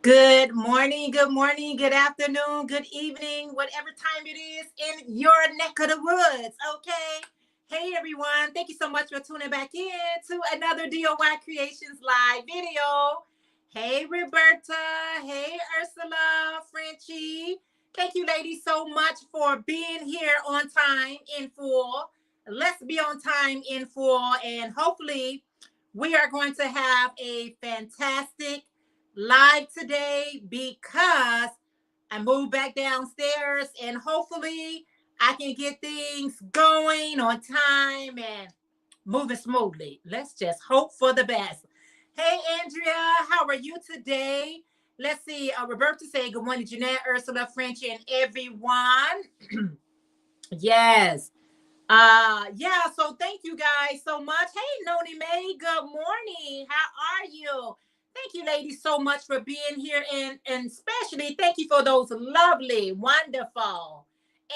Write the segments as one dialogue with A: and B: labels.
A: Good morning, good afternoon, good evening, whatever time it is in your neck of the woods, okay? Hey everyone, thank you so much for tuning back in to another DOY Creations live video. Hey Roberta, hey Ursula, Frenchie. Thank you ladies so much for being here on time in full. Let's be on time in full, and hopefully we are going to have a fantastic live today because I moved back downstairs and hopefully I can get things going on time and moving smoothly. Let's just hope for the best. Hey, Andrea, how are you today? Let's see. Roberta say good morning, Jeanette, Ursula, Frenchie, and everyone. Yes. Yeah, so thank you guys so much. Hey, Noni May, good morning. How are you? Thank you, ladies, so much for being here, and especially thank you for those lovely, wonderful,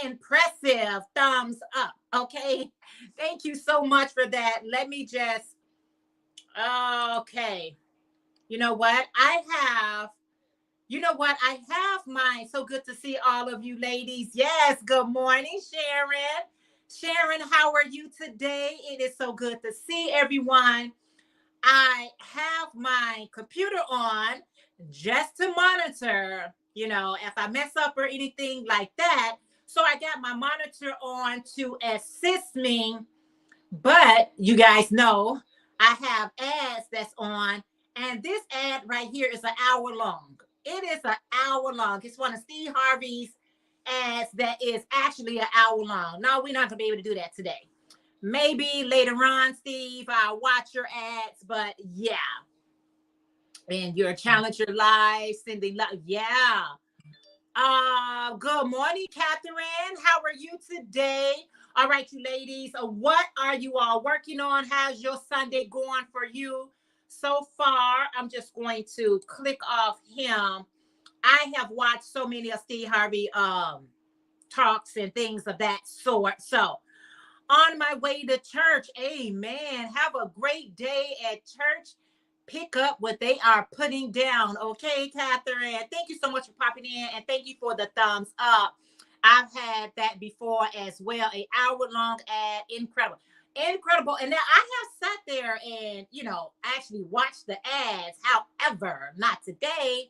A: impressive thumbs up. Okay, thank you so much for that. Let me just, okay, you know what? I have mine. So good to see all of you ladies. Yes, good morning, Sharon. Sharon, how are you today? It is so good to see everyone. I have my computer on just to monitor, if I mess up or anything like that. So I got my monitor on to assist me. But you guys know I have ads that's on, and this ad right here is an hour long. It is an hour long. It's one of Steve Harvey's ads that is actually an hour long. No, we're not gonna be able to do that today. Maybe later on, Steve, I'll watch your ads, but yeah. And your Challenger Live, sending love. Yeah. Good morning, Catherine. How are you today? All right, you ladies, what are you all working on? How's your Sunday going for you so far? I'm just going to click off him. I have watched so many of Steve Harvey talks and things of that sort. So on my way to church, amen. Have a great day at church. Pick up what they are putting down. Okay, Catherine. Thank you so much for popping in, and thank you for the thumbs up. I've had that before as well. An hour-long ad. Incredible. Incredible. And now I have sat there and, actually watched the ads. However, not today.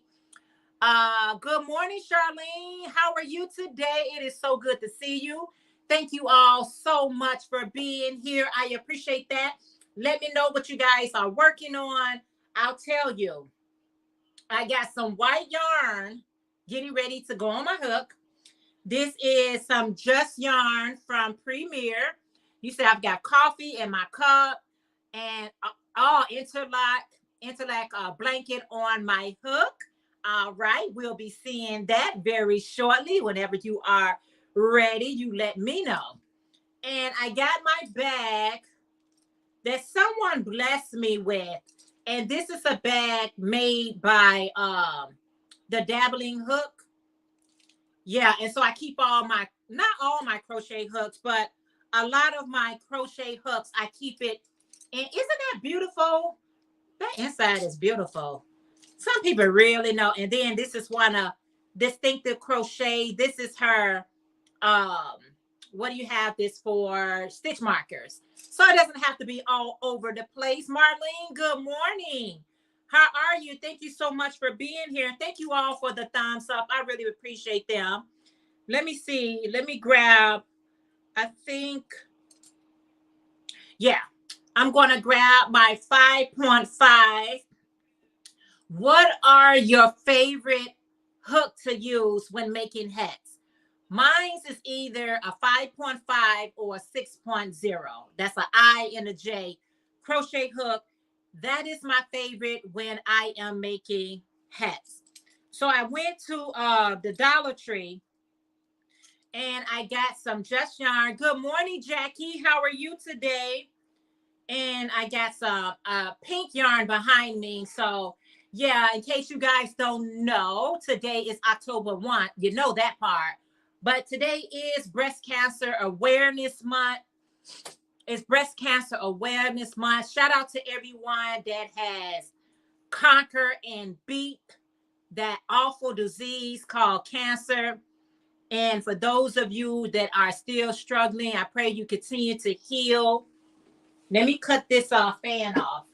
A: Good morning, Charlene. How are you today? It is so good to see you. Thank you all so much for being here. I appreciate that. Let me know what you guys are working on. I'll tell you, I got some white yarn getting ready to go on my hook. This is some Just Yarn from Premier. You see, I've got coffee in my cup and interlock blanket on my hook. All right, we'll be seeing that very shortly. Whenever you are ready, you let me know. And I got my bag that someone blessed me with. And this is a bag made by the Dabbling Hook. Yeah, and so I keep not all my crochet hooks, but a lot of my crochet hooks, I keep it. And isn't that beautiful? That inside is beautiful. Some people really know. And then this is one of Distinctive Crochet. This is her, um, what do you have this for? Stitch markers. So it doesn't have to be all over the place. Marlene, good morning. How are you? Thank you so much for being here. Thank you all for the thumbs up. I really appreciate them. Let me see. Let me grab, I think, yeah, I'm going to grab my 5.5. What are your favorite hook to use when making hats? Mine is either a 5.5 or a 6.0. That's an I and a J crochet hook. That is my favorite when I am making hats. So I went to the Dollar Tree and I got some Just Yarn. Good morning, Jackie. How are you today? And I got some pink yarn behind me. So yeah, in case you guys don't know, today is October 1. You know that part. But today is Breast Cancer Awareness Month. It's Breast Cancer Awareness Month. Shout out to everyone that has conquer and beat that awful disease called cancer. And for those of you that are still struggling, I pray you continue to heal. Let me cut this fan off.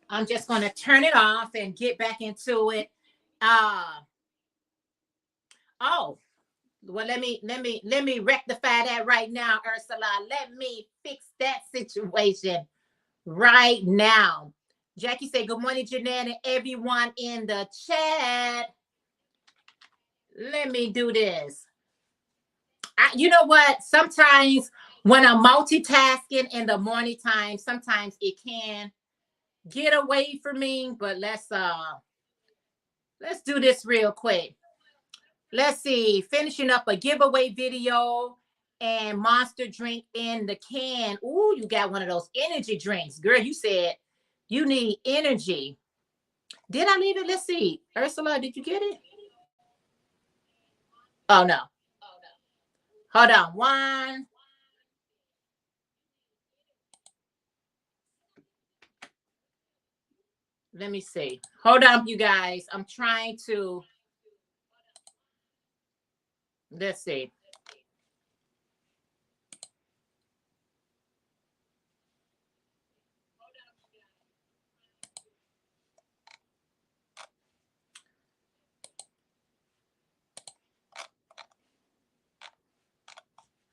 A: I'm just going to turn it off and get back into it. Oh, well, let me rectify that right now, Ursula. Let me fix that situation right now. Jackie said, good morning, Jeanette, and everyone in the chat. Let me do this. You know what? Sometimes when I'm multitasking in the morning time, sometimes it can get away from me, but let's do this real quick. Let's see, finishing up a giveaway video and monster drink in the can. Ooh, you got one of those energy drinks. Girl, you said you need energy. Did I leave it? Let's see. Ursula, did you get it? Oh, no. Hold on. One. Let me see. Hold on, you guys. I'm trying to. Let's see.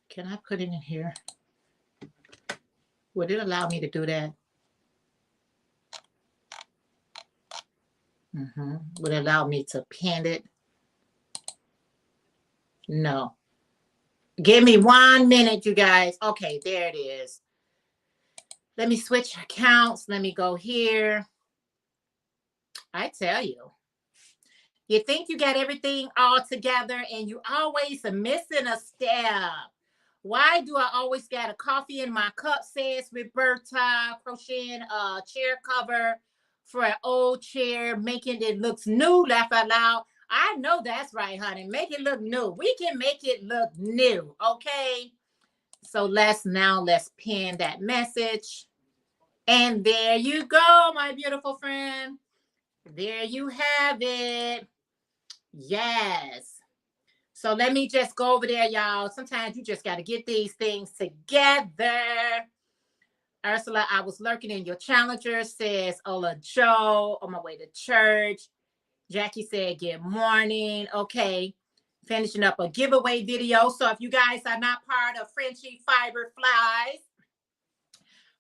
A: Can I put it in here? Would it allow me to do that? Would it allow me to pin it? No. Give me 1 minute, you guys. Okay, there it is. Let me switch accounts. Let me go here. I tell you, you think you got everything all together and you always are missing a step. Why do I always got a coffee in my cup, says Roberta, crocheting a chair cover for an old chair, making it looks new, laugh out loud. I know that's right, honey. Make it look new. We can make it look new, okay? So let's pin that message. And there you go, my beautiful friend. There you have it. Yes. So let me just go over there, y'all. Sometimes you just got to get these things together. Ursula, I was lurking in your challenger, says Ola Joe, on my way to church. Jackie said, good morning. Okay. Finishing up a giveaway video. So if you guys are not part of Frenchie Fiber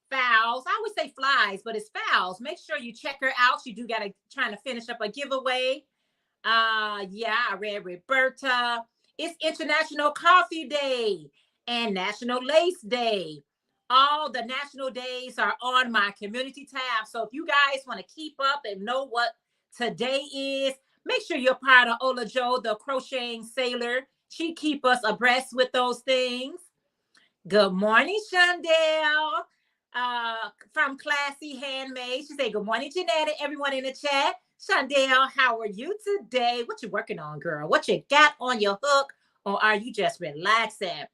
A: Fowls, I always say flies, but it's fowls. Make sure you check her out. She do got to trying to finish up a giveaway. Yeah, I read Roberta. It's International Coffee Day and National Lace Day. All the national days are on my community tab. So if you guys want to keep up and know what today is, make sure you're part of Ola Joe, the crocheting sailor. She keep us abreast with those things. Good morning, Shondell. From Classy Handmade. She said, good morning, Jeanette, and everyone in the chat. Shondell, how are you today? What you working on, girl? What you got on your hook? Or are you just relaxing?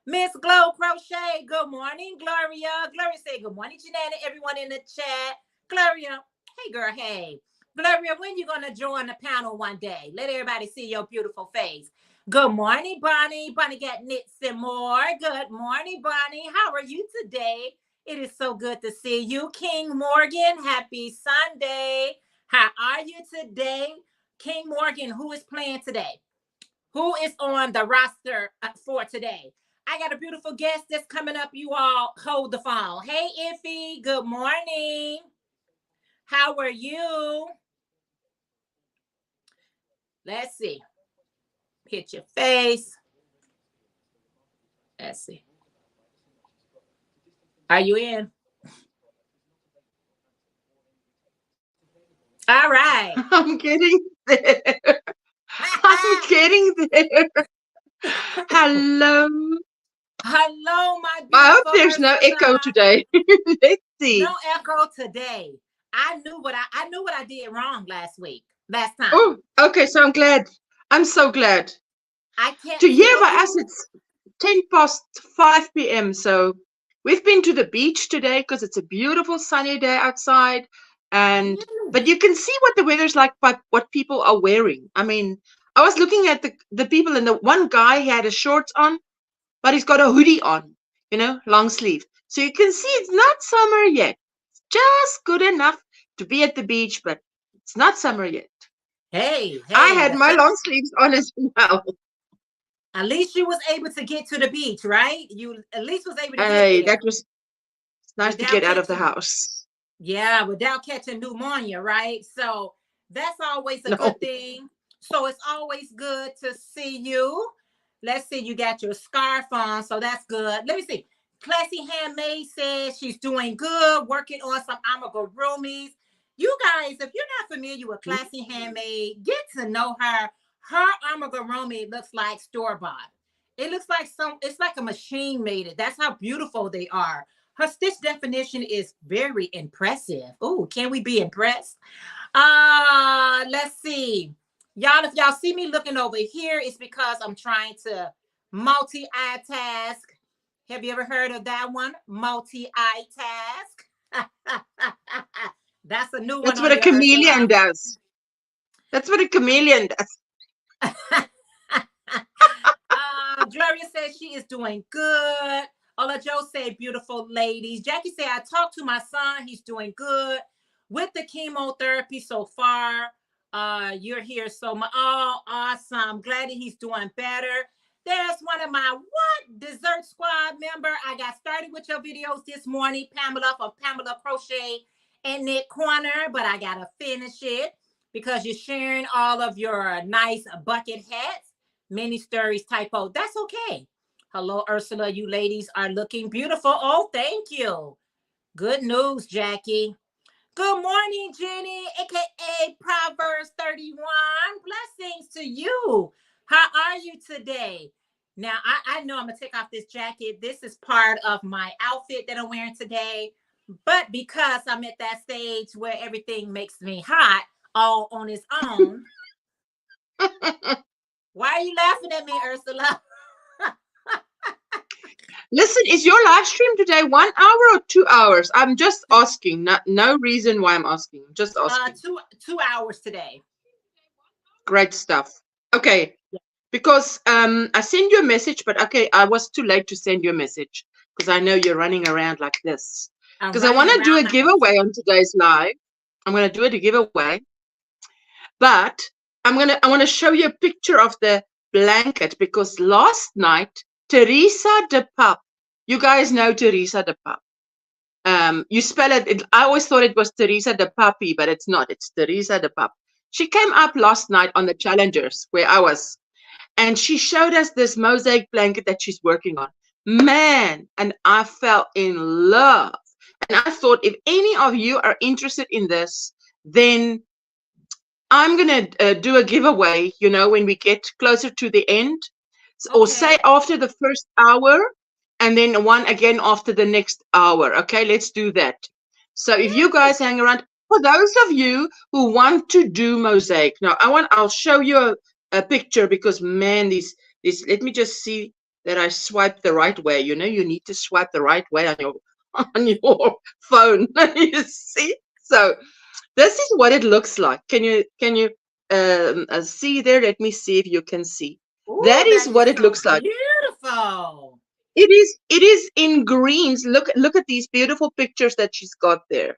A: Miss Glow Crochet, good morning, Gloria. Gloria said, good morning, Jeanette, and everyone in the chat. Gloria, hey, girl, hey. Gloria, when you going to join the panel one day? Let everybody see your beautiful face. Good morning, Bonnie. Bonnie got knits and more. Good morning, Bonnie. How are you today? It is so good to see you. King Morgan, happy Sunday. How are you today? King Morgan, who is playing today? Who is on the roster for today? I got a beautiful guest that's coming up. You all hold the phone. Hey, Iffy, good morning. How are you? Let's see. Hit your face. Let's see. Are you in? All right.
B: I'm getting there. I'm getting there. Hello.
A: Hello, my beautiful.
B: I hope there's no echo today. Let's see.
A: No echo today. I knew what I did wrong last time.
B: Oh, okay. So I'm glad. I'm so glad.
A: I can't.
B: To hear by us, it's 5:10 p.m. So We've been to the beach today because it's a beautiful sunny day outside. And
A: Mm.
B: but you can see what the weather's like by what people are wearing. I mean, I was looking at the people, and the one guy, he had a shorts on, but he's got a hoodie on, long sleeve. So you can see it's not summer yet. It's just good enough to be at the beach, but it's not summer yet.
A: Hey,
B: I
A: hey,
B: had my long sleeves on as well.
A: at least you was able to get to the beach, right? You at least was able to get
B: Hey,
A: there
B: that was it's nice to
A: without
B: get out of the
A: catching,
B: house.
A: yeah, without catching pneumonia, right? So that's always a
B: No.
A: good thing. So it's always good to see you. Let's see, you got your scarf on, so that's good. Let me see. Classy Handmade says she's doing good, working on some amigurumis. You guys, if you're not familiar with Classy Handmade, get to know her. Her amigurumi looks like store bought. It looks like it's like a machine made it. That's how beautiful they are. Her stitch definition is very impressive. Oh, can we be impressed? Let's see. Y'all, if y'all see me looking over here, it's because I'm trying to multi-eye task. Have you ever heard of that one? Multi-eye task. That's a new one
B: That's what
A: on
B: a
A: you,
B: chameleon
A: Ursula.
B: does. That's what a chameleon does.
A: Gloria says she is doing good. Ola Joe said, beautiful ladies. Jackie said, I talked to my son. He's doing good with the chemotherapy so far. You're here so much. Oh, awesome. Glad that he's doing better. There's one of my dessert squad member. I got started with your videos this morning, Pamela from Pamela Crochet and Knit Corner, but I gotta finish it because you're sharing all of your nice bucket hats. Mini stories typo. That's okay. Hello, Ursula. You ladies are looking beautiful. Oh, thank you. Good news, Jackie. Good morning, Jenny, aka Proverbs 31. Blessings to you. How are you today? Now, I know I'm gonna take off this jacket. This is part of my outfit that I'm wearing today. But because I'm at that stage where everything makes me hot all on its own, why are you laughing at me, Ursula?
B: Listen, is your live stream today 1 hour or 2 hours? I'm just asking. No reason why I'm asking. I'm just asking.
A: Two hours today.
B: Great stuff. Okay, because I send you a message, but okay, I was too late to send you a message because I know you're running around like this.
A: I'm
B: Because I
A: running
B: want to do a
A: around like a
B: giveaway on today's live. I'm going to do a giveaway, but I want to show you a picture of the blanket because last night Teresa de Pap, you guys know Teresa de Pap. You spell it, I always thought it was Teresa de Papi, but it's not. It's Teresa de Pap. She came up last night on the Challengers where I was, and she showed us this mosaic blanket that she's working on. Man, and I fell in love. And I thought if any of you are interested in this, then I'm going to do a giveaway, when we get closer to the end, or
A: okay.
B: say after the first hour, and then one again after the next hour. Okay, let's do that. So if you guys
A: Yes.
B: hang around, for those of you who want to do mosaic, now I'll show you a picture because man, let me just see that I swipe the right way. You need to swipe the right way on your on your phone. You see? So this is what it looks like. Can you see there? Let me see if you can see.
A: Ooh,
B: That is
A: that is
B: what it
A: so
B: looks like.
A: beautiful.
B: It is in greens. Look at these beautiful pictures that she's got there.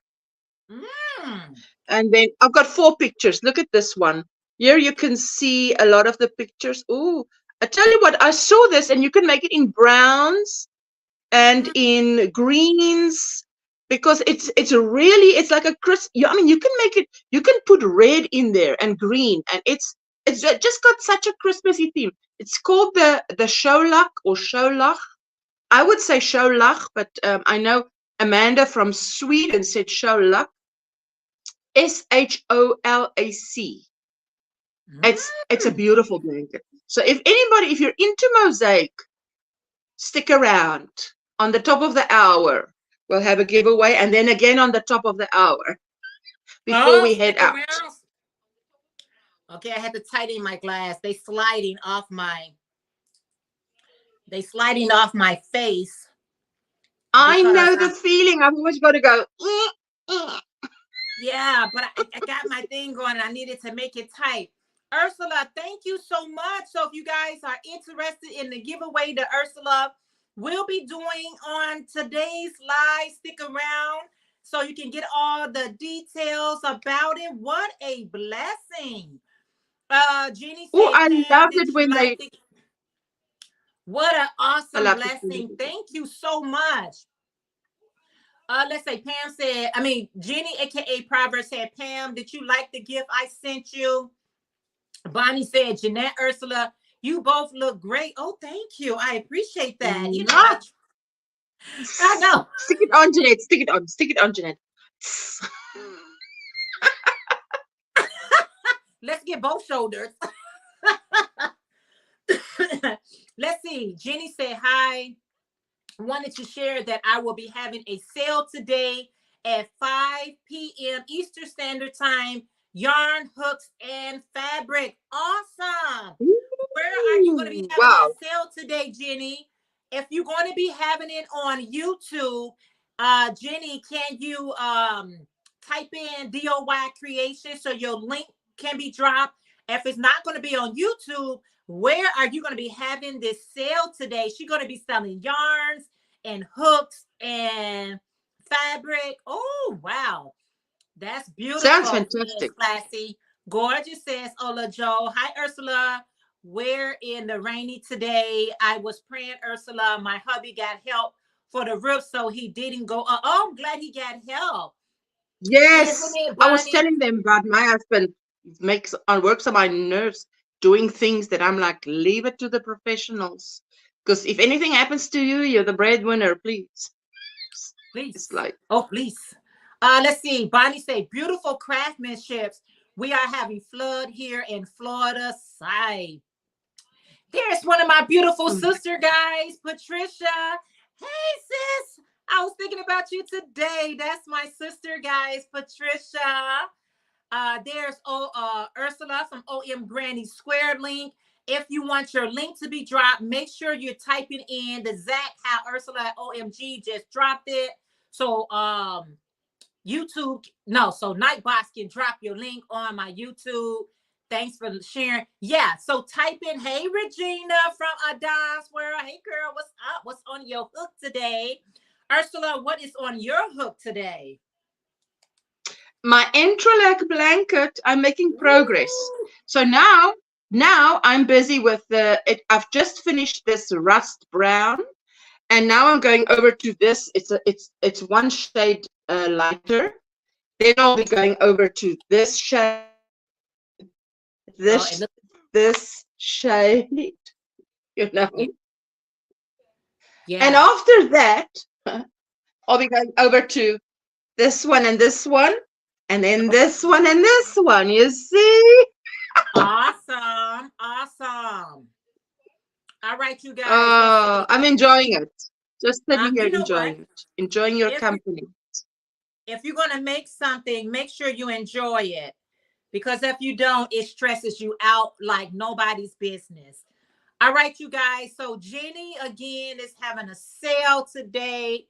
A: Mm.
B: And then I've got 4 pictures. Look at this one. Here you can see a lot of the pictures. Ooh, I tell you what, I saw this, and you can make it in browns and in greens because it's like a crisp. I mean, you can make it. You can put red in there and green, and it's just got such a Christmassy theme. It's called the Scholach or Scholach. I would say Scholach, but I know Amanda from Sweden said Scholach. Sholac. It's a
A: Mm.
B: beautiful blanket. So if you're into mosaic, stick around. On the top of the hour, we'll have a giveaway, and then again on the top of the hour before
A: Oh,
B: we head
A: stick
B: out.
A: around. Okay, I had to tighten my glass. They sliding off my face.
B: I
A: because
B: know the feeling. I've always got to go.
A: yeah, but I got my thing going and I needed to make it tight. Ursula, thank you so much. So if you guys are interested in the giveaway that Ursula will be doing on today's live, stick around so you can get all the details about it. What a blessing. Jeannie
B: Oh,
A: said,
B: I
A: Pam,
B: love
A: did
B: it
A: you
B: when
A: like
B: they.
A: the what an
B: I
A: awesome
B: love it when they
A: blessing.
B: do that.
A: Thank you so much. Let's say Pam said, Jenny, aka Proverbs said, Pam, did you like the gift I sent you? Bonnie said, Jeanette, Ursula, you both look great. Oh, thank you. I appreciate that. You know,
B: Mwah.
A: I know.
B: Stick it on, Jeanette. Stick it on. Stick it on, Jeanette.
A: Let's get both shoulders. Let's see. Jenny said, hi. Wanted to share that I will be having a sale today at 5 p.m. Eastern Standard Time. Yarn, hooks, and fabric. Awesome. Where are you going to be having that
B: Wow.
A: sale today, Jenny? If you're going to be having it on YouTube, Jenny, can you type in DOYcreations so your link can be dropped? If it's not going to be on YouTube, where are you going to be having this sale today? She's going to be selling yarns and hooks and fabric. Oh, wow. That's
B: Sounds
A: beautiful. Says
B: fantastic.
A: Classy. Gorgeous, says Ola Joe. Hi, Ursula. We're in the rainy today. I was praying, Ursula. My hubby got help for the roof, so he didn't go. Oh, I'm glad he got help. Isn't
B: Yes,
A: it,
B: I was
A: Bonnie?
B: telling them about my husband works on my nerves doing things that I'm like, leave it to the professionals. Because if anything happens to you, you're the breadwinner, please.
A: Please.
B: It's like,
A: Oh, please. Let's see. Bonnie say, beautiful craftsmanship. We are having flood here in Florida side. There's one of my beautiful sister guys, Patricia. Hey, sis. I was thinking about you today. That's my sister, guys, Patricia. There's Ursula from OM Granny Square link. If you want your link to be dropped, make sure you're typing in the exact how Ursula at OMG just dropped it. So YouTube, no, so Nightbox can drop your link on my YouTube. Thanks for sharing. Yeah, so type in, hey, Regina from Adon's World. Hey, girl, what's up? What's on your hook today? Ursula, what is on your hook today?
B: my entrelac blanket, I'm making progress.
A: Ooh.
B: So now I'm busy with I've just finished this rust brown, and now I'm going over to this. It's one shade lighter. Then I'll be going over to this shade,
A: Oh, and look,
B: this shade, you know. And
A: yeah.
B: after that, I'll be going over to this one and this one, and then this one and this one. You see?
A: Awesome. Awesome. All right, you guys. Let's see.
B: I'm enjoying it. Just sitting here
A: You know what?
B: enjoying it, enjoying your
A: If
B: company.
A: if you're gonna make something, make sure you enjoy it. Because if you don't, it stresses you out like nobody's business. All right, you guys. So Jenny again is having a sale today.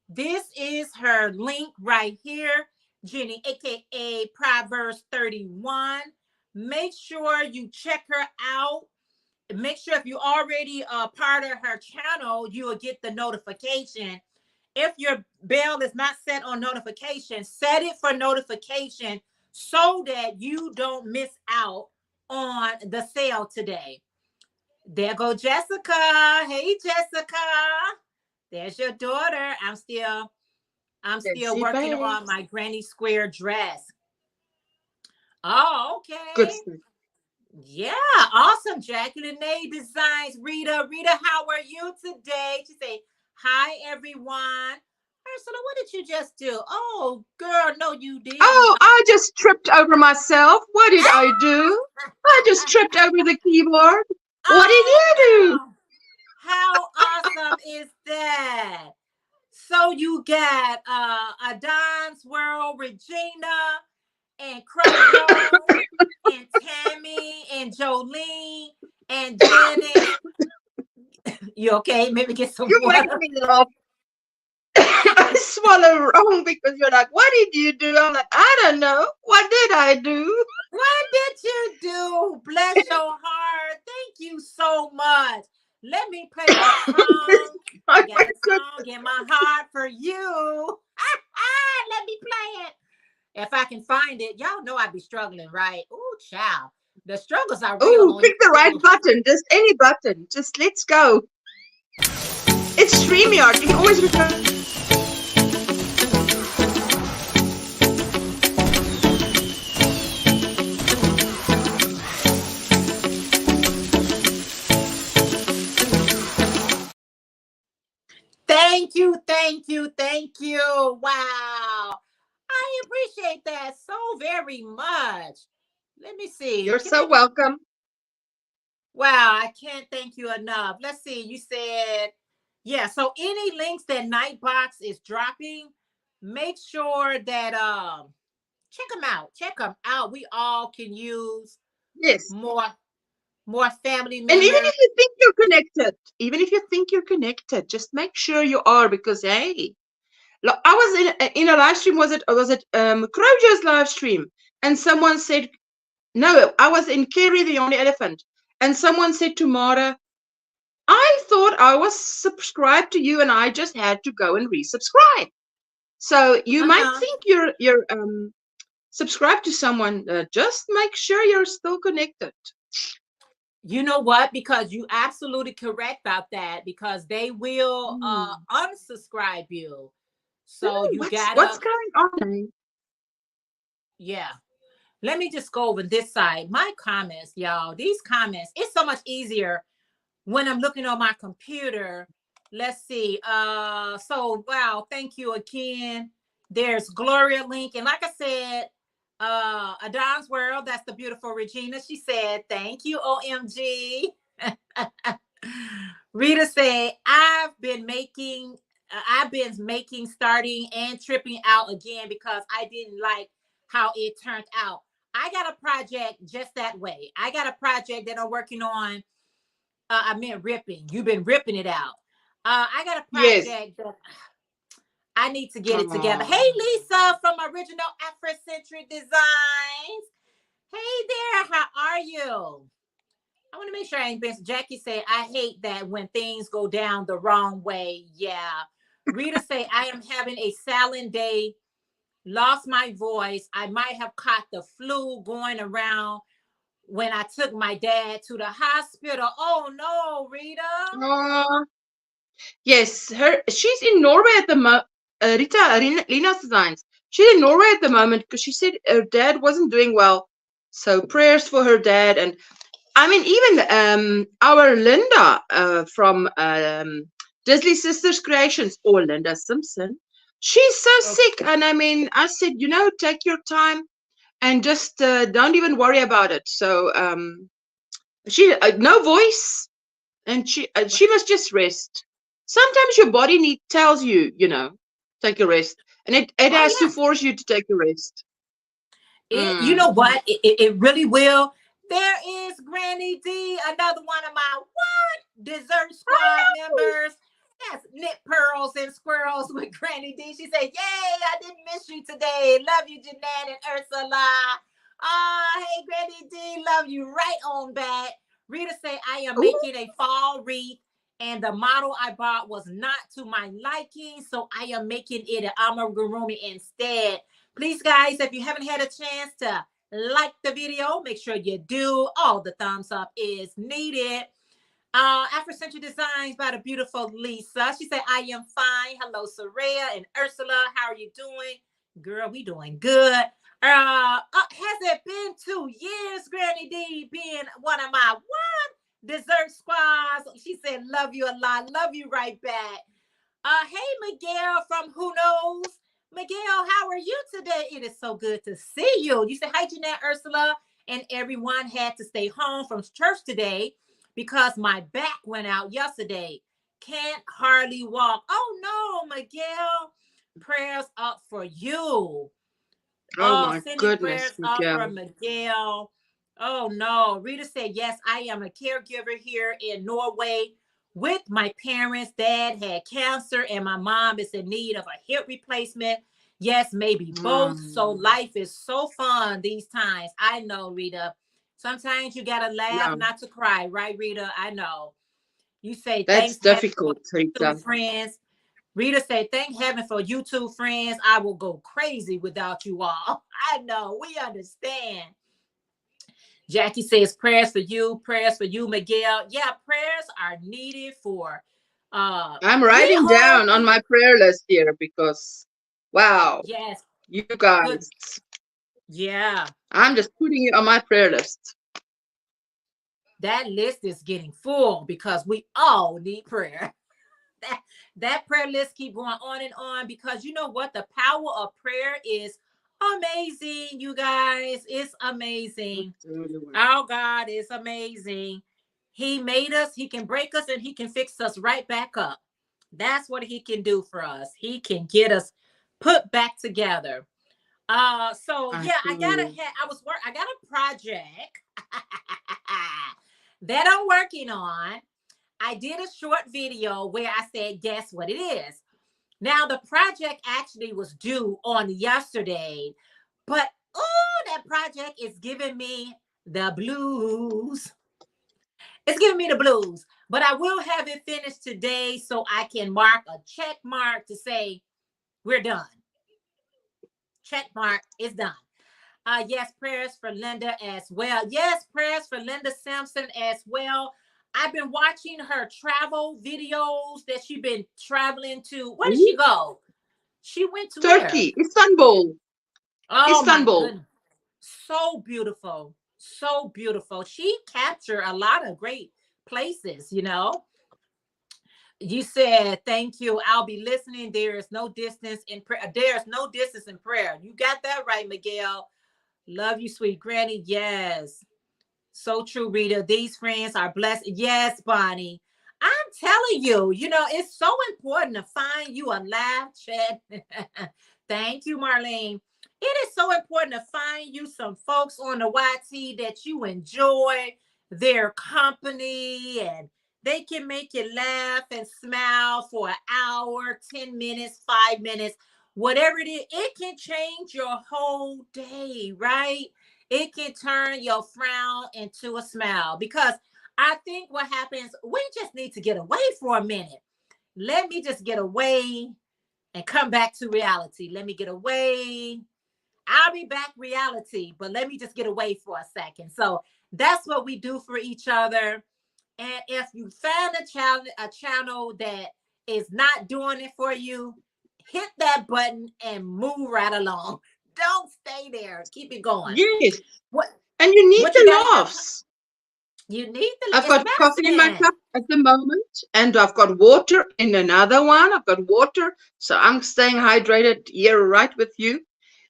A: This is her link right here. Jenny, aka Proverbs 31. Make sure you check her out. Make sure if you already part of her channel, you will get the notification. If your bell is not set on notification, set it for notification so that you don't miss out on the sale today. There go Jessica. Hey, Jessica. There's your daughter. I'm still
B: Fancy
A: working on
B: babes.
A: my granny square dress. Oh,
B: Good
A: okay.
B: stuff.
A: Yeah, awesome. Jacqueline A Designs. Rita, how are you today? She say, hi, everyone. Ursula, what did you just do? Oh, girl, no, you didn't.
B: Oh, I just tripped over myself. What did I do? I just tripped over the keyboard. What did
A: Oh,
B: you do?
A: girl. How awesome is that? So you got Adon's World, Regina, and Crojo, and Tammy, and Jolene, and Janet. You okay? Maybe get some
B: You're making
A: water.
B: me laugh. swallow wrong because you're like, what did you do? I'm like, I don't know. What did I do?
A: What did you do? Bless your heart. Thank you so much. Let me play my song. I
B: Oh
A: got
B: my
A: a song
B: goodness.
A: in my heart for you. Let me play it. If I can find it, y'all know I'd be struggling, right? Ooh, child. The struggles are real
B: Oh,
A: on
B: pick the right
A: YouTube.
B: button. Just any button. Just let's go. It's StreamYard. You can always return.
A: Thank you, thank you, thank you. Wow. I appreciate that so very much. Let me see.
B: You're
A: Can I?
B: so welcome.
A: Wow, I can't thank you enough. Let's see. You said, yeah. So any links that Nightbox is dropping, make sure that check them out. Check them out. We all can use
B: Yes.
A: more family
B: And even
A: members.
B: if you think you're connected, even if you think you're connected, just make sure you are because hey, I was in a live stream. Was it Crochet's live stream? And someone said no. I was in Carry the Only Elephant, and someone said to Mara, I thought I was subscribed to you, and I just had to go and resubscribe. So you might
A: Uh-huh.
B: think you're subscribed to someone. Just make sure you're still connected.
A: You know what? Because you absolutely correct about that because they will
B: Hmm.
A: unsubscribe you. So
B: Hmm,
A: you
B: what's
A: gotta,
B: going on?
A: yeah. Let me just go over this side. My comments, y'all. These comments, it's so much easier when I'm looking on my computer. Let's see. So wow, thank you again. There's Gloria Link. And like I said, Adon's World, that's the beautiful Regina. She said, thank you, OMG. Rita said, I've been making, starting, and tripping out again because I didn't like how it turned out. I got a project just that way. I got a project that I'm working on. I meant ripping. You've been ripping it out. I got a
B: Yes.
A: project that I need to get it together. Hey,
B: Oh.
A: Lisa from Original Afrocentric Designs. Hey there, how are you? I want to make sure I ain't been. Jackie said, I hate that when things go down the wrong way. Yeah. Rita say, I am having a silent day, lost my voice. I might have caught the flu going around when I took my dad to the hospital. Oh no, Rita.
B: Oh. Yes, she's in Norway at the Lina's Designs. She's in Norway at the moment because she said her dad wasn't doing well. So prayers for her dad. And I mean, even our Linda from Disney Sisters Creations, or Linda Simpson, she's so
A: Oh,
B: sick. And I mean, I said, take your time and just don't even worry about it. So she no voice, and she must just rest. Sometimes your body tells you, take a rest, and it
A: oh
B: has to
A: yeah.
B: force you to take a rest.
A: You know
B: Mm.
A: what? It really will. There is Granny D, another one of my what dessert squad members. Yes, knit pearls and squirrels with Granny D. She said, "Yay! I didn't miss you today. Love you, Jeanette and Ursula. Hey, Granny D, love you right on back." Rita say, "I am
B: Ooh,
A: making a fall wreath, and the model I bought was not to my liking, so I am making it an amigurumi instead." Please, guys, if you haven't had a chance to like the video, make sure you do. All the thumbs up is needed. Afrocentric Designs by the beautiful Lisa. She said, I am fine. Hello, Sarayah and Ursula. How are you doing? Girl, we doing good. Has it been 2 years, Granny D, being one of my what? Dessert squads? She said, love you a lot. Love you right back. Hey, Miguel from Who Knows? Miguel, how are you today? It is so good to see you. You said, hi, Jeanette, Ursula, and everyone had to stay home from church today because my back went out yesterday. Can't hardly walk. Oh, no, Miguel. Prayers up for you.
B: oh
A: Oh,
B: my
A: sending
B: goodness,
A: prayers up for
B: Miguel.
A: Miguel. Oh, no. Rita said, yes, I am a caregiver here in Norway with my parents. Dad had cancer and my mom is in need of a hip replacement. Yes, maybe both. So life is so fun these times. I know, Rita. Sometimes you gotta laugh,
B: Yeah,
A: not to cry, right, Rita? I know. You say
B: that's
A: thanks heaven for
B: difficult,
A: two
B: Rita.
A: friends. Rita said, thank heaven for you two friends. I will go crazy without you all. I know. We understand. Jackie says, prayers for you, Miguel. Yeah, prayers are needed for
B: I'm
A: we
B: writing
A: hold
B: down on my prayer list here because, wow,
A: yes,
B: you
A: put
B: guys,
A: yeah.
B: I'm just putting you on my prayer list.
A: That list is getting full because we all need prayer. that that prayer list keep going on and on because you know what? The power of prayer is amazing, you guys. It's amazing. Our God is amazing. He made us, he can break us, and he can fix us right back up. That's what he can do for us. He can get us put back together. So
B: I
A: yeah,
B: feel you.
A: I got a project that I'm working on. I did a short video where I said, guess what it is. Now the project actually was due on yesterday, but oh, that project is giving me the blues. It's giving me the blues, but I will have it finished today so I can mark a check mark to say we're done. Check mark is done. Yes, prayers for Linda as well. Yes, prayers for Linda Sampson as well. I've been watching her travel videos that she's been traveling to. Where did
B: Ooh,
A: she go? She went to where?
B: Turkey, Istanbul,
A: Oh my
B: Istanbul.
A: goodness. So beautiful. So beautiful. She captured a lot of great places, you know. You said, thank you. I'll be listening. There is no distance in prayer. There's no distance in prayer. You got that right, Miguel. Love you, sweet granny. Yes. So true, Rita. These friends are blessed. Yes, Bonnie. I'm telling you, you know, it's so important to find you a laugh chat. Thank you, Marlene. It is so important to find you some folks on the YT that you enjoy their company and they can make you laugh and smile for an hour, 10 minutes, 5 minutes, whatever it is. It can change your whole day, right? It can turn your frown into a smile because I think what happens, we just need to get away for a minute. Let me just get away and come back to reality. Let me get away. I'll be back reality, but let me just get away for a second. So that's what we do for each other. And if you find a channel that is not doing it for you, hit that button and move right along. Don't stay there. Keep it going.
B: Yes,
A: What
B: and you need
A: what you
B: the
A: gotta have?
B: laughs.
A: You need
B: I've
A: it's
B: got coffee in my
A: medicine.
B: cup at the moment, and I've got water in another one. I've got water, so I'm staying hydrated here, right with you.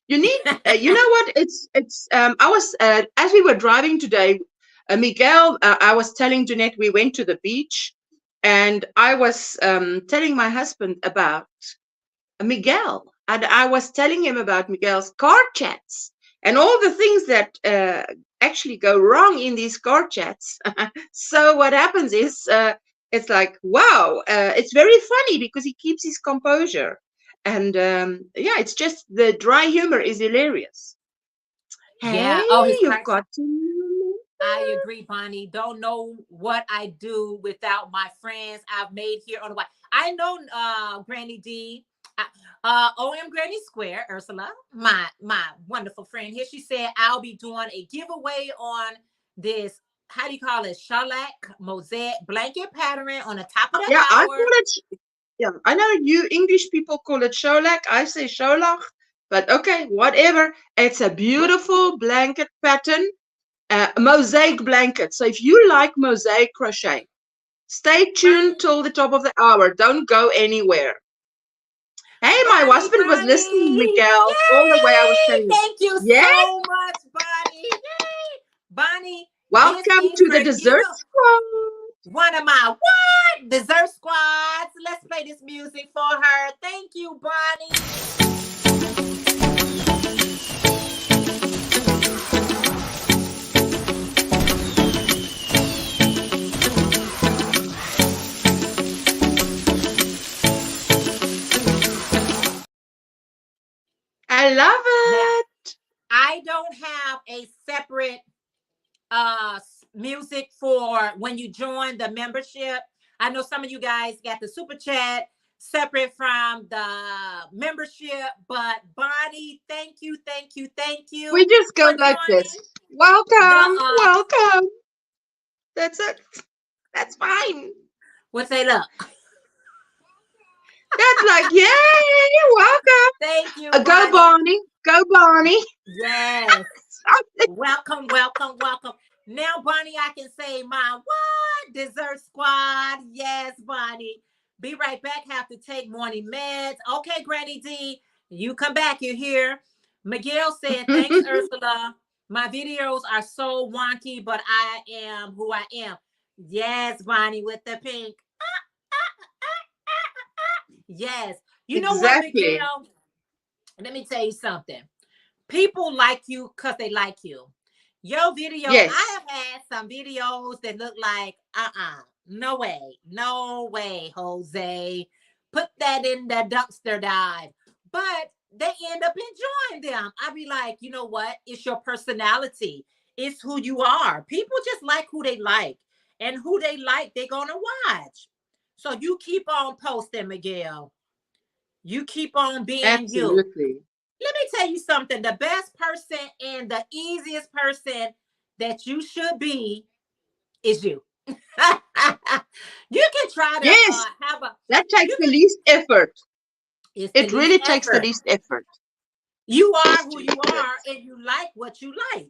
B: You need, you know what? It's. I was as we were driving today, Miguel. I was telling Jeanette we went to the beach, and I was telling my husband about Miguel, and I was telling him about Miguel's car chats and all the things that actually go wrong in these car chats. So what happens is, it's like, wow, it's very funny because he keeps his composure, and yeah, it's just the dry humor is hilarious. Hey,
A: Yeah. Oh, his
B: you've
A: cracks.
B: got to.
A: I agree, Bonnie. Don't know what I do without my friends I've made here on the way. I know Granny D. OM Granny Square, Ursula, my wonderful friend here. She said I'll be doing a giveaway on this, how do you call it? Shellac mosaic blanket pattern on the top of the
B: Yeah, I
A: hour.
B: call it. Yeah, I know you English people call it sholak. I say sholach, but okay, whatever. It's a
A: What?
B: beautiful blanket pattern, mosaic blanket. So if you like mosaic crochet, stay tuned
A: Bonnie,
B: till the top of the hour. Don't go anywhere. Hey, my
A: Bonnie,
B: husband was listening,
A: Bonnie.
B: Miguel, all the way I was
A: Yay!
B: saying,
A: Thank you
B: yeah,
A: so much, Bonnie. Yay! Bonnie, this
B: welcome
A: is
B: to the
A: her give
B: dessert squad.
A: one of my what dessert squads. Let's play this music for her. Thank you, Bonnie. don't have a separate music for when you join the membership. I know some of you guys got the super chat separate from the membership, but Bonnie, thank you, thank you, thank
B: We
A: you
B: just
A: for
B: go like this.
A: joining the
B: Welcome, welcome. That's it. That's fine.
A: what's say look.
B: That's like, yay, welcome.
A: Thank you,
B: Go,
A: Bonnie.
B: Barney. Go, Barney.
A: Yes. Welcome, welcome, welcome. Now, Bonnie, I can say my what? Dessert squad. Yes, Bonnie. Be right back. Have to take morning meds. Okay, Granny D, you come back. You're here. Miguel said, thanks, Ursula. My videos are so wonky, but I am who I am. Yes, Bonnie, with the pink. Yes. You know what,
B: Exactly.
A: Miguel? Let me tell you something. People like you because they like you. Your video, I
B: Yes.
A: have had some videos that look like, no way, no way, Jose. Put that in the dumpster dive. But they end up enjoying them. I be like, you know what? It's your personality. It's who you are. People just like who they like. And who they like, they're going to watch. So you keep on posting, Miguel. You keep on being you.
B: Absolutely.
A: Let me tell you something. The best person and the easiest person that you should be is you. You can try to
B: Yes.
A: have a
B: That takes
A: you
B: the
A: can
B: least effort.
A: it's the
B: It
A: least
B: really takes the
A: effort.
B: least effort.
A: You are who you are and you like what you like.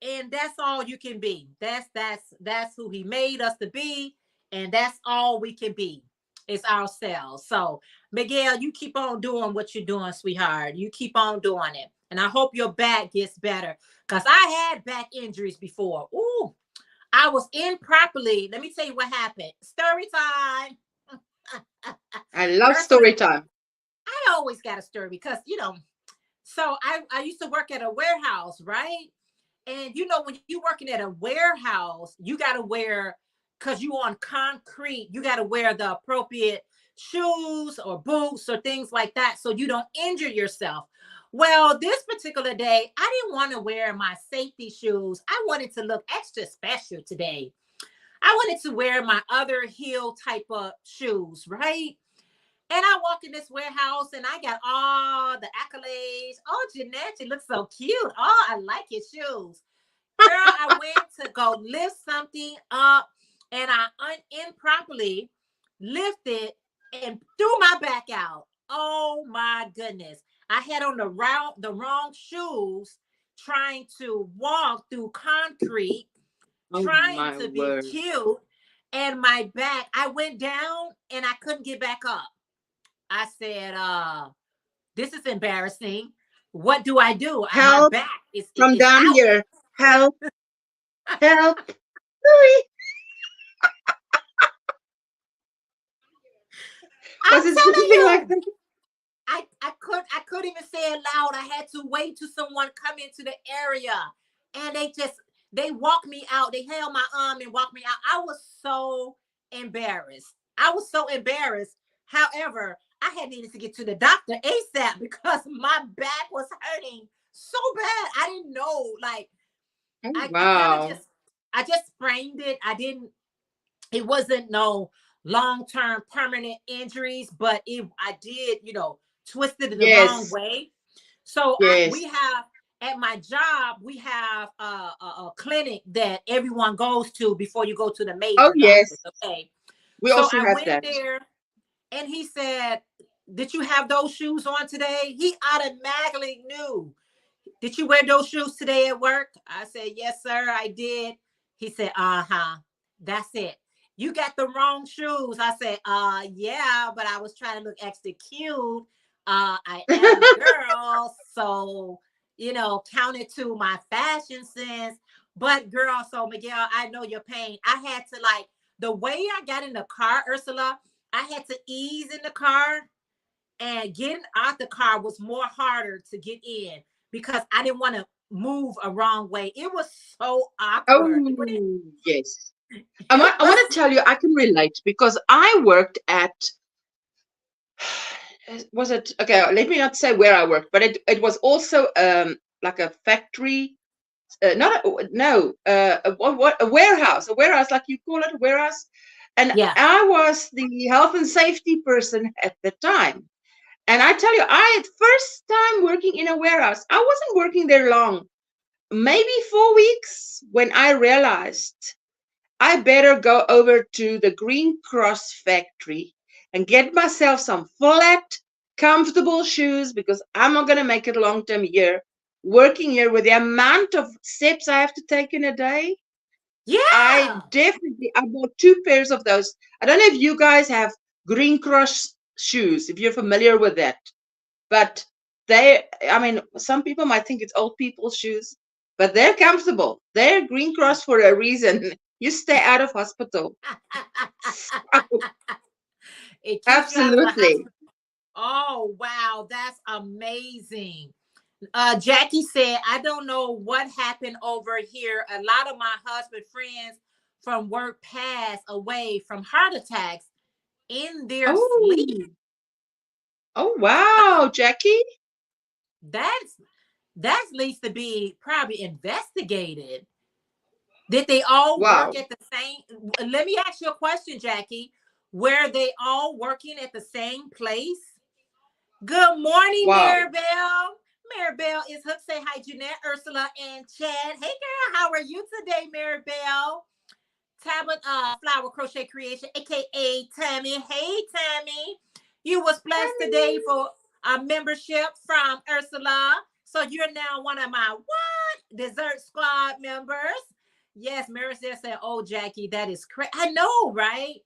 A: And that's all you can be. That's who he made us to be, and that's all we can be. It's ourselves. So Miguel, you keep on doing what you're doing, sweetheart. You keep on doing it. And I hope your back gets better. Because I had back injuries before. Ooh, I was improperly. Let me tell you what happened. Story time.
B: I love
A: Ursula,
B: story time.
A: I always got a story because, so I used to work at a warehouse, right? And when you're working at a warehouse, you got to wear, because you on concrete, you got to wear the appropriate shoes or boots or things like that so you don't injure yourself. Well, this particular day, I didn't want to wear my safety shoes. I wanted to look extra special today. I wanted to wear my other heel type of shoes, right? And I walk in this warehouse and I got all the accolades. Oh, Jeanette, you look so cute. Oh, I like your shoes. Girl, I went to go lift something up and I improperly lifted and threw my back out. Oh my goodness. I had on the wrong shoes trying to walk through concrete,
B: Oh
A: trying
B: my
A: to be
B: word.
A: cute. And my back, I went down and I couldn't get back up. I said, this is embarrassing. What do I do? My
B: Help
A: back
B: from
A: is
B: down
A: out.
B: here. Help. Help. Louis.
A: I'm
B: Was it
A: telling
B: something like
A: you.
B: that?
A: I couldn't even say it loud. I had to wait till someone come into the area. And they walked me out. They held my arm and walked me out. I was so embarrassed. I was so embarrassed. However, I had needed to get to the doctor ASAP because my back was hurting so bad. I didn't know. Like
B: Oh,
A: I kind of
B: wow.
A: just sprained it. It wasn't no long-term permanent injuries, but I did, twisted it the wrong
B: Yes.
A: way. So we
B: Yes.
A: have at my job, we have a clinic that everyone goes to before you go to the
B: Oh,
A: major doctors.
B: yes.
A: Okay.
B: We
A: So
B: also
A: I
B: have
A: went
B: that.
A: there and he said, did you have those shoes on today? He automatically knew. Did you wear those shoes today at work? I said, yes, sir, I did. He said, uh-huh. That's it. You got the wrong shoes. I said, yeah, but I was trying to look extra cute. I am a girl, so count it to my fashion sense. But girl, so Miguel, I know your pain. I had to the way I got in the car, Ursula, I had to ease in the car, and getting out the car was more harder to get in because I didn't want to move a wrong way. It was so awkward.
B: Oh, yes.
A: It
B: I
A: was.
B: want to tell you, I can relate because I worked at, was it, okay, let me not say where I worked, but it was also like a factory, not a, no, a warehouse, like you call it, a warehouse. And
A: Yeah.
B: I was the health and safety person at the time. And I tell you, first time working in a warehouse, I wasn't working there long, maybe 4 weeks, when I realized I better go over to the Green Cross factory and get myself some flat, comfortable shoes, because I'm not going to make it long term here. Working here with the amount of steps I have to take in a day, I
A: Yeah.
B: bought 2 pairs of those. I don't know if you guys have Green Cross shoes, if you're familiar with that, but I mean, some people might think it's old people's shoes, but they're comfortable. They're Green Cross for a reason. You stay out of hospital.
A: It keeps you out of the
B: Absolutely.
A: hospital. Oh, wow. That's amazing. Jackie said, I don't know what happened over here. A lot of my husband friends from work passed away from heart attacks in their sleep.
B: Oh, oh wow, Jackie.
A: That's that needs to be probably investigated. Did they all work
B: Wow,
A: at the same? Let me ask you a question, Jackie. Were they all working at the same place? Good morning,
B: wow.
A: Maribel. Maribel is Hook. Say hi, Jeanette, Ursula, and Chad. Hey, girl, how are you today, Maribel? Tablet Flower Crochet Creation, aka Tammy. Hey, Tammy. You was blessed today for a membership from Ursula. So you're now one of my what? Dessert Squad members. Yes, Maricel said, oh, Jackie, that is crazy. I know, right?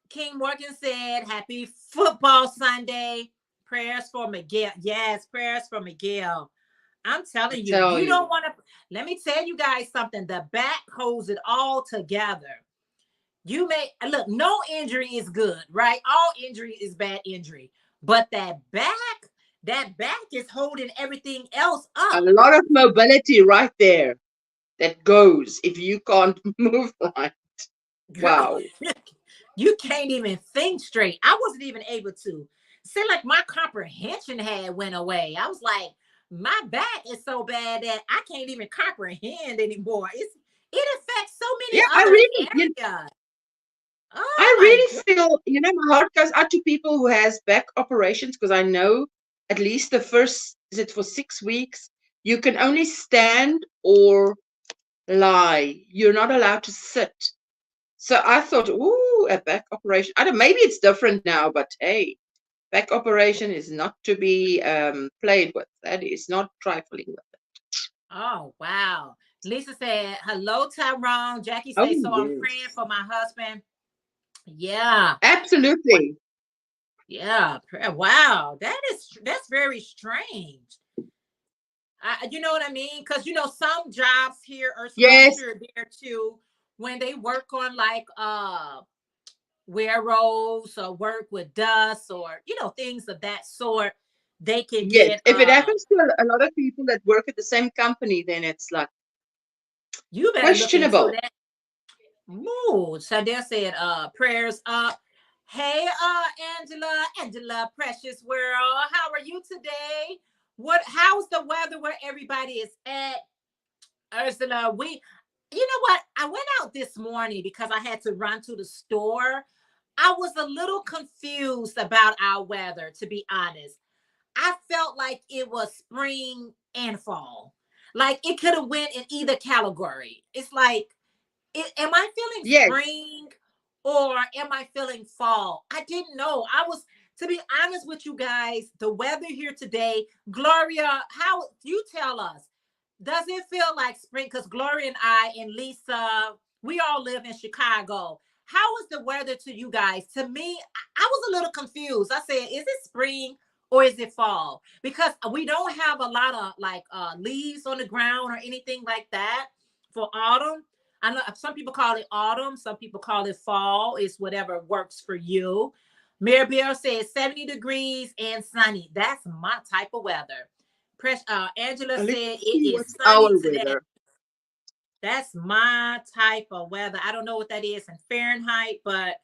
A: King Morgan said, happy football Sunday. Prayers for Miguel. Yes, prayers for Miguel. I'm
B: I
A: telling you,
B: tell
A: you don't
B: you.
A: want to. Let me tell you guys something. The back holds it all together. You may look, no injury is good, right? All injury is bad injury. But that back is holding everything else
B: A
A: up.
B: lot of mobility right there that goes if you can't move right.
A: Girl,
B: Wow.
A: you can't even think straight. I wasn't even able to. Seemed like my comprehension had went away. I was like, my back is so bad that I can't even comprehend anymore. It affects so
B: Yeah,
A: many other areas. Oh
B: I
A: my
B: really
A: god.
B: feel, my heart goes out to people who has back operations, because I know at least the first, is it for 6 weeks, you can only stand or lie. You're not allowed to sit. So I thought, ooh, a back operation. I don't, maybe it's different now, but hey, back operation is not to be played with. That is not trifling with.
A: Oh wow. Lisa said, hello, Tyrone. Jackie
B: Oh
A: said, so I'm praying
B: yes,
A: for my husband. Yeah.
B: absolutely.
A: Yeah. Wow. That's very strange. You know what I mean? Because some jobs here, Ursula, I'm
B: Yes,
A: sure there too, when they work on like wearables or work with dust or things of that sort, they can
B: yes.
A: get
B: If it happens to a lot of people that work at the same company, then it's like
A: you better look into
B: questionable.
A: that. Ooh, Shadell said, prayers up. Hey, Angela, precious world. How are you today? How's the weather where everybody is at? Ursula, you know what? I went out this morning because I had to run to the store. I was a little confused about our weather, to be honest. I felt like it was spring and fall. Like it could have went in either category. It's like, am I feeling
B: Yes,
A: spring or am I feeling fall? I didn't know. To be honest with you guys, the weather here today, Gloria, how you tell us, does it feel like spring? Because Gloria and I and Lisa, we all live in Chicago. How is the weather to you guys? To me, I was a little confused. I said, is it spring or is it fall? Because we don't have a lot of like leaves on the ground or anything like that for autumn. I know some people call it autumn, some people call it fall. It's whatever works for you. Maribel says 70 degrees and sunny. That's my type of weather. Angela
B: let's
A: said it
B: see
A: is
B: what's
A: sunny
B: our
A: today.
B: weather.
A: That's my type of weather. I don't know what that is in Fahrenheit, but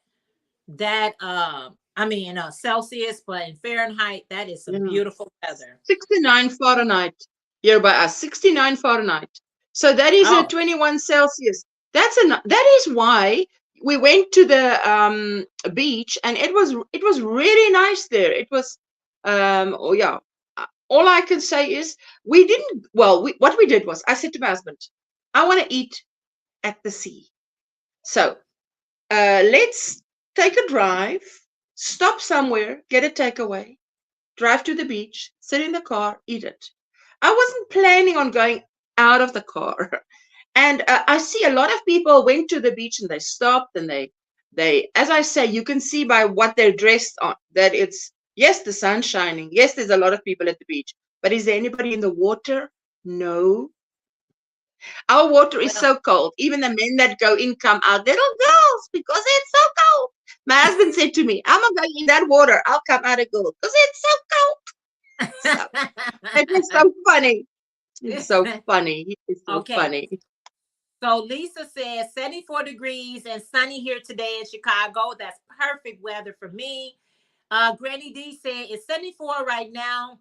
A: that I mean Celsius, but in Fahrenheit, that is some
B: Yeah.
A: beautiful weather.
B: 69 Fahrenheit. here by us, 69 Fahrenheit. So that is a
A: Oh,
B: 21 Celsius. That is why we went to the beach, and it was really nice there. It was oh yeah. All I can say is we didn't. Well, what we did was I said to my husband, I want to eat at the sea. So let's take a drive, stop somewhere, get a takeaway, drive to the beach, sit in the car, eat it. I wasn't planning on going out of the car. And I see a lot of people went to the beach and they stopped and as I say, you can see by what they're dressed on that it's, yes, the sun's shining. Yes, there's a lot of people at the beach. But is there anybody in the water? No. Our water is
A: well,
B: so cold. Even the men that go in come out, little girls, because it's so cold. My husband said to me, I'm not going in that water. I'll come out a girl because it's so cold. So it is so funny. It's so funny. It's so
A: okay.
B: funny.
A: So Lisa says 74 degrees and sunny here today in Chicago. That's perfect weather for me. Granny D said it's 74 right now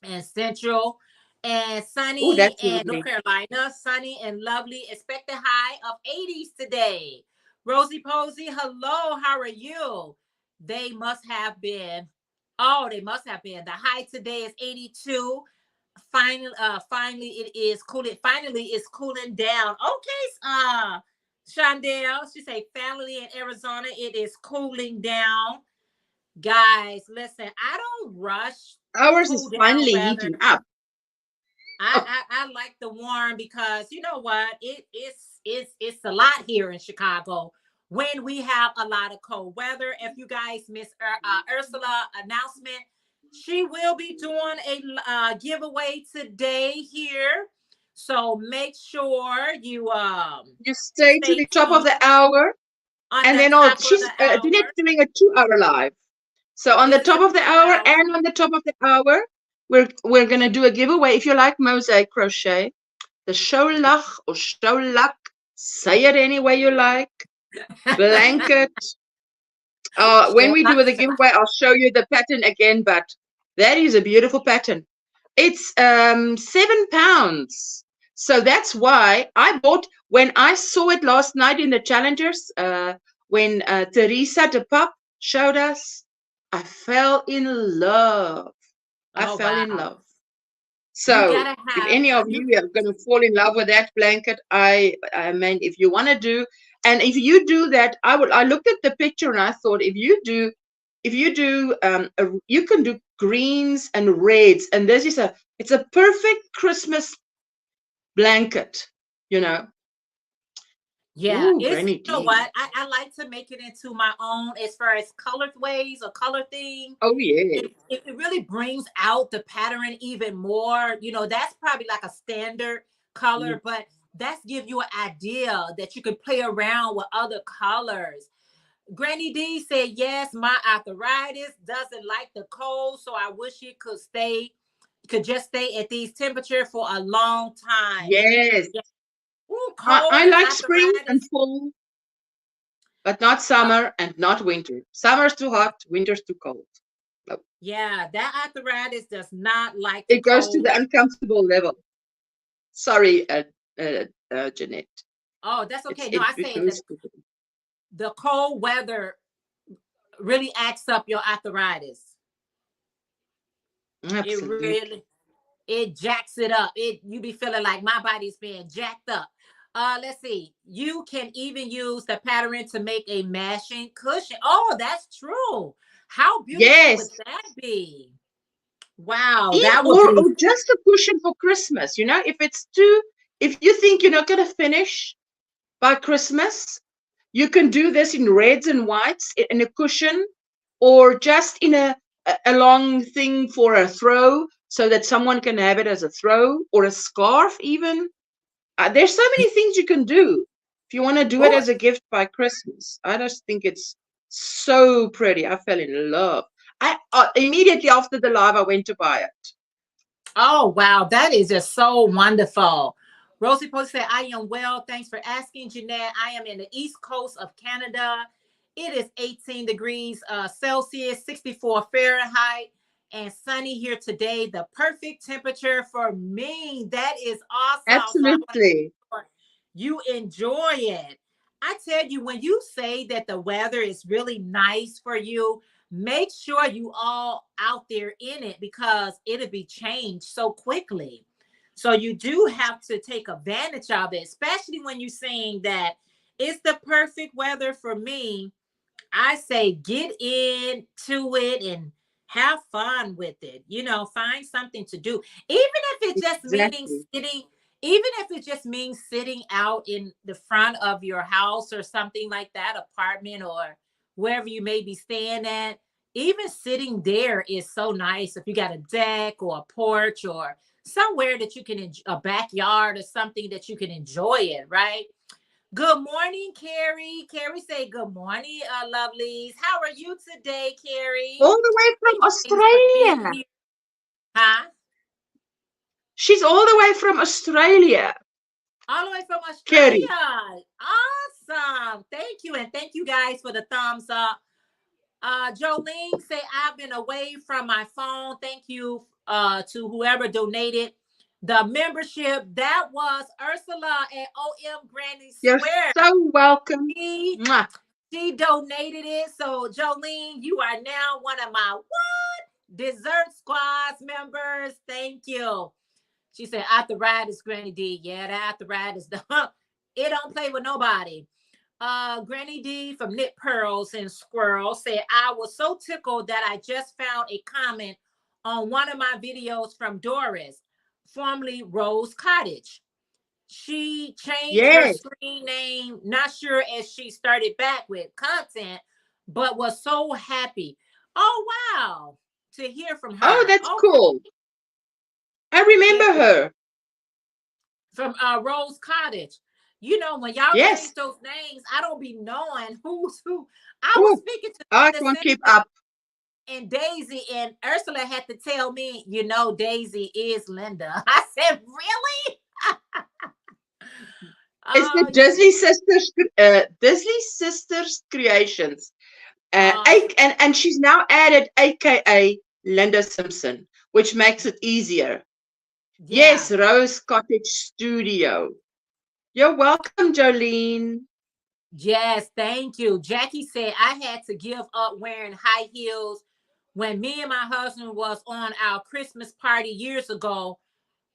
A: in Central and
B: Oh,
A: sunny
B: that's
A: in North
B: lovely.
A: Carolina. Sunny and lovely. Expect a high of 80s today. Rosie Posey, hello. How are you? They must have been. Oh, they must have been. The high today is 82. Finally it is cooling. Finally it's cooling down. Okay, Shondell, she say finally in Arizona it is cooling down. Guys, listen, I don't rush
B: Ours
A: cool
B: is
A: down
B: finally
A: weather.
B: heating up.
A: I,
B: Oh,
A: I like the warm because you know what? It's a lot here in Chicago when we have a lot of cold weather. If you guys miss Ursula announcement, she will be doing a giveaway today here. So make sure you
B: you stay to
A: stay
B: the top of
A: tuned
B: the hour,
A: on
B: and
A: the
B: then
A: top of
B: she's
A: the hour.
B: Jeanette's doing a 2 hour live. So on the
A: This is
B: top
A: a
B: of the hour
A: 2 hour.
B: and on the top of the hour, we're gonna do a giveaway. If you like mosaic crochet, the Sholach or Sholak, say it any way you like. Blanket. When
A: Show
B: we do
A: luck.
B: the giveaway, I'll show you the pattern again. But that is a beautiful pattern. It's £7. So that's why I bought when I saw it last night in the challengers, when Teresa de Pop showed us, I fell in love. I
A: Oh
B: fell in
A: wow.
B: love.
A: You
B: So
A: gotta
B: if
A: have
B: any of
A: you.
B: you are going to fall in love with that blanket, I mean, if you want to do, and if you do that, I looked at the picture and I thought, you can do greens and reds, and it's a perfect Christmas blanket, you know.
A: Yeah,
B: Ooh,
A: it's, you
B: Granny
A: know
B: D.
A: what? I like to make it into my own as far as color ways or color thing.
B: Oh yeah,
A: It really brings out the pattern even more. You know, that's probably like a standard
B: yeah.
A: color, but that's give you an idea that you can play around with other colors. Granny D said, yes, my arthritis doesn't like the cold, so I wish it could just stay at these temperatures for a long time.
B: Yes.
A: Yeah. Ooh,
B: I
A: cold and
B: like spring and
A: arthritis.
B: fall, but not
A: Uh,
B: summer and not winter. Summer's too hot, winter's too cold. No.
A: Yeah, that arthritis does not like the
B: It goes to
A: cold.
B: the uncomfortable level. Sorry, Jeanette.
A: Oh, that's okay. No, I
B: It
A: say that
B: goes to
A: the cold weather really acts up your arthritis. It
B: absolutely.
A: really it jacks it up. It you be feeling like my body's being jacked up. Let's see. You can even use the pattern to make a mashing cushion. Oh, that's true. How beautiful would
B: Yes.
A: that be? Wow,
B: In
A: that would be.
B: or just a cushion for Christmas. If you think you're not going to finish by Christmas, you can do this in reds and whites in a cushion, or just in a long thing for a throw, so that someone can have it as a throw, or a scarf even. There's so many things you can do if you want to do it
A: Oh,
B: as a gift by Christmas. I just think it's so pretty. I fell in love. I immediately after the live, I went to buy it.
A: oh, wow. That is just so wonderful. Rosie Post said, I am well. Thanks for asking, Jeanette. I am in the east coast of Canada. It is 18 degrees Celsius, 64 Fahrenheit. and sunny here today. The perfect temperature for me. That is awesome. So I want to
B: Absolutely.
A: make sure you enjoy it. I tell you, when you say that the weather is really nice for you, make sure you all out there in it because it'll be changed so quickly. So you do have to take advantage of it, especially when you're saying that it's the perfect weather for me. I say get into it and have fun with it. Find something to do.
B: Exactly.
A: Even if it just means sitting out in the front of your house or something like that, apartment or wherever you may be staying at. Even sitting there is so nice. If you got a deck or a porch or somewhere that you can, a backyard or something that you can enjoy it, right? Good morning, Carrie. Carrie say good morning, lovelies. How are you today, Carrie?
B: All the way from
A: Thank you, ladies, for being
B: Australia.
A: here. Huh?
B: She's all the way from Australia,
A: All the way from
B: Kerry.
A: Australia. Awesome. Thank you. And thank you guys for the thumbs up. Jolene say I've been away from my phone. Thank you to whoever donated the membership. That was Ursula and OM Granny
B: You're
A: Swear.
B: so welcome.
A: She
B: Mwah.
A: She donated it. So, Jolene, you are now one of my what? Dessert Squads members. Thank you. She said, arthritis, Granny D. Yeah, the arthritis. It don't play with nobody. Granny D from Knit Pearls and Squirrel said, I was so tickled that I just found a comment on one of my videos from Doris, formerly Rose Cottage. She changed her
B: Yes.
A: screen name, not sure as she started back with content, but was so happy. Oh, wow. To hear from
B: Oh,
A: her.
B: that's
A: Okay.
B: cool. I
A: Yeah.
B: remember her.
A: From Rose Cottage. When y'all change
B: Yes.
A: those names, I don't be knowing who's who. I was
B: Oh,
A: speaking to
B: I
A: Linda
B: can't keep
A: Sanford
B: up.
A: and Daisy, and Ursula had to tell me, Daisy is Linda. I said, really?
B: It's the
A: Oh, yeah.
B: Disney Sisters Creations.
A: Awesome.
B: And she's now added AKA Linda Simpson, which makes it easier.
A: Yeah.
B: Yes, Rose Cottage Studio. You're welcome, Jolene.
A: Yes, thank you. Jackie said I had to give up wearing high heels when me and my husband was on our Christmas party years ago.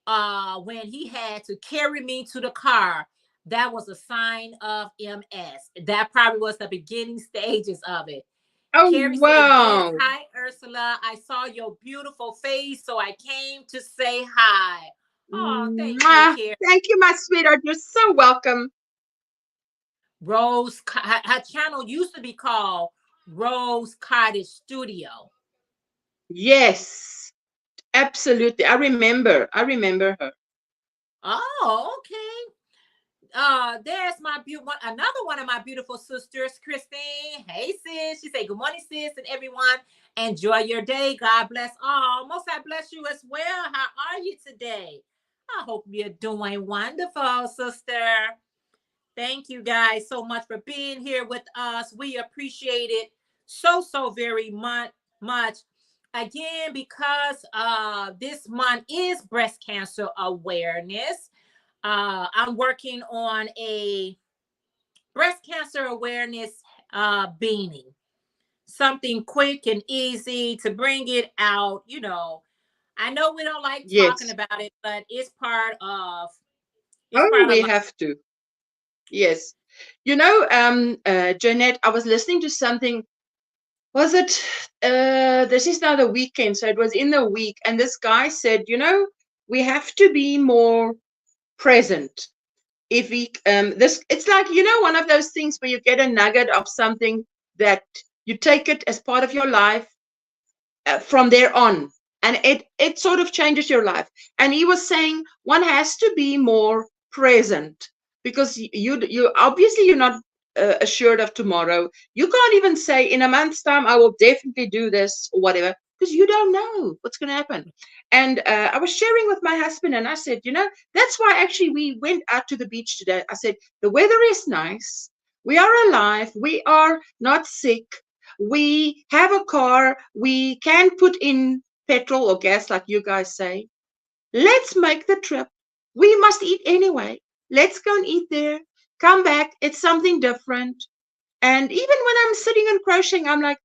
A: When he had to carry me to the car, that was a sign of MS. That probably was the beginning stages of it.
B: Oh,
A: Carrie said, yes,
B: wow.
A: hi, Ursula. I saw your beautiful face, so I came to say hi. Oh, thank you,
B: Mwah.
A: Carrie.
B: Thank you, my sweetheart. You're so welcome.
A: Her channel used to be called Rose Cottage Studio.
B: Yes, absolutely. I remember her.
A: Oh, okay. There's another one of my beautiful sisters, Christine. Hey, sis. She said, good morning, sis, and everyone. Enjoy your day. God bless all. Most I bless you as well. How are you today? I hope you're doing wonderful, sister. Thank you guys so much for being here with us. We appreciate it so very much. Again, because this month is breast cancer awareness. I'm working on a breast cancer awareness beanie. Something quick and easy to bring it out. I know we don't like talking
B: Yes.
A: about it, but it's
B: Oh,
A: part of
B: we
A: life.
B: have to. Yes. Jeanette, I was listening to something. Was it, this is now the weekend, so it was in the week, and this guy said, we have to be more present. If we, it's like, one of those things where you get a nugget of something that you take it as part of your life from there on, and it sort of changes your life. And he was saying one has to be more present because you obviously you're not assured of tomorrow. You can't even say in a month's time I will definitely do this or whatever, because you don't know what's going to happen. And I was sharing with my husband, and I said, that's why actually we went out to the beach today. I said, the weather is nice, we are alive, we are not sick, we have a car, we can put in petrol or gas, like you guys say. Let's make the trip. We must eat anyway. Let's go and eat there. Come back. It's something different. And even when I'm sitting and crocheting, I'm like,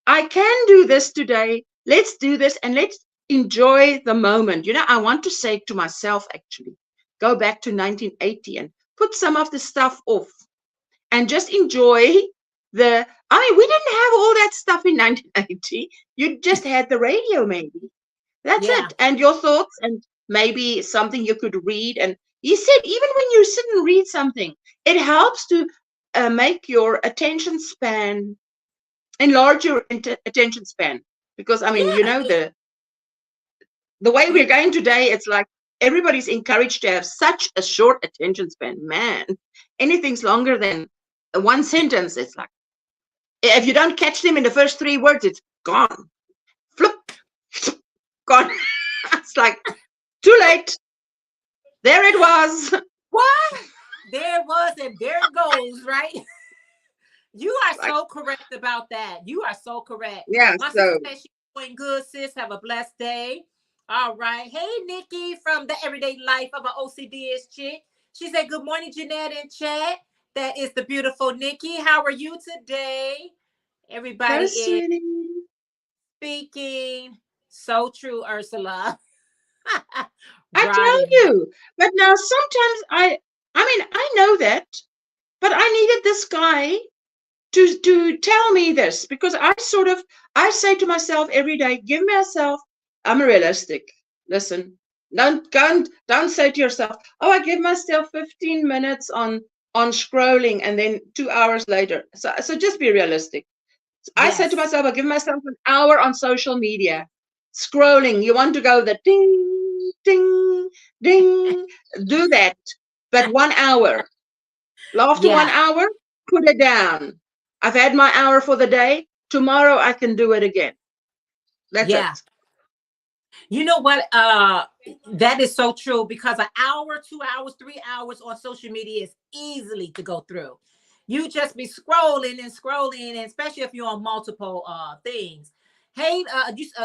B: I can do this today. Let's do this and let's enjoy the moment. I want to say to myself, actually, go back to 1980 and put some of the stuff off and just enjoy we didn't have all that stuff in 1980. You just had the radio, maybe. That's
A: Yeah.
B: it. And your thoughts and maybe something you could read. And he said, even when you sit and read something, it helps to make your attention span, enlarge your attention span. Because,
A: Yeah.
B: the way we're going today, it's like everybody's encouraged to have such a short attention span. Man, anything's longer than one sentence, it's like, if you don't catch them in the first 3 words, it's gone. Flip, gone. It's like, too late. There it was.
A: What? There it was, and there it goes, right? You are
B: Like,
A: so correct about that. You are so correct.
B: yeah,
A: My sister
B: so
A: said she's doing good, sis. Have a blessed day. All right. Hey, Nikki from the Everyday Life of an OCD-ish chick. She said, good morning, Jeanette in chat. That is the beautiful Nikki. How are you today? Everybody
B: hello,
A: is
B: sweetie.
A: speaking. So true, Ursula.
B: I
A: Right
B: tell
A: in.
B: you. But now sometimes I know that, but I needed this guy to tell me this, because I say to myself every day, give myself, I'm realistic. Listen, don't say to yourself, oh, I give myself 15 minutes on scrolling and then 2 hours later. So just be realistic. I say to
A: Yes.
B: myself, I give myself an hour on social media. Scrolling, you want to go the ding, ding, ding, do that. But 1 hour. After
A: Yeah.
B: 1 hour, put it down. I've had my hour for the day. Tomorrow I can do it again. That's
A: Yeah.
B: it.
A: You know what? That is so true, because an hour, 2 hours, 3 hours on social media is easily to go through. You just be scrolling and scrolling, and especially if you're on multiple things. Hey,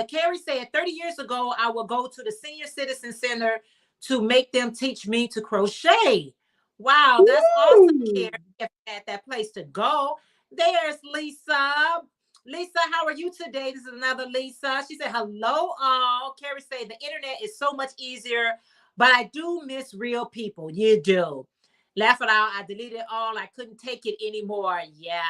A: Carrie said 30 years ago, I would go to the Senior Citizen Center to make them teach me to crochet. Wow, that's awesome,
B: Ooh.
A: Carrie. If you had that place to go. There's Lisa. Lisa, how are you today? This is another Lisa. She said, hello, all. Carrie said, the internet is so much easier, but I do miss real people. You do. Laugh it out. I deleted it all. I couldn't take it anymore. Yeah.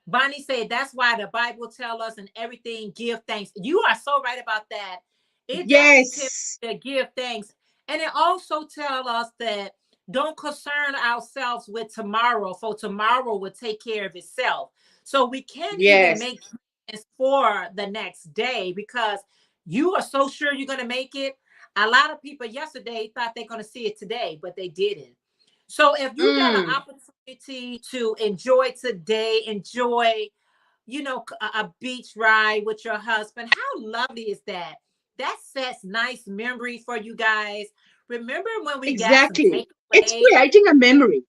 A: Bonnie said, that's why the Bible tells us and everything, give thanks. You are so right about that. It definitely tells
B: Yes.
A: us to give thanks. And it also tells us that don't concern ourselves with tomorrow, for tomorrow will take care of itself. So we can't even
B: Yes.
A: make plans for the next day, because you are so sure you're going to make it. A lot of people yesterday thought they're going to see it today, but they didn't. So if you got an
B: Mm.
A: opportunity to enjoy today, enjoy, a beach ride with your husband, how lovely is that? That sets nice memory for you guys. Remember when we got some
B: Exactly. It's
A: takeaway?
B: creating a memory.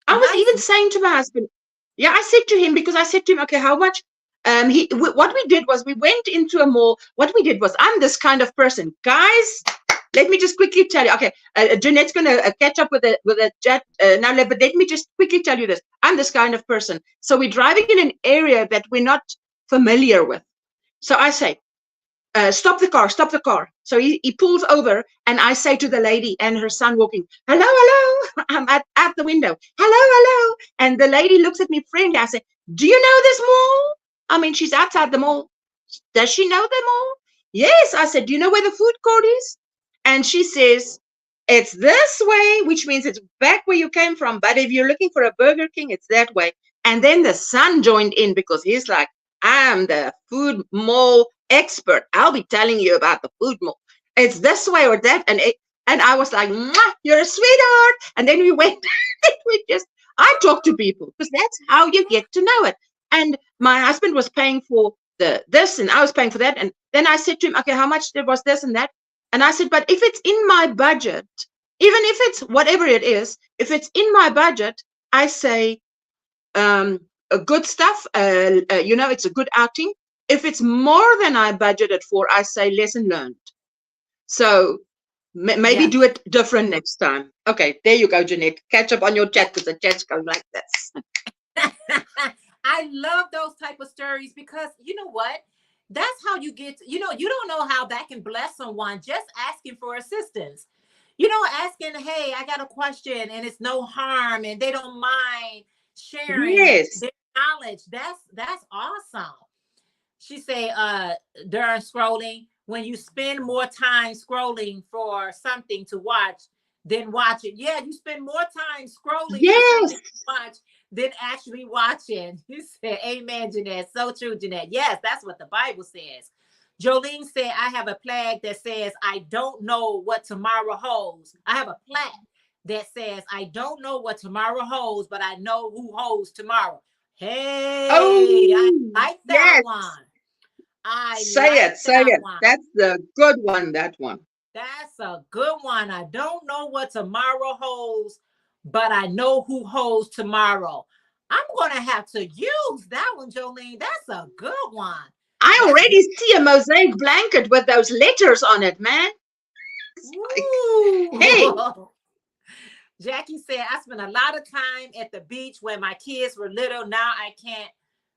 B: I was
A: Nice.
B: even saying to my husband, yeah, I said to him, because I said to him, okay, how much? What we did was we went into a mall. What we did was, I'm this kind of person, guys. Let me just quickly tell you. Okay, Jeanette's going to catch up with a jet now, but let me just quickly tell you this. I'm this kind of person. So we're driving in an area that we're not familiar with. So I say, stop the car, stop the car. So he pulls over, and I say to the lady and her son walking, hello, hello. I'm at the window. Hello, hello. And the lady looks at me friendly. I say, do you know this mall? I mean, she's outside the mall. Does she know the mall? Yes. I said, do you know where the food court is? And she says, it's this way, which means it's back where you came from. But if you're looking for a Burger King, it's that way. And then the son joined in, because he's like, I'm the food mall expert. I'll be telling you about the food mall. It's this way or that. And I was like, you're a sweetheart. And then we went, I talk to people, because that's how you get to know it. And my husband was paying for this, and I was paying for that. And then I said to him, okay, how much there was this and that? And I said, but if it's in my budget, even if it's whatever it is, if it's in my budget, I say, good stuff. It's a good outing. If it's more than I budgeted for, I say lesson learned. So maybe
A: Yeah.
B: do it different next time. Okay, there you go, Jeanette. Catch up on your chat because the chat's going like this.
A: I love those type of stories because you know what? That's how you get, you don't know how that can bless someone just asking for assistance. Asking, hey, I got a question and it's no harm and they don't mind sharing
B: Yes.
A: their knowledge. That's awesome. She say, during scrolling, when you spend more time scrolling for something to watch than watch it. Yeah, you spend more time scrolling for
B: Yes.
A: something to watch than actually watching. You said, amen, Jeanette. So true, Jeanette. Yes, that's what the Bible says. Jolene said, I have a plaque that says, I don't know what tomorrow holds. I have a plaque that says, I don't know what tomorrow holds, but I know who holds tomorrow. Hey, I
B: Oh,
A: like that
B: yes.
A: one. I
B: Say
A: like
B: it. Say
A: that
B: it.
A: one.
B: That's the good one, that one.
A: That's a good one. I don't know what tomorrow holds, but I know who holds tomorrow. I'm going to have to use that one, Jolene. That's a good one.
B: I
A: That's
B: already see a mosaic blanket with those letters on it, man. Like, hey,
A: Ooh. Jackie said, I spent a lot of time at the beach when my kids were little. Now I can't.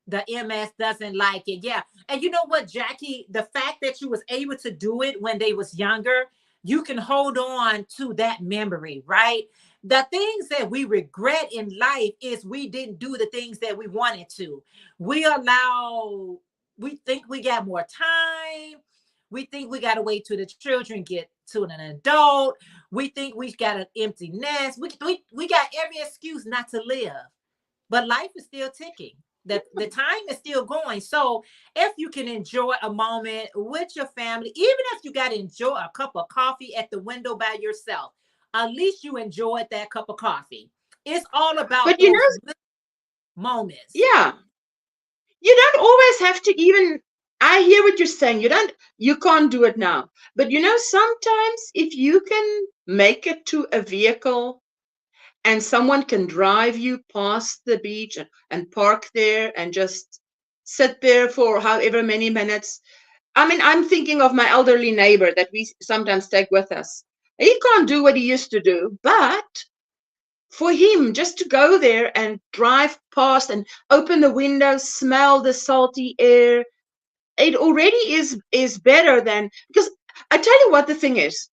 A: The MS doesn't like it. Yeah. And you know what, Jackie? The fact that you was able to do it when they was younger, you can hold on to that memory, right? The things that we regret in life is we didn't do the things that we wanted to. We think we got more time. We think we got to wait till the children get to an adult. We think we got an empty nest. We got every excuse not to live, but life is still ticking. The time is still going. So if you can enjoy a moment with your family, even if you got to enjoy a cup of coffee at the window by yourself, at least you enjoyed that cup of coffee. It's all about
B: but you
A: those
B: know,
A: moments.
B: yeah, you don't always have to even. I hear what you're saying. You can't do it now. But sometimes if you can make it to a vehicle and someone can drive you past the beach and park there and just sit there for however many minutes. I mean, I'm thinking of my elderly neighbor that we sometimes take with us. He can't do what he used to do, but for him just to go there and drive past and open the window, smell the salty air, it already is better than, because I tell you what the thing is.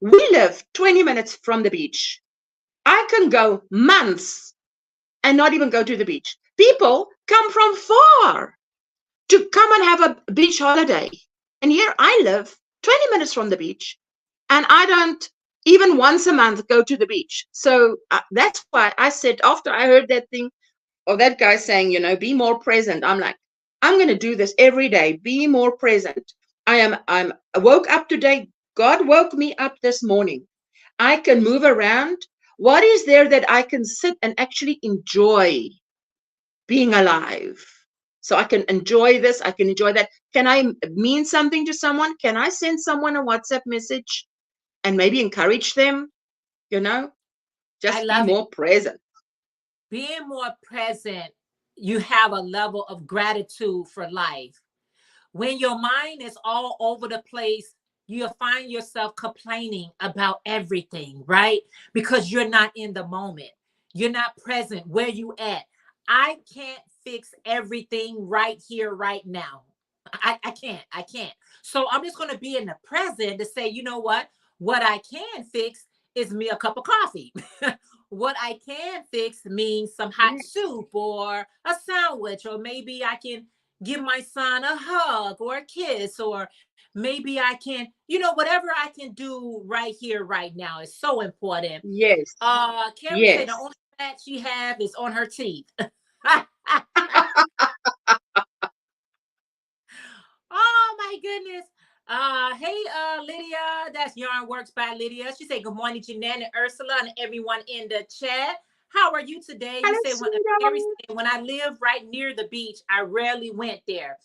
B: We live 20 minutes from the beach. I can go months and not even go to the beach. People come from far to come and have a beach holiday. And here I live 20 minutes from the beach, and I don't even once a month go to the beach. So that's why I said, after I heard that thing, or that guy saying, be more present, I'm like, I'm going to do this every day. Be more present. I'm woke up today. God woke me up this morning. I can move around. What is there that I can sit and actually enjoy being alive? So I can enjoy this. I can enjoy that. Can I mean something to someone? Can I send someone a WhatsApp message and maybe encourage them? You know,
A: I
B: just be
A: love it.
B: more present.
A: Being more present, you have a level of gratitude for life. When your mind is all over the place, you'll find yourself complaining about everything, right? Because you're not in the moment. You're not present where you at. I can't fix everything right here, right now. I can't. I can't. So I'm just going to be in the present to say, you know what? What I can fix is me a cup of coffee. What I can fix means some hot
B: Yes.
A: soup or a sandwich, or maybe I can give my son a hug or a kiss, or maybe I can, whatever I can do right here, right now is so important.
B: Yes.
A: Carrie said the
B: Yes.
A: only fat she have is on her teeth. Oh my goodness. Hey, Lydia, that's Yarn Works by Lydia. She said, good morning, Jeanette and Ursula and everyone in the chat. How are you today? You
B: Hello,
A: say, Carrie
B: sweetheart.
A: said, when I live right near the beach, I rarely went there.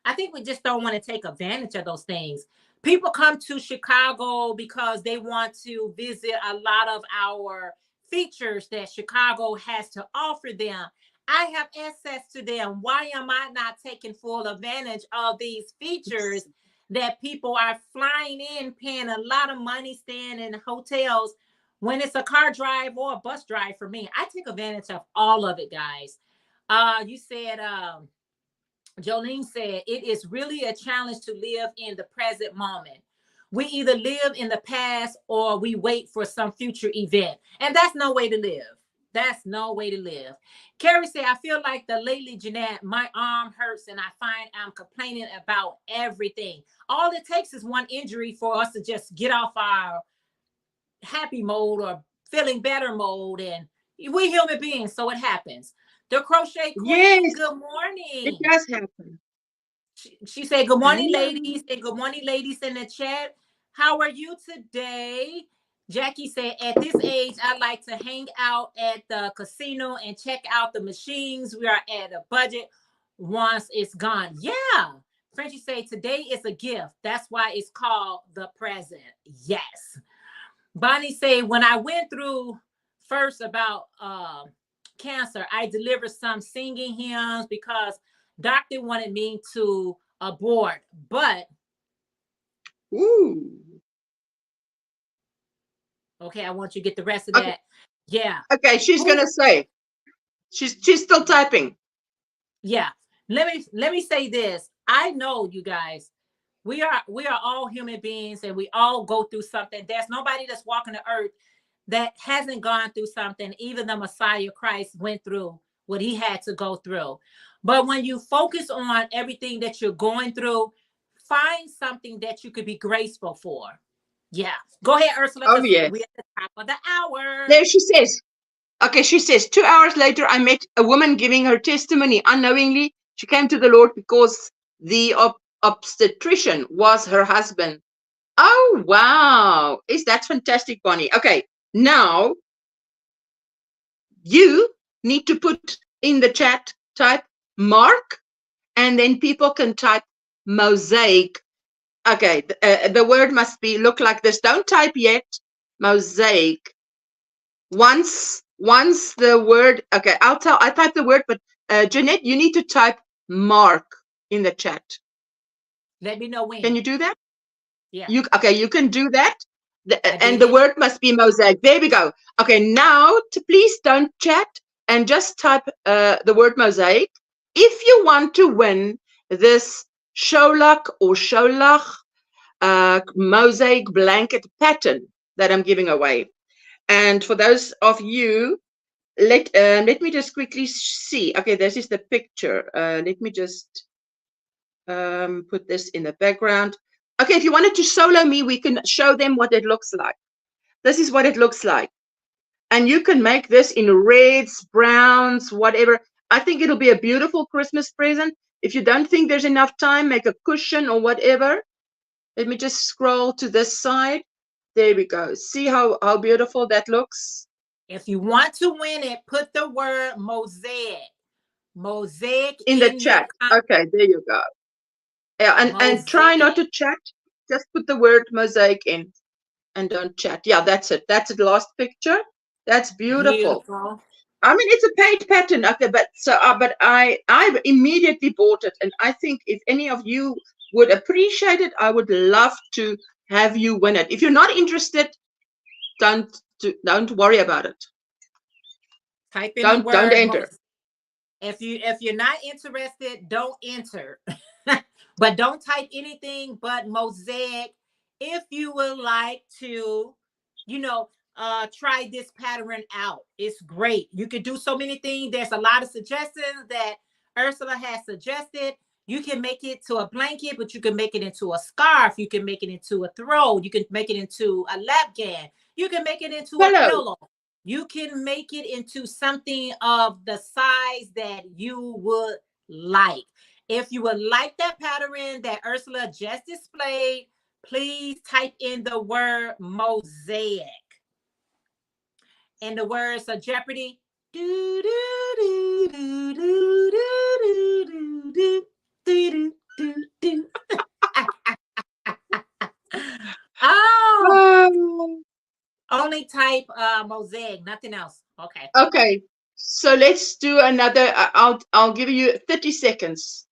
A: I think we just don't want to take advantage of those things. People come to Chicago because they want to visit a lot of our features that Chicago has to offer them. I have access to them. Why am I not taking full advantage of these features that people are flying in, paying a lot of money, staying in hotels when it's a car drive or a bus drive for me? I take advantage of all of it, guys. You said Jolene said, it is really a challenge to live in the present moment. We either live in the past or we wait for some future event. And that's no way to live. That's no way to live. Carrie said, I feel like the lately, Jeanette, my arm hurts and I find I'm complaining about everything. All it takes is one injury for us to just get off our happy mode or feeling better mode. And we human beings, so it happens. The Crochet Queen,
B: Yes,
A: good
B: it
A: morning.
B: does happen.
A: She said, good morning,
B: Hello.
A: ladies. Said, good morning, ladies in the chat. How are you today? Jackie said, at this age, I like to hang out at the casino and check out the machines. We are at a budget once it's gone. Yeah. Frenchie said, today is a gift. That's why it's called the present. Yes. Bonnie said, when I went through first about cancer, I delivered some singing hymns because doctor wanted me to abort. But
B: Ooh.
A: okay, I want you to get the rest of
B: Okay.
A: that. Yeah.
B: Okay. She's
A: Who?
B: gonna say. She's still typing.
A: Yeah. Let me say this. I know you guys. We are all human beings and we all go through something. There's nobody that's walking the earth that hasn't gone through something. Even the Messiah Christ went through what he had to go through. But when you focus on everything that you're going through, find something that you could be graceful for. Yeah. Go ahead, Ursula,
B: Oh
A: because we're
B: yes.
A: at the top of the hour.
B: There she says. Okay, she says, 2 hours later, I met a woman giving her testimony. Unknowingly, she came to the Lord because the obstetrician was her husband. Oh, wow. Is that fantastic, Bonnie? Okay, now you need to put in the chat, type Mark, and then people can type mosaic. Okay, the word must be look like this. Don't type yet. Mosaic. Once the word, okay, I type the word, but Jeanette, you need to type Mark in the chat.
A: Let me know
B: Can
A: when.
B: you do that?
A: Yeah,
B: You can do that.
A: I
B: And
A: did
B: the
A: it.
B: word must be mosaic. There we go. Okay, now please don't chat and just type the word mosaic. If you want to win this Sholak or Sholach mosaic blanket pattern that I'm giving away. And for those of you, let me just quickly see. Okay, this is the picture. Let me just put this in the background. Okay, if you wanted to solo me, we can show them what it looks like. This is what it looks like. And you can make this in reds, browns, whatever. I think it'll be a beautiful Christmas present. If you don't think there's enough time, make a cushion or whatever. Let me just scroll to this side. There we go. See how beautiful that looks?
A: If you want to win it, put the word mosaic. Mosaic
B: In the
A: in the
B: chat. Okay, there you go. Yeah, and try not
A: mosaic.
B: to chat. Just put the word mosaic in and don't chat. Yeah, that's it. That's the last picture. That's beautiful.
A: Beautiful.
B: I mean, it's a paid pattern, okay, but I immediately bought it, and I think if any of you would appreciate it, I would love to have you win it. If you're not interested, don't worry about it.
A: Type in the
B: Don't
A: word
B: enter.
A: mosaic. If you're not interested, don't enter. But don't type anything but mosaic. If you would like to, you know, try this pattern out. It's great. You can do so many things. There's a lot of suggestions that Ursula has suggested. You can make it to a blanket, but you can make it into a scarf. You can make it into a throw. You can make it into a lapgan. You can make it into a
B: Hello.
A: pillow. You can make it into something of the size that you would like. If you would like that pattern that Ursula just displayed, please type in the word mosaic. And the words of Jeopardy. Do, do, do, do, do, do, do, do, do, do, do. Oh,
B: Um,
A: only type mosaic, nothing else. Okay.
B: okay. So let's do another. I'll give you 30 seconds,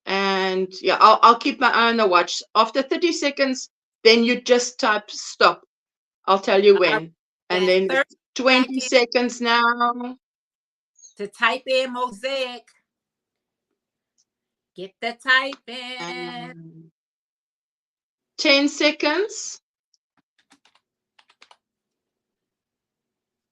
B: and yeah, I'll keep my eye on the watch. After 30 seconds, then you just type stop. I'll tell you
A: All right,
B: when, and
A: got
B: then
A: 30
B: it's 20
A: seconds
B: seconds now.
A: to type in mosaic. Get the type in.
B: And 10 seconds.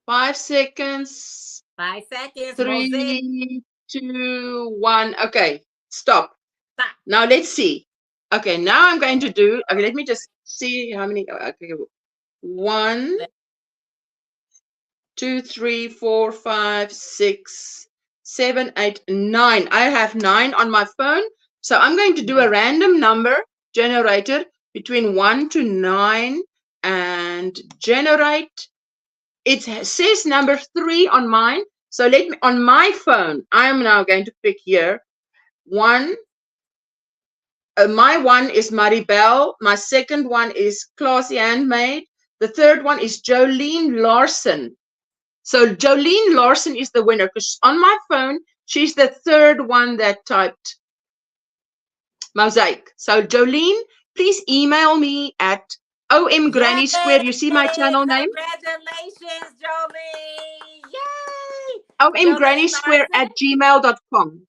B: 5 seconds.
A: 5 seconds. Mosaic.
B: 3, 2, 1. Okay, stop.
A: Stop.
B: Now let's see. Okay, now I'm going to do. Okay, let me just see how many. Okay, 1, 2, 3, 4, 5, 6, 7, 8, 9. I have 9 on my phone. So I'm going to do a random number generator between 1 to 9 and generate. It says number 3 on mine. So let me, on my phone, I am now going to pick here 1. My one is Maribel. My second one is Classy Handmade. The third one is Jolene Larson. So Jolene Larson is the winner because on my phone, she's the third one that typed mosaic. So Jolene, please email me at
A: Yay!
B: omgrannysquare. You see my channel name?
A: Congratulations, Jolene! Yay! Jolene
B: omgrannysquare
A: Larson.
B: at gmail.com.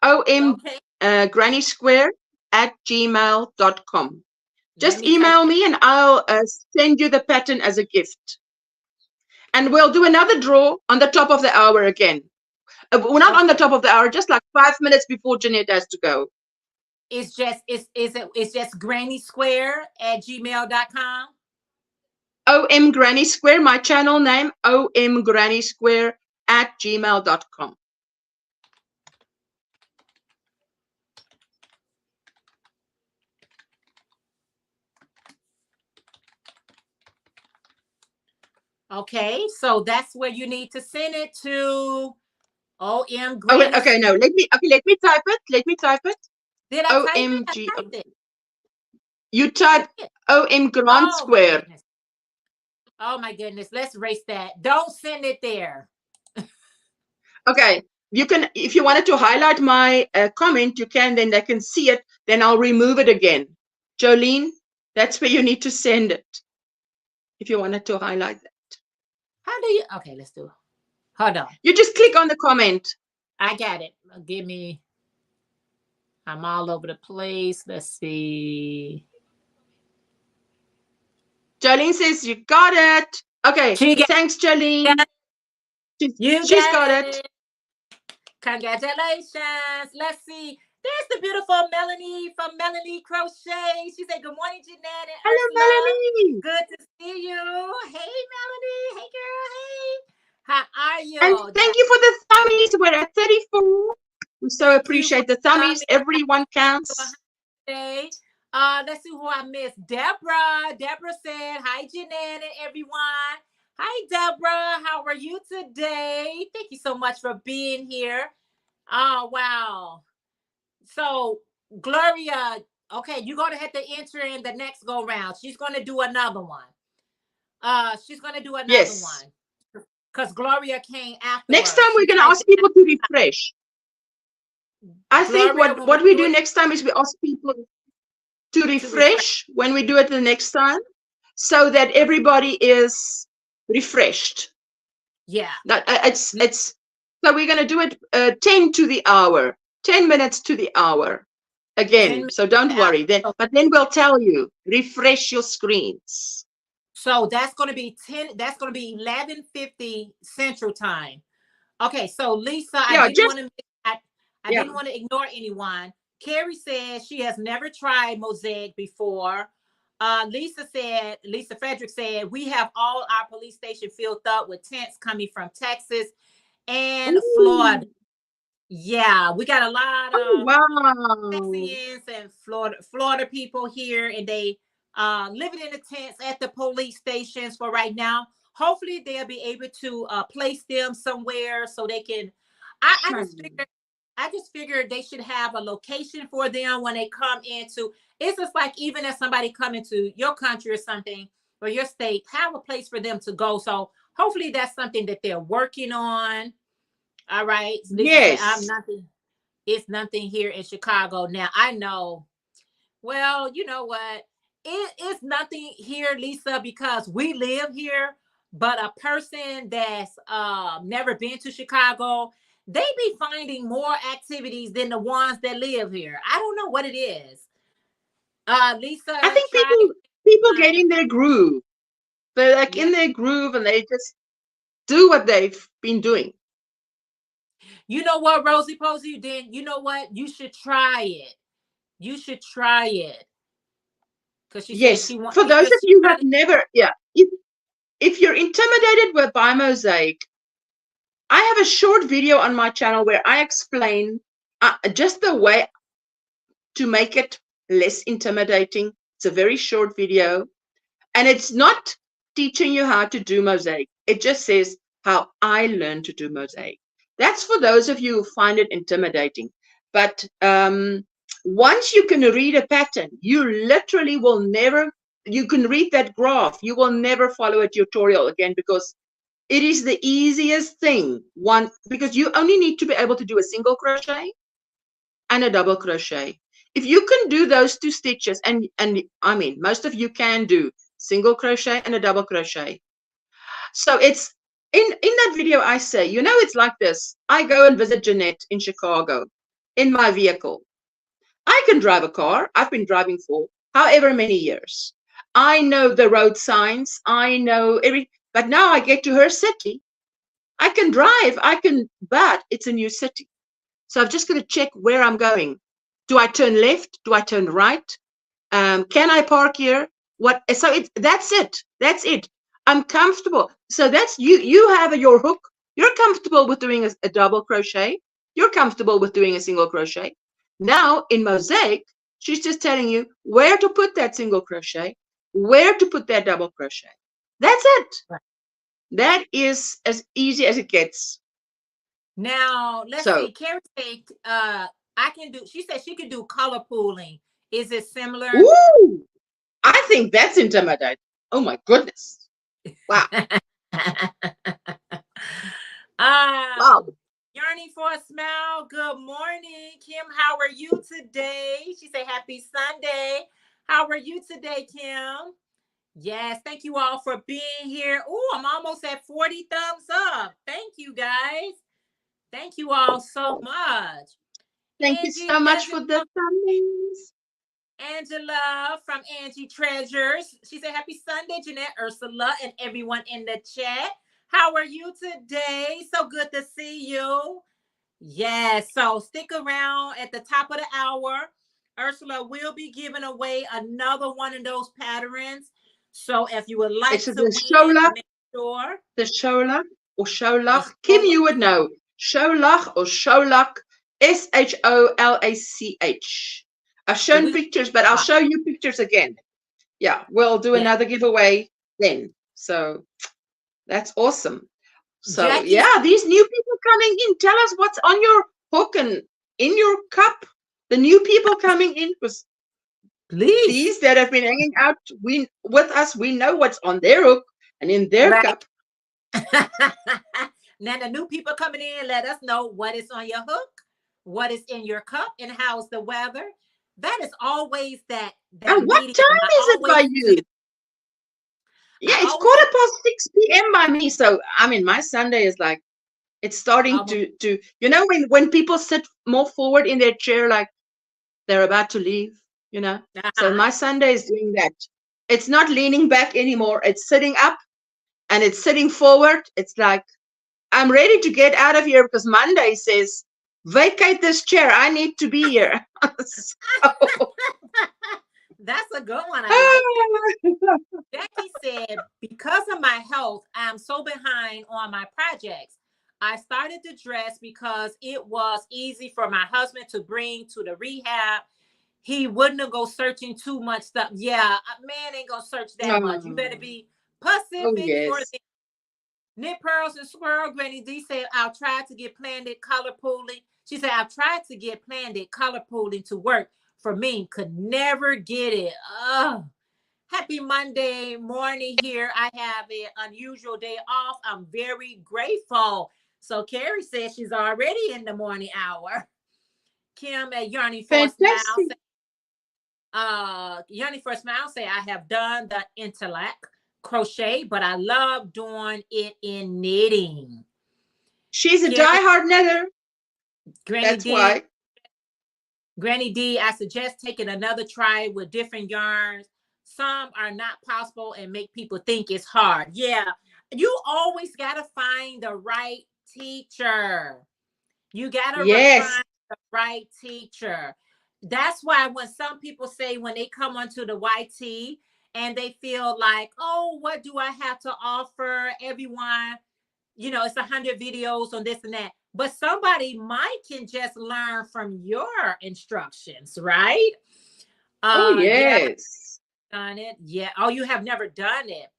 A: Okay.
B: omgrannysquare at gmail.com.
A: Let
B: Just
A: me type
B: email
A: it.
B: me and I'll send you the pattern as a gift. And we'll do another draw on the top of the hour again. We're not on the
A: Okay.
B: top of the hour, just like 5 minutes before Jeanette has to go.
A: It's just granny square at gmail.com.
B: omgrannysquare, my channel name, omgrannysquare at gmail.com.
A: Okay, so that's where you need to send it to. OM
B: Oh,
A: Granny.
B: okay, no, let me type it. Let me type it.
A: Did I type it? I
B: OMG.
A: typed it.
B: You
A: I
B: type
A: did.
B: OM Grand
A: Oh my
B: Square.
A: goodness. Oh my goodness. Let's erase that. Don't send it there.
B: Okay, you can, if you wanted to highlight my comment, you can, then they can see it, then I'll remove it again. Jolene, that's where you need to send it if you wanted to highlight that.
A: How do you? Okay, let's do it. Hold on.
B: You just click on the comment.
A: I got it. Give me. I'm all over the place. Let's see.
B: Jolene says you got it. Okay,
A: She got
B: thanks, Jolene.
A: it. You
B: She's
A: got
B: got it.
A: it. Congratulations. Let's see. There's the beautiful Melanie from Melanie Crochet. She said, "Good morning, Jeanette and
B: Hello,
A: Ursula.
B: Melanie.
A: Good to see you. Hey, Melanie. Hey, girl. Hey. How are
B: And
A: you?
B: thank you for the thummies. We're at 34. We so
A: Thank you for
B: appreciate the thummies.
A: coming.
B: Everyone counts.
A: Today. Let's see who I missed. Deborah. Deborah said, "Hi, Jeanette and everyone. Hi, Deborah. How are you today? Thank you so much for being here. Oh, wow. So, Gloria, okay, you're going to have to enter in the next go round. She's going to do another one. She's going to do another
B: Yes.
A: one because Gloria came
B: Next time
A: afterwards. She
B: we're going to
A: typed
B: ask
A: it
B: people to refresh. I think
A: Gloria, when we
B: what we
A: do
B: do
A: it
B: next time is we ask people to
A: to refresh.
B: refresh when we do it the next time so that everybody is refreshed.
A: Yeah.
B: It's so we're going to do it 10 to the hour, 10 minutes to the hour again. So don't worry. But then we'll tell you, refresh your screens.
A: So that's going to be 10. That's going to be 11:50 Central Time. Okay. So Lisa, I
B: Yeah,
A: didn't
B: just
A: want to. I
B: yeah.
A: didn't want to ignore anyone. Carrie says she has never tried mosaic before. Lisa Frederick said, we have all our police station filled up with tents coming from Texas and Florida.
B: Ooh.
A: Yeah, we got a lot
B: Oh,
A: of
B: wow.
A: Texians and Florida people here, and they living in the tents at the police stations for right now. Hopefully, they'll be able to place them somewhere so they can. I just figured they should have a location for them when they come into. It's just like even if somebody come into your country or something or your state, have a place for them to go. So hopefully that's something that they're working on. All right. Lisa said, I'm
B: Yes.
A: nothing. It's nothing here in Chicago. Now I know. Well, you know what? It is nothing here, Lisa, because we live here. But a person that's never been to Chicago, they be finding more activities than the ones that live here. I don't know what it is.
B: I
A: Lisa
B: think
A: tried.
B: people get in their groove. They're like
A: Yeah.
B: in their groove and they just do what they've been doing.
A: You know what, Rosie Posey? Then you know what? You should try it. You should try it. Because she said
B: Yes.
A: she wants
B: For those of
A: because she
B: you who have
A: really.
B: never, yeah, if you're intimidated by mosaic, I have a short video on my channel where I explain just the way to make it less intimidating. It's a very short video, and it's not teaching you how to do mosaic. It just says how I learned to do mosaic. That's for those of you who find it intimidating. But once you can read a pattern, you literally will never, you can read that graph, you will never follow a tutorial again, because it is the easiest thing. One, because you only need to be able to do a single crochet and a double crochet. If you can do those two stitches, and I mean, most of you can do single crochet and a double crochet. So it's in that video I say, you know, it's like this. I go and visit Jeanette in Chicago in my vehicle. I can drive a car. I've been driving for however many years. I know the road signs. I know but now I get to her city. I can drive. But it's a new city. So I've just got to check where I'm going. Do I turn left? Do I turn right? Can I park here? What? So that's it. That's it. I'm comfortable. So that's you. You have your hook. You're comfortable with doing a double crochet. You're comfortable with doing a single crochet. Now in mosaic, she's just telling you where to put that single crochet, where to put that double crochet. That's it. That is as easy as it gets.
A: Now let's
B: So,
A: see. Carrie said, I can do. She said she could do color pooling. Is it similar?
B: ooh, I think that's intimidating. Oh my goodness. Wow. Wow.
A: Yearning for a smile. Good morning, Kim. How are you today? She said, "Happy Sunday." How are you today, Kim? Yes, thank you all for being here. Oh, I'm almost at 40 thumbs up. Thank you, guys. Thank you all so much.
B: Thank you
A: Angie,
B: so much for the thumbs.
A: Angela from Angie Treasures. She said, "Happy Sunday, Jeanette, Ursula, and everyone in the chat. How are you today? So good to see you." Yes, so stick around at the top of the hour. Ursula will be giving away another one of those patterns. So if you would like
B: It's
A: to
B: the
A: win,
B: Sholach,
A: make sure
B: the Sholach or
A: the
B: Sholach. Kim,
A: Shola.
B: you would know. Sholach or Sholach, Sholach. I've
A: Do
B: shown
A: we?
B: pictures, but I'll show you pictures again. Yeah, we'll do
A: Yeah.
B: another giveaway then. So that's awesome. So
A: Jackie,
B: yeah, these new people coming in, tell us what's on your hook and in your cup. The new people coming in, because
A: please.
B: these that have been hanging out with us, we know what's on their hook and in their
A: Right.
B: cup.
A: Now the new people coming in, let us know what is on your hook, what is in your cup, and how's the weather. That is always that
B: And what
A: medium.
B: time is it by you? Yeah,
A: I
B: it's
A: always feel
B: 6:15 p.m. by me. So I mean, my Sunday is like it's starting
A: almost
B: to you know when people sit more forward in their chair like they're about to leave, you know. So
A: uh-huh.
B: my Sunday is doing that. It's not leaning back anymore. It's sitting up and it's sitting forward. It's like I'm ready to get out of here because Monday says vacate this chair. I need to be here. So,
A: That's a good one. I like that. Jackie said, because of my health, I'm so behind on my projects. I started the dress because it was easy for my husband to bring to the rehab. He wouldn't have go searching too much stuff. Yeah, a man ain't gonna search that much. You better
B: oh,
A: be
B: oh
A: Pacific for
B: yes.
A: the knit pearls and swirl. Granny D said, I'll try to get planned color pooling. She said, I've tried to get planned color pooling to work for me. Could never get it. Oh, Happy Monday morning here. I have an unusual day off. I'm very grateful. So Carrie says she's already in the morning hour. Kim at Yearning for a Smile
B: Fantastic.
A: Yearning for a Smile say I have done the intellect crochet, but I love doing it in knitting.
B: She's a
A: Carrie,
B: diehard knitter.
A: Granny
B: That's
A: D,
B: why.
A: Granny D, I suggest taking another try with different yarns. Some are not possible and make people think it's hard. Yeah, you always got to find the right teacher. You got to
B: Yes.
A: find the right teacher. That's why when some people say when they come onto the YT and they feel like, oh, what do I have to offer everyone? It's 100 videos on this and that, but somebody might can just learn from your instructions, right?
B: Oh,
A: Yeah,
B: yes.
A: done it. Yeah. Oh, you have never done it.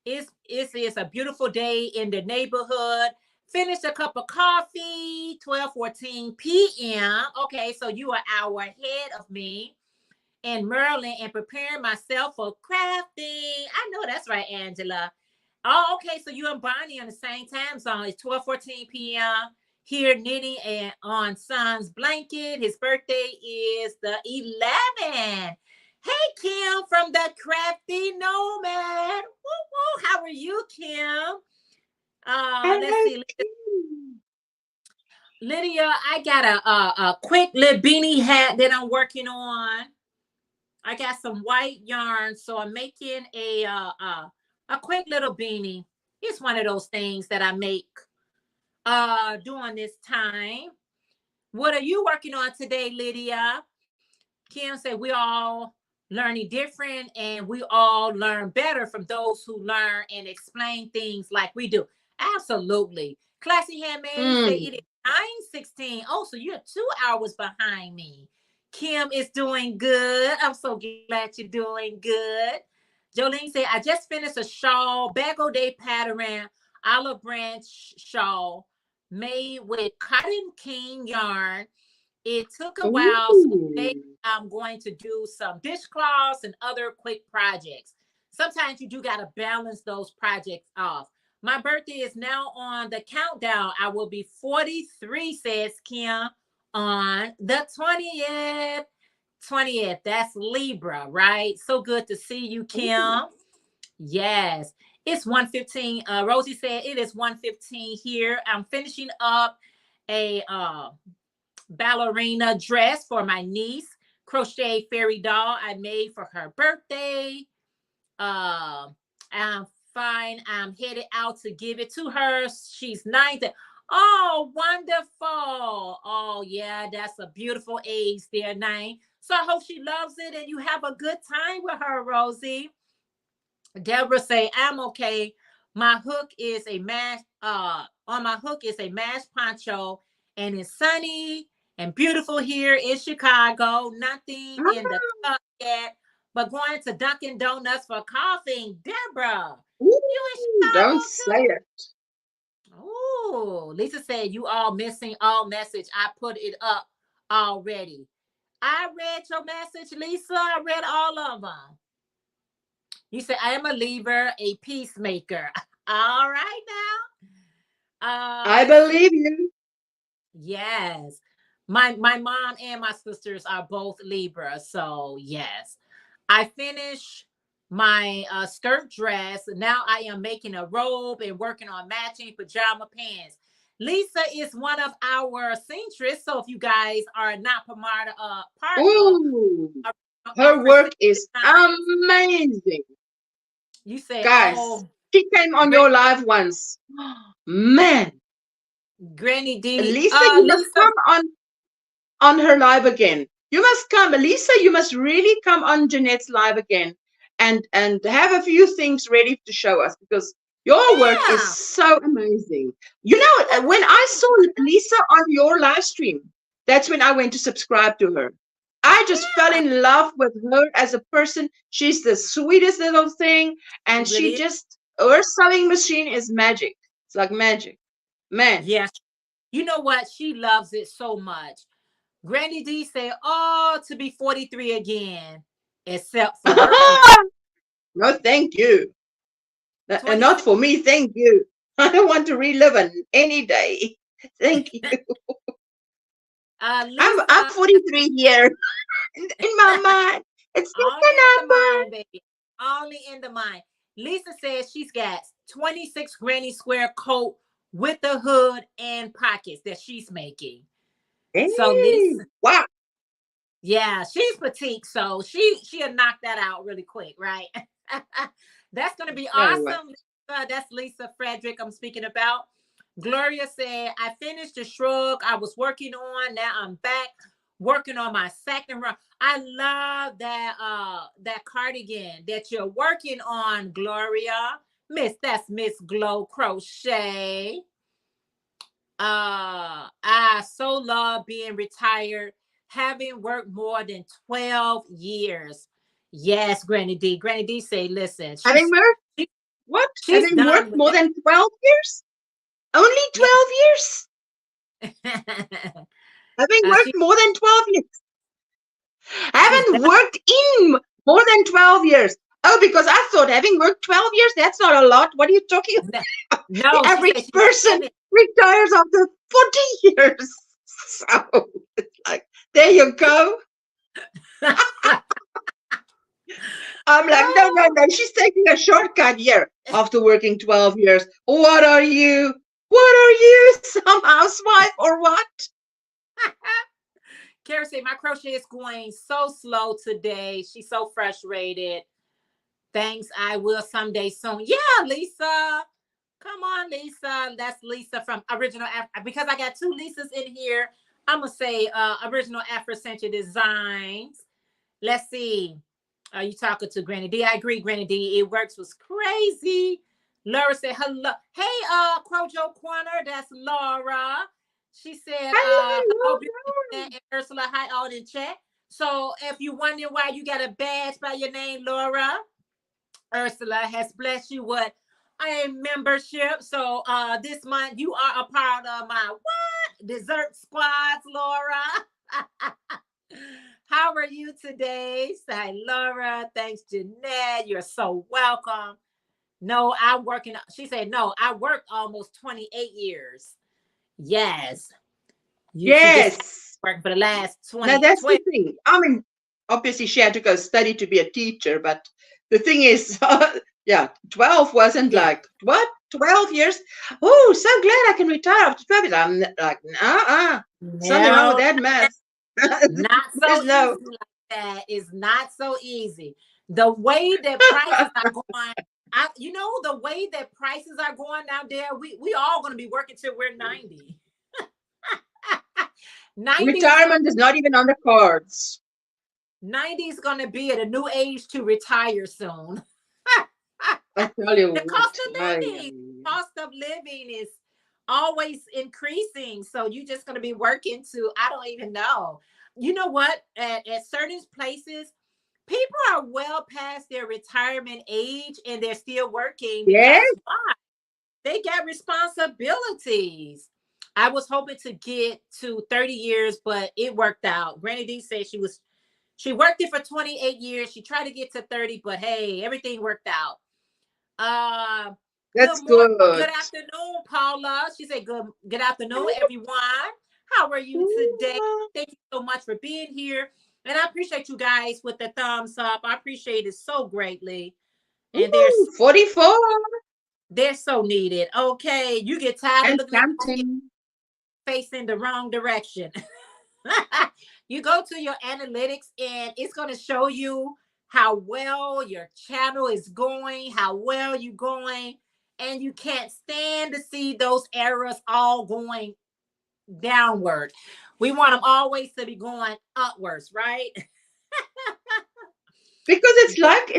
A: It's a beautiful day in the neighborhood. Finished a cup of coffee, 12:14 p.m. Okay, so you are an hour ahead of me in Maryland and preparing myself for crafting. I know that's right, Angela. Oh, okay. So you and Bonnie on the same time zone. It's 12:14 p.m. here knitting and on son's blanket. His birthday is the 11th. Hey, Kim from the Crafty Nomad. Woo woo. How are you, Kim? Let's
B: Hello,
A: see.
B: Kim.
A: Lydia, I got a quick little beanie hat that I'm working on. I got some white yarn, so I'm making a quick little beanie. It's one of those things that I make during this time. What are you working on today, Lydia? Kim said we all learning different and we all learn better from those who learn and explain things like we do. Absolutely. Classy Handmade said
B: Mm.
A: it is 9:16. Oh, so you're 2 hours behind me. Kim is doing good. I'm so glad you're doing good. Jolene said, I just finished a shawl, Bago Day pattern, olive branch shawl made with cotton king yarn. It took a while, so today
B: Ooh.
A: I'm going to do some dishcloths and other quick projects. Sometimes you do got to balance those projects off. My birthday is now on the countdown. I will be 43, says Kim, on the 20th. 20th, that's Libra, right? So good to see you,
B: Ooh.
A: Kim. Yes. It's 1:15. Rosie said it is 1:15 here. I'm finishing up a ballerina dress for my niece, crochet fairy doll I made for her birthday. I'm fine. I'm headed out to give it to her. She's 9. Oh, wonderful. Oh, yeah, that's a beautiful age there, 9. So I hope she loves it and you have a good time with her, Rosie. Deborah say, I'm okay. My hook is a mash, on my hook is a mash poncho, and it's sunny and beautiful here in Chicago. Nothing in the
B: Ah,
A: cup yet, but going to Dunkin' Donuts for coffee. Deborah, you in
B: ooh,
A: Chicago
B: don't say
A: too?
B: it.
A: Oh, Lisa said you all missing all message. I put it up already. I read your message, Lisa. I read all of them. You said I am a lever, a peacemaker. All right now.
B: I
A: Let's see.
B: believe you.
A: Yes. My mom and my sisters are both Libra. So yes. I finished my skirt dress. Now I am making a robe and working on matching pajama pants. Lisa is one of our seamstresses. So if you guys are not part of
B: Ooh, her
A: Afro
B: work
A: Seamstress
B: is
A: Designs,
B: amazing.
A: you say,
B: Guys,
A: oh,
B: she came on your live once. Man,
A: Granny D.
B: Lisa, you must
A: Lisa,
B: come on her live again. You must come, Lisa. You must really come on Jeanette's live again, and have a few things ready to show us because your work is
A: yeah.
B: so amazing. You know,
A: Well,
B: when I saw Lisa on your live stream, that's when I went to subscribe to her. I just fell
A: yeah,
B: in love with her as a person. She's the sweetest little thing,
A: she
B: and she
A: really is.
B: just her sewing machine is magic. It's like magic, man.
A: Yes. You know what? She loves it so much. Granny D said, oh, to be 43 again, except for her.
B: No, thank you. And not
A: 26.
B: for me, thank you. I don't want to relive any day. Thank you. I'm
A: Lisa,
B: 43 here in my mind. It's just
A: only in
B: a
A: the
B: number.
A: mind, baby. Only in the mind. Lisa says she's got 26 granny square coat with the hood and pockets that she's making. So
B: Hey,
A: Lisa,
B: wow.
A: yeah, she's petite, so she'll knock that out really quick, right? That's gonna be
B: Tell you what.
A: awesome. Lisa. That's Lisa Frederick I'm speaking about. Gloria said, I finished the shrug I was working on. Now I'm back working on my second run. I love that cardigan that you're working on, Gloria. That's Miss Glow Crochet. I so love being retired, having worked more than 12 years. Yes, Granny D. Granny D say, listen,
B: Having worked,
A: she,
B: what?
A: she's
B: Having
A: done
B: worked
A: with
B: more
A: that.
B: than 12 years? Only
A: Yeah.
B: 12 years? Having worked
A: She
B: more than 12 years?
A: she's
B: Haven't
A: done.
B: worked in more than 12 years. Oh, because I thought having worked 12 years, that's not a lot. What are you talking about? The
A: No, she said
B: average
A: she's
B: person
A: finished.
B: retires after 40 years. So it's like, there you go. I'm like, no, no,
A: Oh,
B: no. She's taking a shortcut here after working 12 years. What are you? What are you? Some housewife or what?
A: Kara said my crochet is going so slow today. She's so frustrated. Thanks. I will someday soon. Yeah, Lisa. Come on, Lisa. That's Lisa from Original because I got two Lisas in here. I'm gonna say Original Afro Century Designs. Let's see. Are you talking to Granny D? I agree, Granny D. It works was crazy. Laura said hello. Hey, Crojo Corner. That's Laura. She said, hello, beautiful Jeanette and Ursula. Hi, all in chat. So if you're wondering why you got a badge by your name, Laura, Ursula has blessed you with a membership. So this month you are a part of my what? Dessert squads, Laura. How are you today? Say Laura. Thanks, Jeanette. You're so welcome. No, I'm working. She said, no, I worked almost 28 years. Yes. She just
B: Yes.
A: working for the last
B: Now
A: 20,
B: that's the
A: 20.
B: thing. I mean, obviously she had to go study to be a teacher, but the thing is, yeah, 12 wasn't
A: Yeah.
B: like, what? 12 years? Oh, so glad I can retire after 12 years. I'm like, something wrong with
A: No,
B: that math.
A: not so
B: There's no,
A: easy like that. It's not so easy. The way that prices are going, the way that prices are going out there, we all gonna be working till we're 90. 90 is gonna
B: retirement is not even on the cards.
A: 90 is gonna be at a new age to retire soon.
B: I tell you
A: The
B: what.
A: cost of living is always increasing. So you're just going to be working to, I don't even know. You know what? At certain places, people are well past their retirement age and they're still working
B: Yes,
A: because why? They got responsibilities. I was hoping to get to 30 years, but it worked out. Granny D said she worked it for 28 years. She tried to get to 30, but hey, everything worked out. Uh,
B: that's
A: good morning,
B: good.
A: good afternoon, Paula. She said, good afternoon, everyone. How are you today? Thank you so much for being here. And I appreciate you guys with the thumbs up. I appreciate it so greatly. And
B: Ooh, 44
A: they're so needed. Okay. You get tired of
B: and
A: looking at your
B: counting.
A: face in the wrong direction. You go to your analytics and it's going to show you how well your channel is going, how well you're going, and you can't stand to see those errors all going downward. We want them always to be going upwards, right?
B: Because it's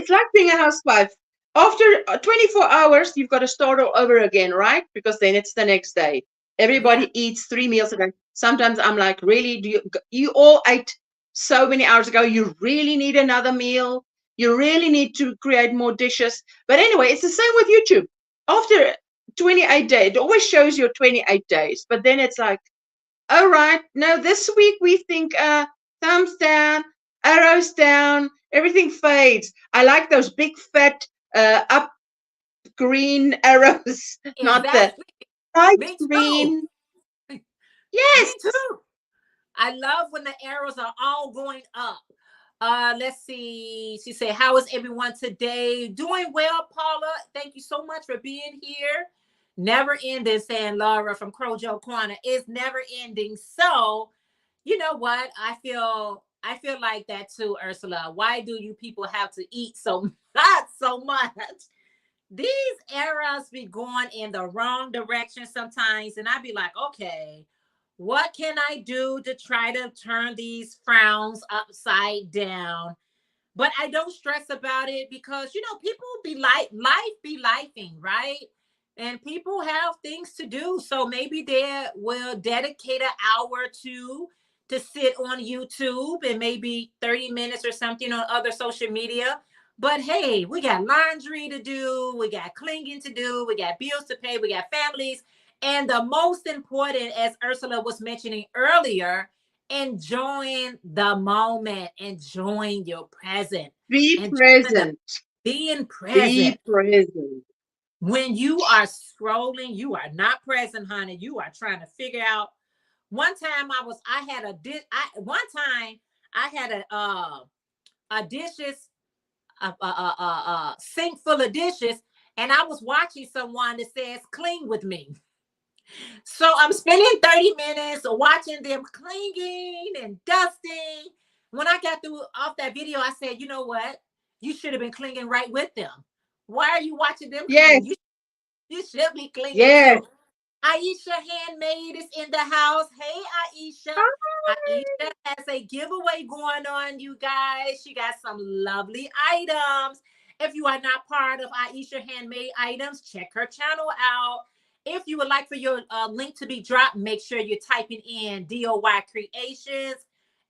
B: like being a housewife. After 24 hours, you've got to start all over again, right? Because then it's the next day.
A: Yeah.
B: Everybody eats 3 meals a day. Sometimes I'm like, really? Do you all ate so many hours ago? You really need another meal? You really need to create more dishes. But anyway, it's the same with YouTube. After 28 days, it always shows your 28 days, but then it's like, all right, no, this week we think thumbs down, arrows down, Everything fades. I like those big fat up green arrows, not the
A: Exactly.
B: light
A: Me too.
B: green.
A: Me
B: Yes.
A: too. I love when the arrows are all going up. Let's see. She said, "How is everyone today? Doing well, Paula. Thank you so much for being here. Never ending," saying Laura from Crojo Corner. It's never ending. So, you know what? I feel like that too, Ursula. Why do you people have to eat so much, so much? These eras be going in the wrong direction sometimes, and I'd be like, okay, what can I do to try to turn these frowns upside down? But I don't stress about it because people be like life be lifing, right? And people have things to do, so maybe they will dedicate an hour or two to sit on YouTube and maybe 30 minutes or something on other social media. But hey, we got laundry to do, we got cleaning to do, we got bills to pay, we got families, and the most important, as Ursula was mentioning earlier, enjoying the moment, enjoying your present,
B: Be
A: enjoying the
B: present.
A: being present.
B: Be present.
A: When you are scrolling, you are not present, honey. You are trying to figure out. One time I had a dish. One time I had a dishes sink full of dishes, and I was watching someone that says clean with me. So I'm spending 30 minutes watching them cleaning and dusting. When I got through off that video, I said, you know what? You should have been cleaning right with them. Why are you watching them clean?
B: Yes.
A: You should be cleaning
B: Yes.
A: too. Aisha Handmade is in the house. Hey, Aisha. Aisha has a giveaway going on, you guys. She got some lovely items. If you are not part of Aisha Handmade Items, check her channel out. If you would like for your link to be dropped, make sure you're typing in DOY Creations.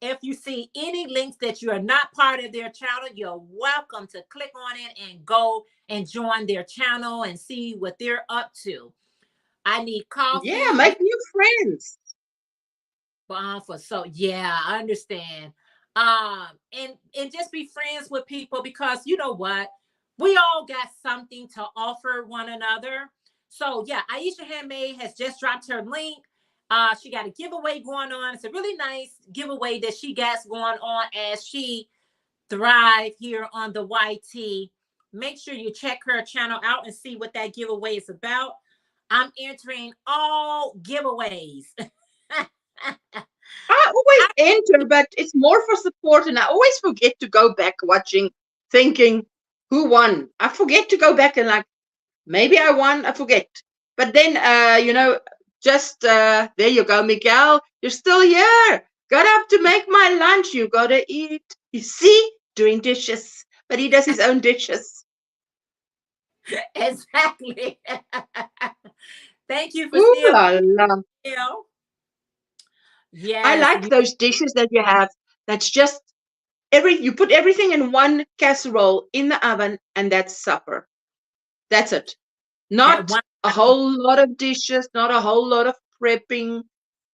A: If you see any links that you are not part of their channel, you're welcome to click on it and go and join their channel and see what they're up to. I need
B: Yeah,
A: coffee.
B: make new friends.
A: For so yeah, I understand. And just be friends with people because you know what? We all got something to offer one another. So yeah, Aisha Handmade has just dropped her link. She got a giveaway going on. It's a really nice giveaway that she got going on as she thrive here on the YT. Make sure you check her channel out and see what that giveaway is about. I'm entering all giveaways.
B: I always enter, but it's more for support, and I always forget to go back watching, thinking who won. I forget to go back and like maybe I won. I forget. But then, just there you go, Miguel. You're still here. Got up to make my lunch. You gotta eat. You see, doing dishes, but he does his own dishes.
A: Exactly. Thank you for
B: Ooh
A: still
B: la la.
A: here.
B: I
A: Yes.
B: like those dishes that you have. That's just you put everything in one casserole in the oven, and that's supper. That's it.
A: That
B: Not
A: one.
B: a whole lot of dishes, not a whole lot of prepping,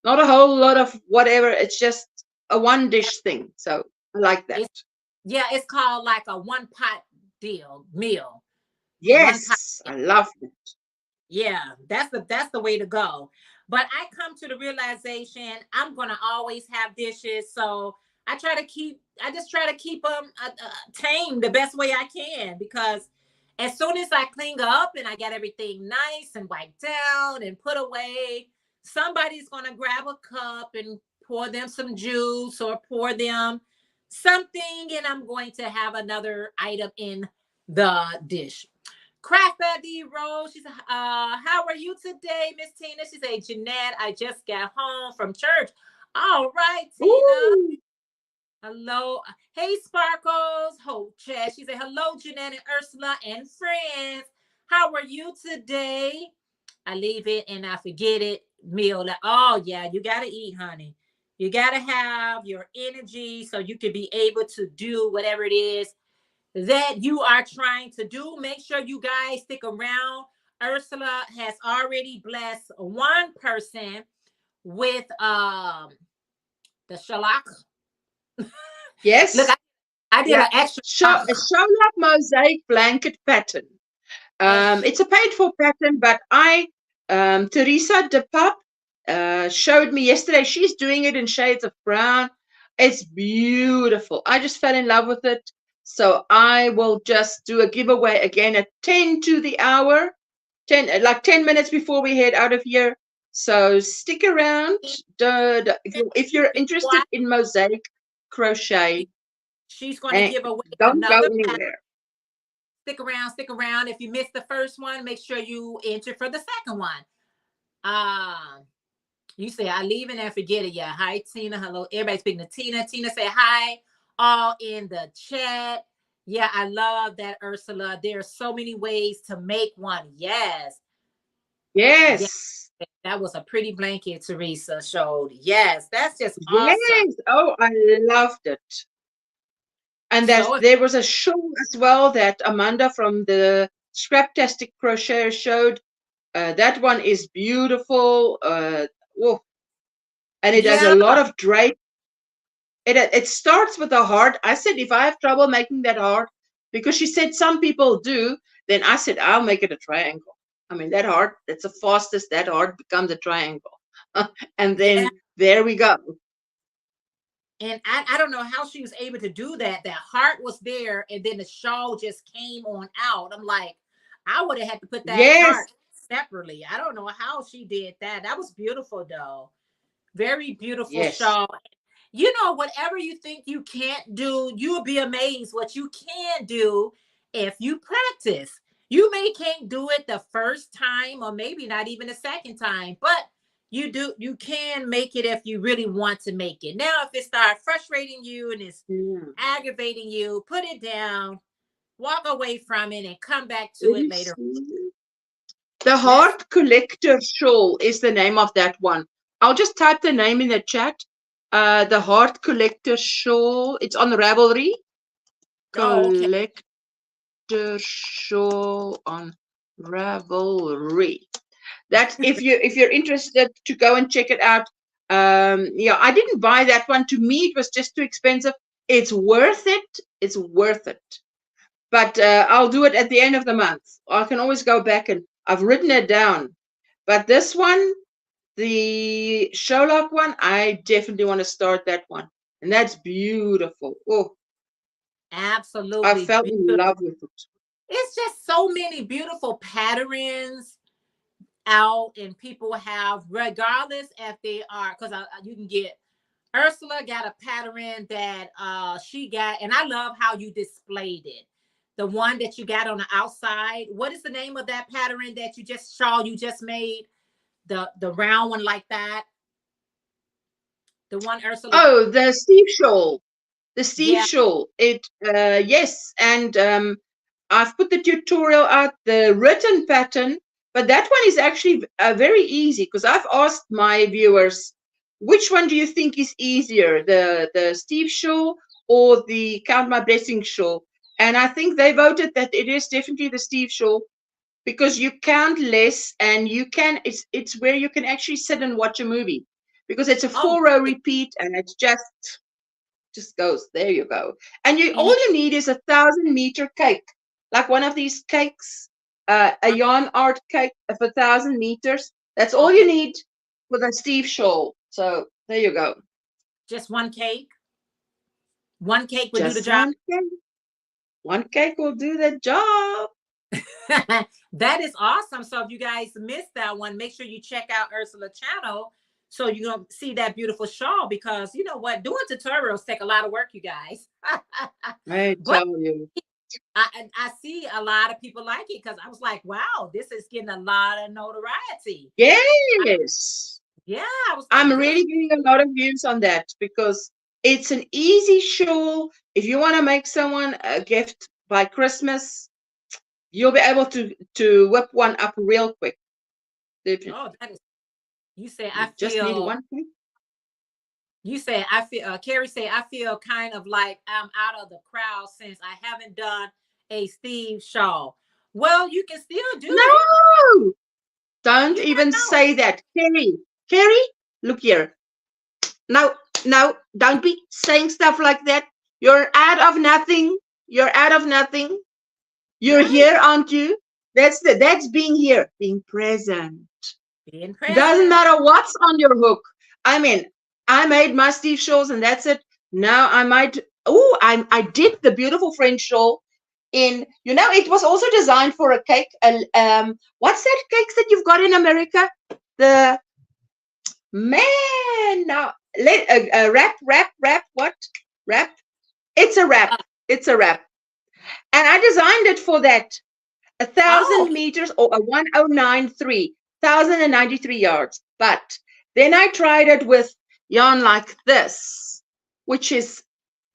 B: not a whole lot of whatever. It's just a one dish thing. So I like that.
A: It's yeah. It's called like a one pot meal. One pot.
B: Yes, I love that.
A: Yeah, that's the way to go. But I come to the realization I'm gonna always have dishes, so I just try to keep them tame the best way I can because as soon as I clean up and I get everything nice and wiped down and put away, somebody's gonna grab a cup and pour them some juice or pour them something, and I'm going to have another item in the dish. Craft Daddy Rose. She said, how are you today, Miss Tina? She said, Jeanette, I just got home from church. All right, Tina.
B: Ooh,
A: Hello. Hey, Sparkles. Hope chat. She said, hello, Jeanette and Ursula and friends. How are you today? I leave it and I forget it. Meal. Oh, yeah, you got to eat, honey. You got to have your energy so you can be able to do whatever it is that you are trying to do. Make sure you guys stick around. Ursula has already blessed one person with the shalak. Look,
B: yes.
A: I did
B: Yeah.
A: an extra
B: A Sholak mosaic blanket pattern.
A: a
B: It's a paid for pattern, but Teresa de Pap showed me yesterday. She's doing it in shades of brown. It's beautiful. I just fell in love with it. So I will just do a giveaway again at 10 to the hour, 10 minutes before we head out of here. So stick around. If you're interested
A: what?
B: in mosaic crochet,
A: She's going to
B: and
A: give away
B: don't go
A: another pattern.
B: anywhere.
A: Stick around, stick around. If you missed the first one, make sure you enter for the second one. Um, you say I leave and then forget it. Yeah. Hi, Tina. Hello. Everybody speaking to Tina. Tina say hi. All in the chat. Yeah, I love that, Ursula. There are so many ways to make one. Yes. Yes.
B: Yes.
A: That was a pretty blanket Teresa showed. Yes, that's just awesome.
B: Yes. Oh, I loved it. And
A: So if
B: there was a shawl as well that Amanda from the Scraptastic Crochet showed. That one is beautiful. Oh, and it has a
A: yeah,
B: lot of drape. It starts with a heart. I said, if I have trouble making that heart, because she said some people do, then I said, I'll make it a triangle. I mean, that heart, that's the fastest that heart becomes a triangle. And
A: yeah.
B: then there we go.
A: And I don't know how she was able to do that. That heart was there, and then the shawl just came on out. I'm like, I would have had to put that
B: Yes.
A: heart separately. I don't know how she did that. That was beautiful, though. Very beautiful
B: Yes.
A: shawl. You know, whatever you think you can't do, you'll be amazed what you can do if you practice. You may can't do it the first time or maybe not even the second time, but you can make it if you really want to make it. Now, if it starts frustrating you and it's aggravating you, put it down, walk away from it and come back to it later.
B: The
A: Let's
B: Heart Collector Shawl is the name of that one. I'll just type the name in the chat. The Heart Collector Shawl. It's on Ravelry.
A: okay.
B: Collector Shawl on Ravelry. That's if you're interested to go and check it out. Yeah, I didn't buy that one. To me, it was just too expensive. It's worth it. It's worth it. But I'll do it at the end of the month. I can always go back and I've written it down. But this one, the Sherlock one, I definitely want to start that one. And that's beautiful. Oh, I
A: Absolutely
B: fell in
A: beautiful.
B: love with it.
A: It's just so many beautiful patterns out, and people have, regardless if they are, because you can get, Ursula got a pattern that she got, and I love how you displayed it. The one that you got on the outside. What is the name of that pattern that you just saw you just made? The round one like that. The one Ursula.
B: Oh, the Steve Shawl. The Steve
A: Yeah.
B: Shawl. Yes, and I've put the tutorial out, the written pattern, but that one is actually very easy because I've asked my viewers, which one do you think is easier, the Steve Shawl or the Count My Blessings Shawl? And I think they voted that it is definitely the Steve Shawl because you count less and it's where you can actually sit and watch a movie because it's a
A: Oh,
B: 4-row repeat and it's just goes, there you go. And all
A: and
B: you need is a 1,000-meter cake, like one of these cakes, a yarn art cake of 1,000 meters. That's all
A: okay,
B: you need for the Steve Shawl. So there you go.
A: just one cake. One cake would do the
B: Just
A: job.
B: one cake. One cake will do the job.
A: That is awesome. So if you guys missed that one, make sure you check out Ursula's channel so you're gonna see that beautiful shawl, because you know what, doing tutorials take a lot of work, you guys.
B: I
A: But
B: tell you.
A: I see a lot of people like it because I was like, wow, this is getting a lot of notoriety.
B: Yes.
A: Yeah, I was
B: I'm
A: like, good.
B: really getting a lot of views on that because it's an easy shawl. If you want to make someone a gift by Christmas, you'll be able to whip one up real quick. Definitely.
A: Oh, that is. You say
B: You
A: I
B: just need
A: feel.
B: one thing.
A: You say I feel. Carrie say I feel kind of like I'm out of the crowd since I haven't done a Steve shawl. Well, you can still do it.
B: No, don't
A: You
B: even
A: never know.
B: say that. Carrie, look here. No, don't be saying stuff like that. You're out of nothing. You're out of nothing. You're
A: Right.
B: here, aren't you? That's being here, being present.
A: Being
B: Doesn't
A: present.
B: matter what's on your hook. I mean, I made my Steve shawls and that's it. Now I might. Oh, I did the beautiful French shawl in. It was also designed for a cake. What's that cakes that you've got in America? The man now let wrap what wrap? It's a wrap.
A: Uh,
B: It's a wrap, and I designed it for that. A
A: oh,
B: thousand meters or a 1093, 1,093 yards. But then I tried it with yarn like this, which is,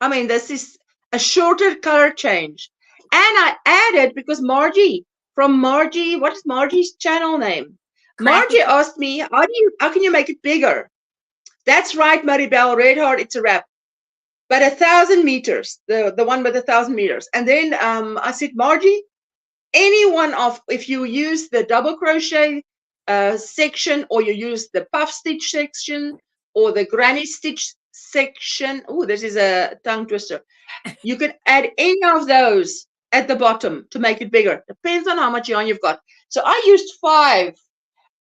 B: I mean, this is a shorter color change. And I added because what is Margie's channel name?
A: crafty.
B: Margie asked me, how can you make it bigger? That's right, Maribel, Red Heart, it's a wrap. But 1,000 meters, the one with 1,000 meters. And then I said, Margie, any one of, if you use the double crochet section, or you use the puff stitch section, or the granny stitch section. Oh, this is a tongue twister. You can add any of those at the bottom to make it bigger. Depends on how much yarn you've got. So I used 5,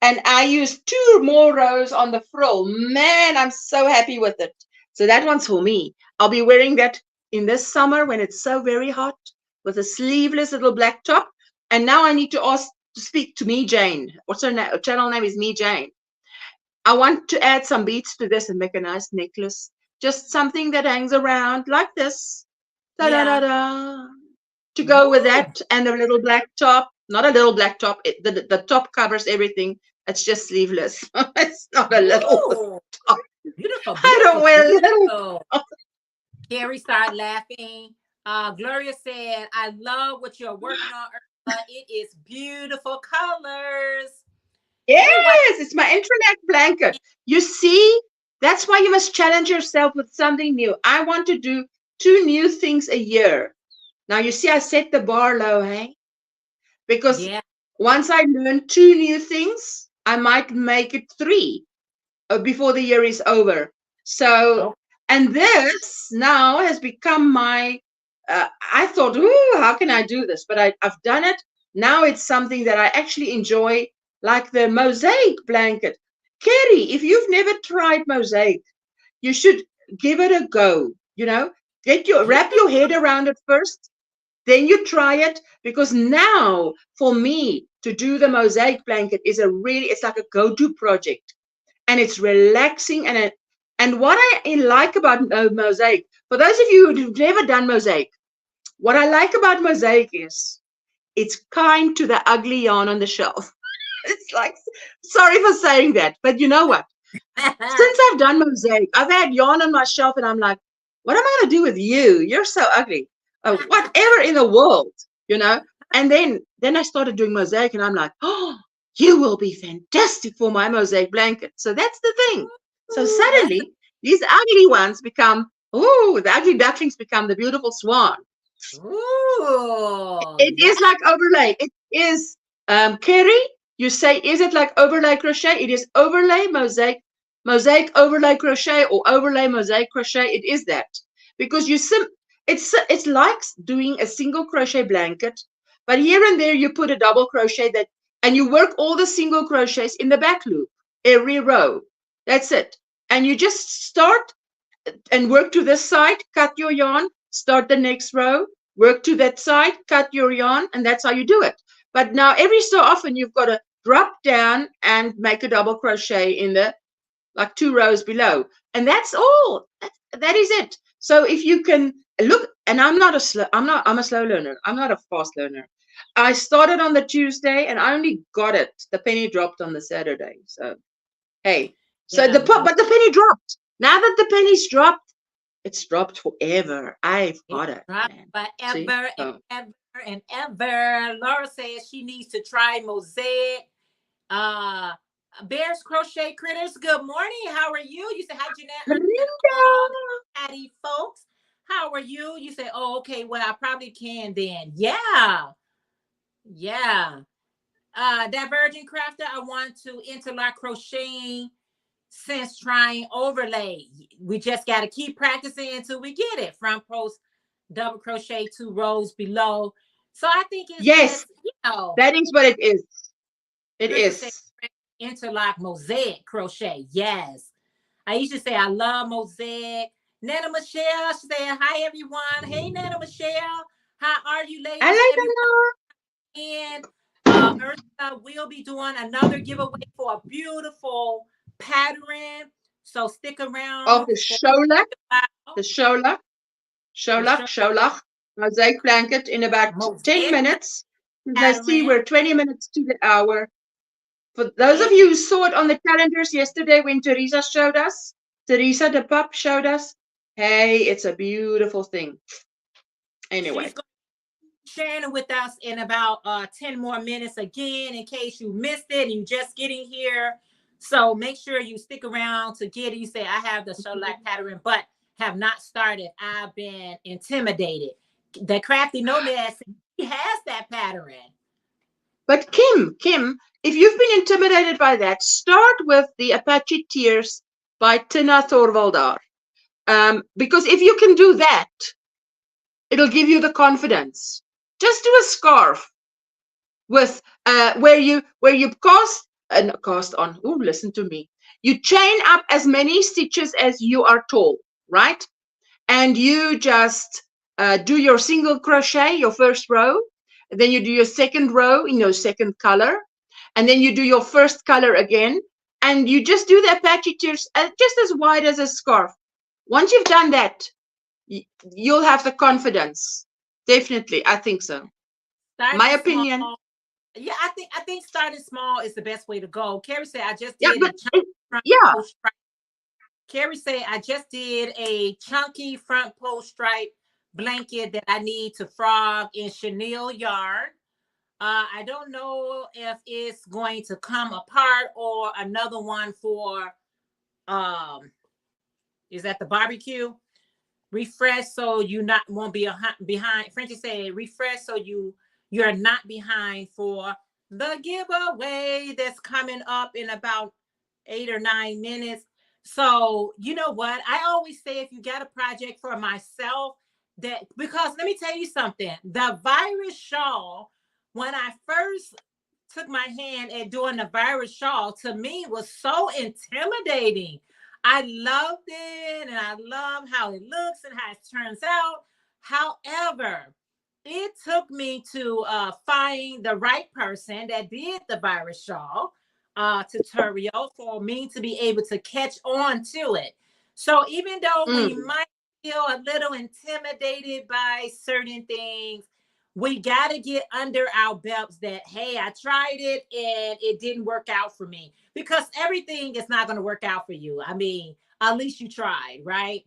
B: and I used 2 more rows on the frill. Man, I'm so happy with it. So that one's for me. I'll be wearing that in this summer when it's so very hot, with a sleeveless little black top. And now I need to speak to Me Jane. What's her channel name is Me Jane. I want to add some beads to this and make a nice necklace. Just something that hangs around like this. Da da da
A: Yeah.
B: da. To go with
A: Ooh,
B: that and a little black top. Not a little black top. The top covers everything. It's just sleeveless. It's not a little
A: ooh.
B: top.
A: Beautiful,
B: I don't
A: beautiful,
B: wear little
A: beautiful.
B: top.
A: Carrie started laughing. Gloria said, I love what you're working on, Ursula. It is beautiful colors. Everyone,
B: Yes, it's my internet blanket. You see, that's why you must challenge yourself with something new. I want to do 2 new things a year. Now, you see, I set the bar low, hey? Because
A: yeah.
B: once I learn 2 new things, I might make it 3 before the year is over. So,
A: Oh,
B: and this now has become my, I thought, ooh, how can I do this? But I've done it. Now it's something that I actually enjoy, like the mosaic blanket. Kerry, if you've never tried mosaic, you should give it a go.
A: yeah.
B: Wrap your head around it first, then you try it, because now for me to do the mosaic blanket it's like a go-to project, and it's relaxing, and what I like about mosaic, for those of you who've never done mosaic, what I like about mosaic is it's kind to the ugly yarn on the shelf. It's like, sorry for saying that, but you know what? Since I've done mosaic, I've had yarn on my shelf, and I'm like, what am I going to do with you? You're so ugly. Whatever in the world, you know? And then I started doing mosaic, and I'm like, oh, you will be fantastic for my mosaic blanket. So that's the thing. So
A: Ooh, that's
B: suddenly, these ugly ones become, oh, the ugly ducklings become the beautiful swan.
A: ooh,
B: It
A: yeah.
B: is like overlay. It is, Kerry, you say, is it like overlay crochet? It is overlay mosaic overlay crochet, or overlay mosaic crochet. It is that, because it's like doing a single crochet blanket, but here and there you put a double crochet, and you work all the single crochets in the back loop, every row. That's it. And you just start and work to this side, cut your yarn, start the next row, work to that side, cut your yarn, and that's how you do it. But now every so often you've got to drop down and make a double crochet in the, like, 2 rows below, and that's all. That is it. So if you can look, and I'm a slow learner. I'm not a fast learner. I started on the Tuesday, and I only got it. The penny dropped on the Saturday. So hey, so
A: Yeah.
B: but the penny dropped. Now that the penny's dropped, it's dropped forever. I've
A: It's
B: got it,
A: right
B: man. See?
A: forever and
B: Oh.
A: ever and ever. Laura says she needs to try mosaic. Uh Bears Crochet Critters. Good morning. How are you? You say hi, Jeanette, and
B: Linda!
A: all the Patty folks. How are you? You say, oh, okay. Well, I probably can then. Yeah, yeah. Divergent Crafter. I want to interlock crocheting since trying overlay. We just got to keep practicing until we get it. Front post, double crochet, 2 rows below. So I think it's
B: Yes,
A: just, you know,
B: that is what it is. It
A: Trisha said
B: is.
A: interlock mosaic crochet. Yes. I used to say I love mosaic. Nana Michelle, she said, hi everyone. Hey Nana Michelle. How are you ladies?
B: Hello,
A: Everyone
B: hello.
A: in Ursula will be doing another giveaway for a beautiful pattern. So stick
B: Of
A: around
B: the
A: for
B: Shola,
A: the
B: the Shola,
A: show
B: Sholach, mosaic blanket in about 10
A: mosaic
B: minutes. As I see,
A: pattern.
B: we're 20 minutes to the hour. For those of
A: And
B: you who saw it on the calendars yesterday when Teresa showed us, Teresa the pup showed us, hey, it's a beautiful thing.
A: she's
B: Anyway,
A: going to be sharing it with us in about 10 more minutes again, in case you missed it and you just getting here. So make sure you stick around to get it. You say, I have the show like pattern, but have not started. I've been intimidated. The crafty nomad said he has that pattern.
B: but Kim, if you've been intimidated by that, start with the Apache Tears by Tina Thorvaldar. Because if you can do that, it'll give you the confidence. Just do a scarf with where you cast on. Oh, listen to me. You chain up as many stitches as you are tall, right? And you just do your single crochet, your first row. And then you do your second row in your second color, and then you do your first color again, and you just do the Apache tears just as wide as a scarf. Once you've done that, you'll have the confidence. Definitely, I think so. My
A: Starting
B: opinion.
A: small. Yeah, I think starting small is the best way to go. Carrie said I just
B: Yeah,
A: did a
B: but
A: chunky front
B: yeah.
A: post stripe. Carrie said I just did a chunky front post stripe blanket that I need to frog in chenille yarn. I don't know if it's going to come apart or another one for um is that the barbecue? Refresh so you not won't be behind. Frenchie said refresh so you're not behind for the giveaway that's coming up in about 8 or 9 minutes. So you know what? I always say if you got a project for myself, that because let me tell you something, the virus shawl, when I first took my hand at doing the virus shawl, to me was so intimidating. I loved it and I love how it looks and how it turns out. However, it took me to find the right person that did the virus shawl tutorial for me to be able to catch on to it. So even though we
B: Mm.
A: might feel a little intimidated by certain things, we got to get under our belts that, hey, I tried it and it didn't work out for me, because everything is not going to work out for you. I mean, at least you tried, right?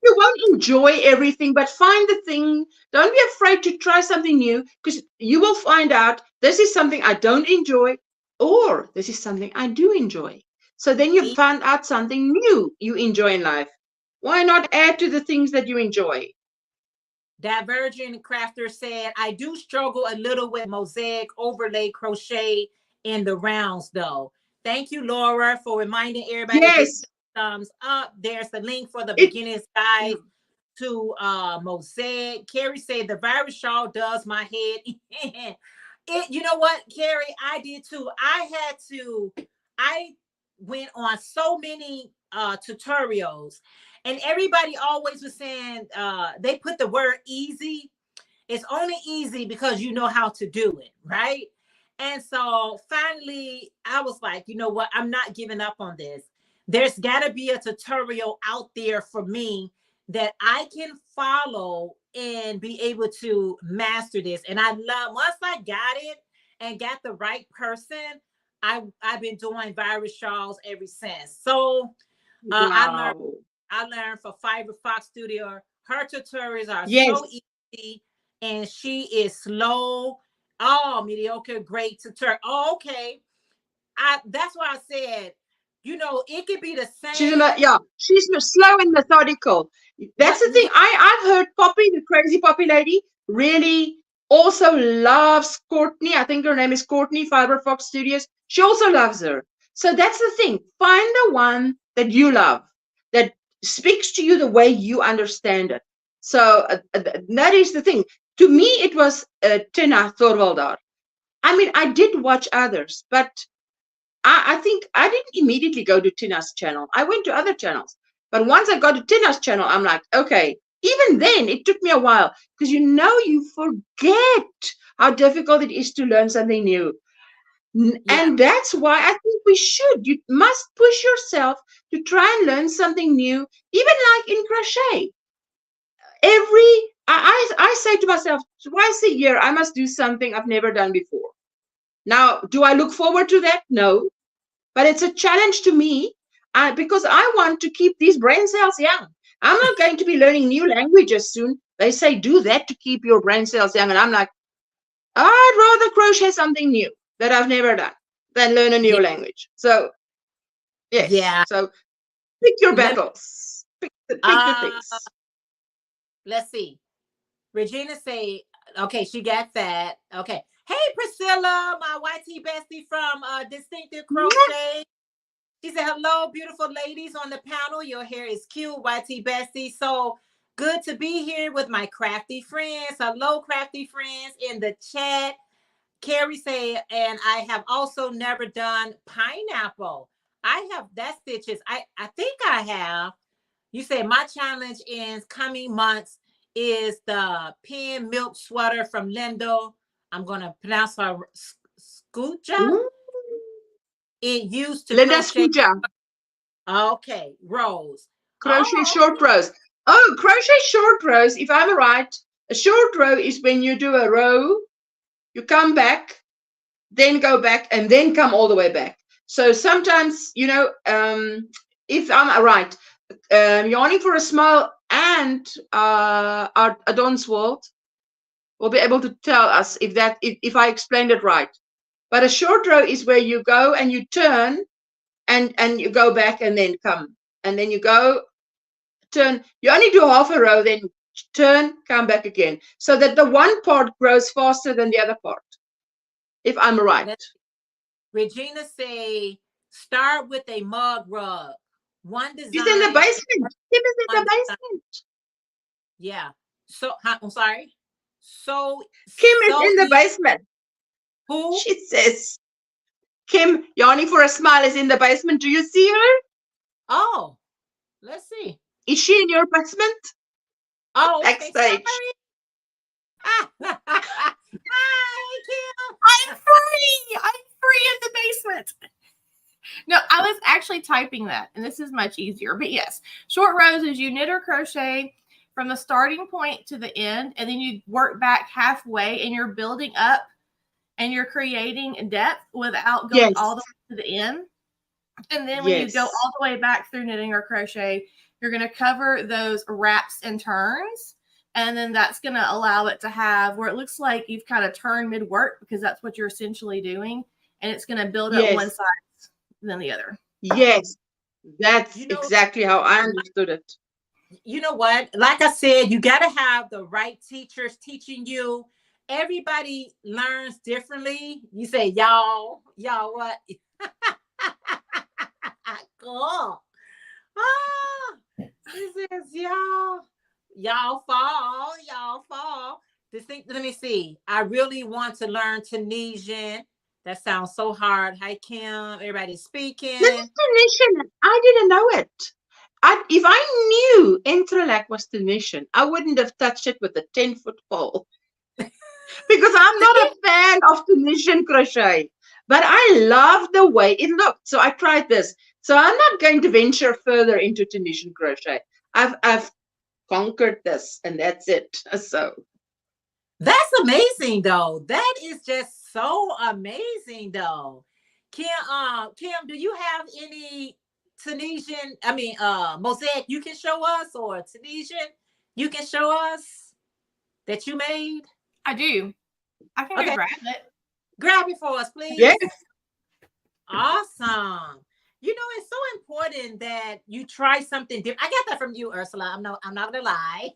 B: You won't enjoy everything, but find the thing. Don't be afraid to try something new, because you will find out this is something I don't enjoy, or this is something I do enjoy. So then you found out something new you enjoy in life. Why not add to the things that you enjoy?
A: Divergent Crafter said, I do struggle a little with mosaic overlay crochet in the rounds though. Thank you, Laura, for reminding everybody to hit
B: Yes,
A: the thumbs up. There's the link for the
B: it.
A: beginner's guide to mosaic. Carrie said the virus shawl does my head in. It, you know what, Carrie, I did too. I went on so many tutorials, and everybody always was saying they put the word easy. It's only easy because you know how to do it, right? And so finally I was like, you know what, I'm not giving up on this. There's got to be a tutorial out there for me that I can follow and be able to master this. And I love, once I got it and got the right person, I've been doing virus shawls ever since. So I learned
B: Wow.
A: I learned for Fiber Fox Studio. Her tutorials are so
B: Yes.
A: easy, and she is slow. Oh, mediocre, great tutorial. Oh, okay. That's why I said, it could be the same,
B: She's slow and methodical. That's
A: but
B: the thing. I've heard Poppy, the crazy Poppy lady, really also loves Courtney. I think her name is Courtney, Fiber Fox Studios. She also loves her. So that's the thing. Find the one that you love, that speaks to you the way you understand it. So that is the thing. To me, it was Tina Thorvaldar. I mean, I did watch others, but I think I didn't immediately go to Tina's channel. I went to other channels. But once I got to Tina's channel, I'm like, okay. Even then, it took me a while because you forget how difficult it is to learn something new.
A: Yeah.
B: And that's why I think you must push yourself to try and learn something new, even like in crochet. I say to myself, twice a year, I must do something I've never done before. Now, do I look forward to that? No, but it's a challenge to me because I want to keep these brain cells young. I'm not going to be learning new languages soon. They say do that to keep your brain cells young. And I'm like, I'd rather crochet something new that I've never done than learn a new
A: Yeah.
B: language. So, yes.
A: Yeah.
B: So pick your
A: Let me,
B: battles. Pick the things.
A: let's see. Regina say, okay, she got that. Okay. Hey, Priscilla, my YT bestie from Distinctive Crochet. She said, hello, beautiful ladies on the panel. Your hair is cute, YT bestie. So good to be here with my crafty friends. Hello, crafty friends in the chat. Carrie say, and I have also never done pineapple. I have that stitches. I think I have. You say my challenge in coming months is the pin milk sweater from Lindo. I'm gonna pronounce her Skuja.
B: Ooh.
A: It used to
B: Linda
A: crochet.
B: Scuja.
A: Okay, rows.
B: Crochet
A: Oh,
B: short rows. Oh, crochet short rows. If I'm right, a short row is when you do a row, you come back, then go back, and then come all the way back. So sometimes, if I'm right, yarning for a smile and Adonswald will be able to tell us if I explained it right. But a short row is where you go and you turn and you go back and then come. And then you go, turn. You only do half a row, then turn, come back again. So that the one part grows faster than the other part, if I'm right.
A: Regina say, start with a mug rug. One
B: He's in the
A: design.
B: basement. Kim is in
A: One
B: the
A: design.
B: basement.
A: Yeah. So, I'm sorry. So,
B: Kim is
A: so
B: in the basement.
A: who?
B: She says, Kim, yawning for a smile, is in the basement. Do you see her?
A: Oh, let's see.
B: Is she in your basement?
A: Oh, okay.
B: Backstage.
A: Sorry. Hi, Kim.
C: I'm free. I'm free in the basement. No, I was actually typing that, and this is much easier. But yes, short rows is you knit or crochet from the starting point to the end, and then you work back halfway, and you're building up, and you're creating depth without going all the way to the end. And then when you go all the way back through knitting or crochet, you're going to cover those wraps and turns. And then that's going to allow it to have where it looks like you've kind of turned mid-work, because that's what you're essentially doing. And it's going to build up one side than the other.
B: Yes, that's exactly how I understood it.
A: You know what? Like I said, you got to have the right teachers teaching you. Everybody learns differently. You say, y'all what? Cool. Ah, this is y'all fall. Let me see. I really want to learn Tunisian. That sounds so hard. Hi, Kim. Everybody's speaking.
B: This is Tunisian. I didn't know it. If I knew Entrelac was Tunisian, I wouldn't have touched it with a 10-foot pole. Because I'm not a fan of Tunisian crochet. But I love the way it looked. So I tried this. So I'm not going to venture further into Tunisian crochet. I've conquered this, and that's it. So
A: that's amazing, though. That is just so amazing, though. Kim, do you have any Tunisian, mosaic you can show us, or Tunisian you can show us that you made?
C: I do. I can go grab it.
A: Grab it for us, please.
B: Yes.
A: Awesome. You know, it's so important that you try something different. I got that from you, Ursula. I'm not gonna lie.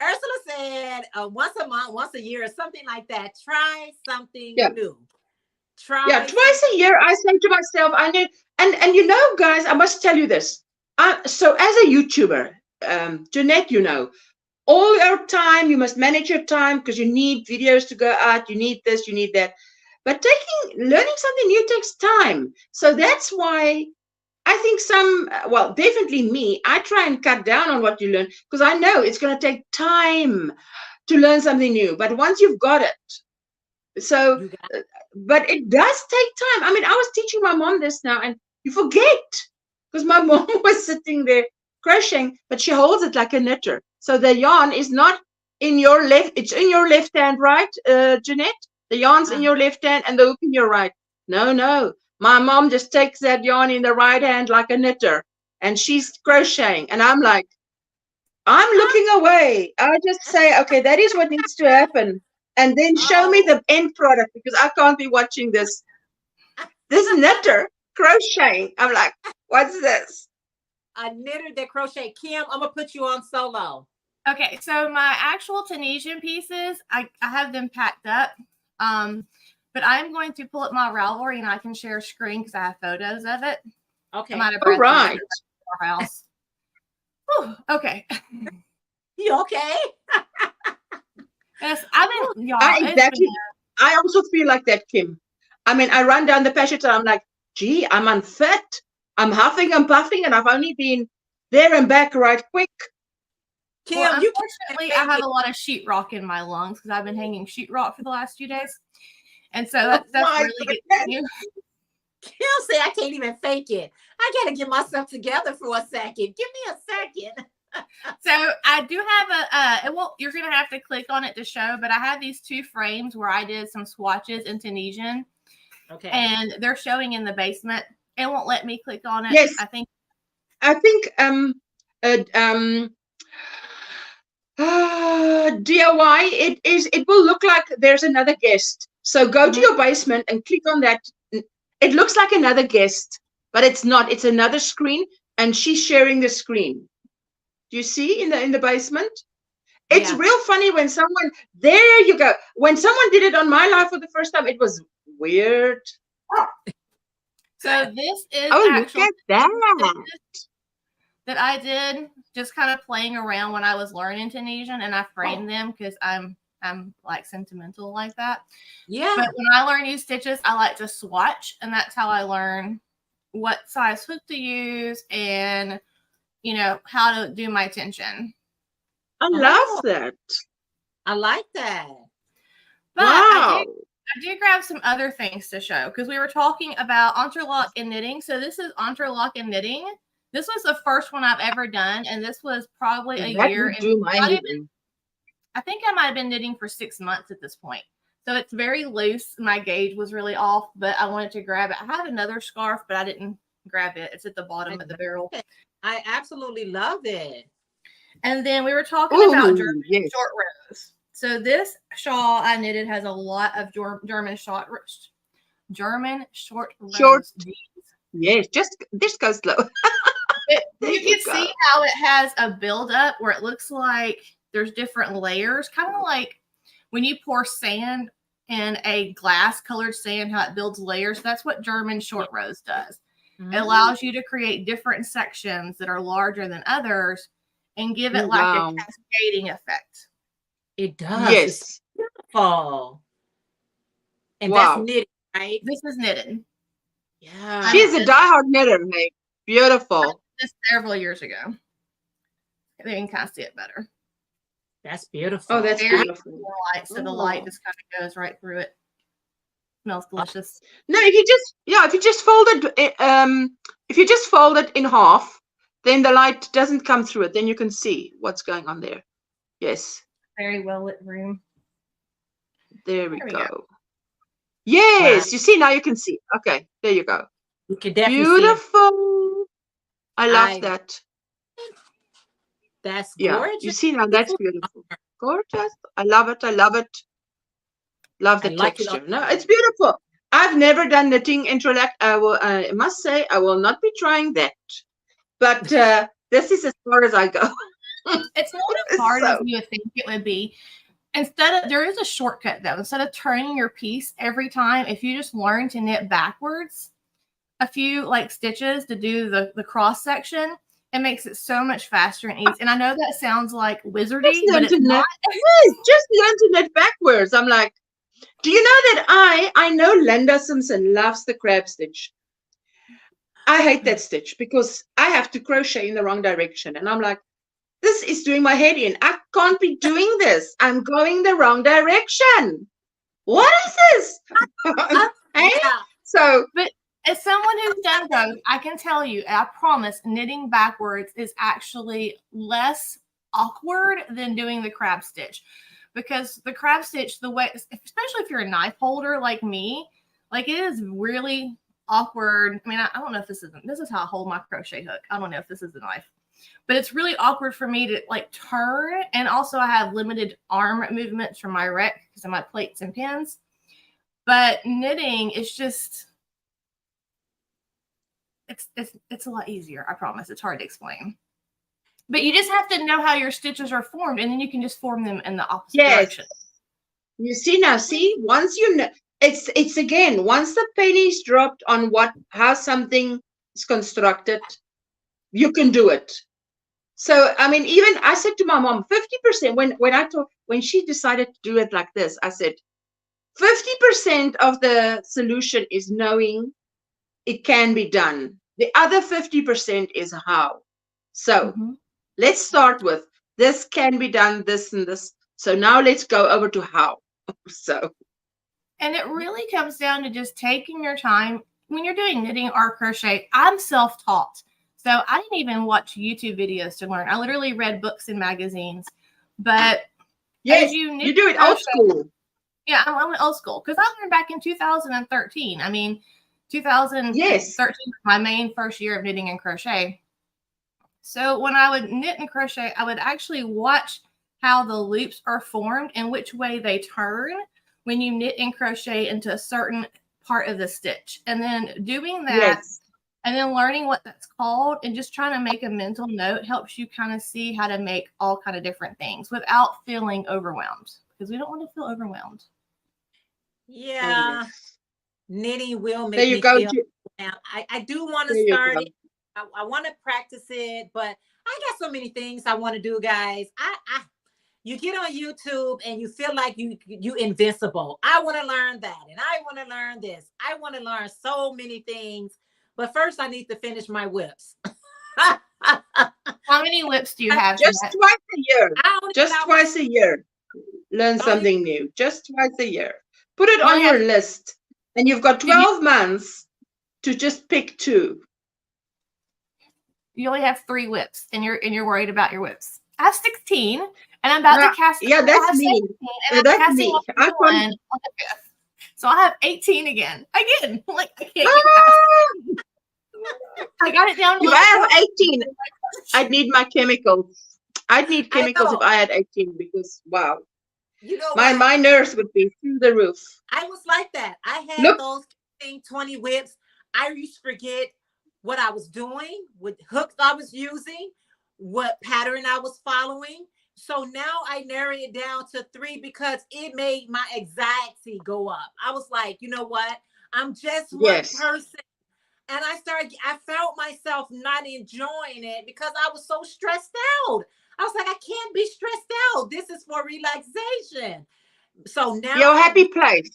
A: Ursula said once a month, once a year, or something like that. Try something new. Try
B: twice a year I say to myself, I need, and you know, guys, I must tell you this. So as a YouTuber, Jeanette, you know, all your time, you must manage your time because you need videos to go out, you need this, you need that. But learning something new takes time. So that's why I think definitely me, I try and cut down on what you learn because I know it's going to take time to learn something new. But once you've got it, so,
A: you got
B: but it does take time. I mean, I was teaching my mom this now and you forget because my mom was sitting there crocheting, but she holds it like a knitter. So the yarn is not in your left, it's in your left hand, right, Jeanette? The yarn's in your left hand and the hook in your right. No. My mom just takes that yarn in the right hand like a knitter and she's crocheting. And I'm like, I'm looking away. I just say, okay, that is what needs to happen. And then show me the end product because I can't be watching this knitter crocheting. I'm like, what's this?
A: a knitter that crochet. Kim, I'm gonna put you on solo.
C: Okay, so my actual Tunisian pieces, I have them packed up. But I'm going to pull up my Ravelry and I can share a screen because I have photos of it.
A: Okay.
C: All right. Our house. Whew, okay.
A: You okay?
C: Yes, I've been, y'all.
B: Exactly. I also feel like that, Kim. I mean, I run down the passage and I'm like, gee, I'm unfit. I'm huffing and puffing and I've only been there and back right quick.
A: Kim,
C: well, unfortunately, I have a lot of sheetrock in my lungs because I've been hanging sheetrock for the last few days. And so that's really getting you.
A: Kim say I can't even fake it. I got to get myself together for a second. Give me a second.
C: So I do have you're going to have to click on it to show, but I have these two frames where I did some swatches in Tunisian.
A: Okay.
C: And they're showing in the basement. It won't let me click on it.
B: Yes.
C: I think
B: DIY, it will look like there's another guest. So go to your basement and click on that. It looks like another guest, but it's not. It's another screen and she's sharing the screen. Do you see in the basement? It's real funny when someone, there you go. When someone did it on my live for the first time, it was weird.
C: So this is
B: look at that.
C: That I did just kind of playing around when I was learning Tunisian, and I framed them because I'm like sentimental like that.
A: Yeah.
C: But when I learn new stitches, I like to swatch, and that's how I learn what size hook to use and how to do my tension.
B: I love that.
A: I like that.
C: But wow. I do grab some other things to show because we were talking about interlock and knitting. So this is interlock and knitting. This was the first one I've ever done, and this was probably a year. I think I might have been knitting for 6 months at this point. So it's very loose. My gauge was really off, but I wanted to grab it. I have another scarf, but I didn't grab it. It's at the bottom of the barrel.
A: I absolutely love it.
C: And then we were talking about German short rows. So this shawl I knitted has a lot of German short rows.
B: Yes, just go slow.
C: You can see how it has a buildup where it looks like there's different layers, kind of like when you pour sand in a glass colored sand, how it builds layers. That's what German short rows does. It allows you to create different sections that are larger than others and give it like a cascading effect.
A: It does.
B: Yes.
A: It's beautiful. And that's knitted, right?
C: This is knitted.
A: Yeah.
B: She's a diehard knitter, mate. Beautiful.
C: This several years ago. They can kind of see it better.
A: That's beautiful.
B: Oh, that's beautiful.
C: Light, so the light just kind of goes right through it. Smells delicious.
B: No, if you just fold it in half, then the light doesn't come through it. Then you can see what's going on there. Yes.
C: Very well lit room.
B: There we go. Yes, wow. You see, now you can see. Okay, there you go.
A: You can definitely
B: beautiful. I love that.
A: That's gorgeous.
B: Yeah, you see now, that's beautiful. Gorgeous. I love it. I love it. Love the texture. No, it's beautiful. I've never done knitting interlock. I must say, I will not be trying that. But this is as far as I go.
C: It's not as hard as you would think it would be. there is a shortcut though. Instead of turning your piece every time, if you just learn to knit backwards a few like stitches to do the cross section, it makes it so much faster and easy. And I know that sounds like wizardy, but it's not.
B: Yes, just learn to knit backwards. I'm like, do you know that I know Linda Simpson loves the crab stitch. I hate that stitch because I have to crochet in the wrong direction. And I'm like, this is doing my head in. I can't be doing this. I'm going the wrong direction. What is this? Hey? So,
C: but as someone who's done both, I can tell you, I promise, knitting backwards is actually less awkward than doing the crab stitch. Because the crab stitch, the way, especially if you're a knife holder like me, like it is really awkward. I mean, I don't know if this is how I hold my crochet hook. I don't know if this is the knife. But it's really awkward for me to like turn. And also I have limited arm movements from my rec because of my plates and pins. But knitting is just, it's a lot easier. I promise. It's hard to explain. But you just have to know how your stitches are formed, and then you can just form them in the opposite direction.
B: You see now, once you know, it's again, once the penny's dropped on how something is constructed, you can do it. So, I mean, even I said to my mom, 50%, when she decided to do it like this, I said, 50% of the solution is knowing it can be done. The other 50% is how. So let's start with this can be done, this and this. So now let's go over to how.
C: And it really comes down to just taking your time when you're doing knitting or crochet. I'm self-taught. So I didn't even watch YouTube videos to learn. I literally read books and magazines. But
B: yes, you do it old school.
C: Yeah, I'm old school because I learned back in 2013. I mean, 2013 was my main first year of knitting and crochet. So when I would knit and crochet, I would actually watch how the loops are formed and which way they turn when you knit and crochet into a certain part of the stitch. And then doing that and then learning what that's called and just trying to make a mental note helps you kind of see how to make all kind of different things without feeling overwhelmed, because we don't want to feel overwhelmed.
A: Yeah. Knitting will make me feel overwhelmed. I do want to start it. I want to practice it, but I got so many things I want to do, guys. You get on YouTube and you feel like you invincible. I want to learn that, and I want to learn this. I want to learn so many things, but first I need to finish my whips.
C: How many whips do you have?
B: Just twice a year. Just twice a year. Learn something new. Just twice a year. Put it on your list, and you've got 12 months to just pick 2.
C: You only have 3 whips, and you're worried about your whips. I have 16, and I'm about to cast.
B: Yeah, that's me. That's me.
C: So I have 18 again. Like I can't get past. I got it down.
B: If I have 18, I'd need my chemicals. I'd need chemicals if I had 18 because wow.
A: You know,
B: my nerves would be through the roof.
A: I was like that. I had those 20 whips. I used to forget what I was doing, what hooks I was using, what pattern I was following. So now I narrowed it down to 3 because it made my anxiety go up. I was like, you know what? I'm just one person. And I felt myself not enjoying it because I was so stressed out. I was like, I can't be stressed out. This is for relaxation. So now
B: your happy place.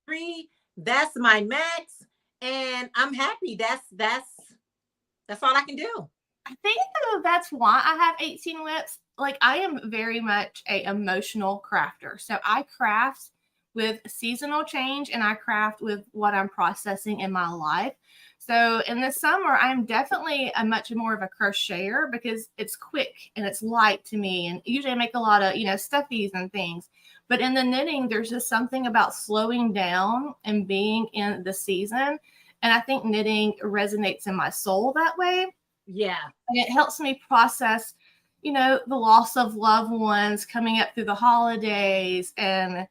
A: 3, that's my max. And I'm happy. That's all I can do.
C: I think that's why I have 18 whips. Like I am very much a emotional crafter. So I craft with seasonal change and I craft with what I'm processing in my life. So in the summer, I'm definitely a much more of a crocheter because it's quick and it's light to me. And usually I make a lot of, stuffies and things. But in the knitting, there's just something about slowing down and being in the season. And I think knitting resonates in my soul that way.
A: Yeah.
C: And it helps me process, the loss of loved ones coming up through the holidays. And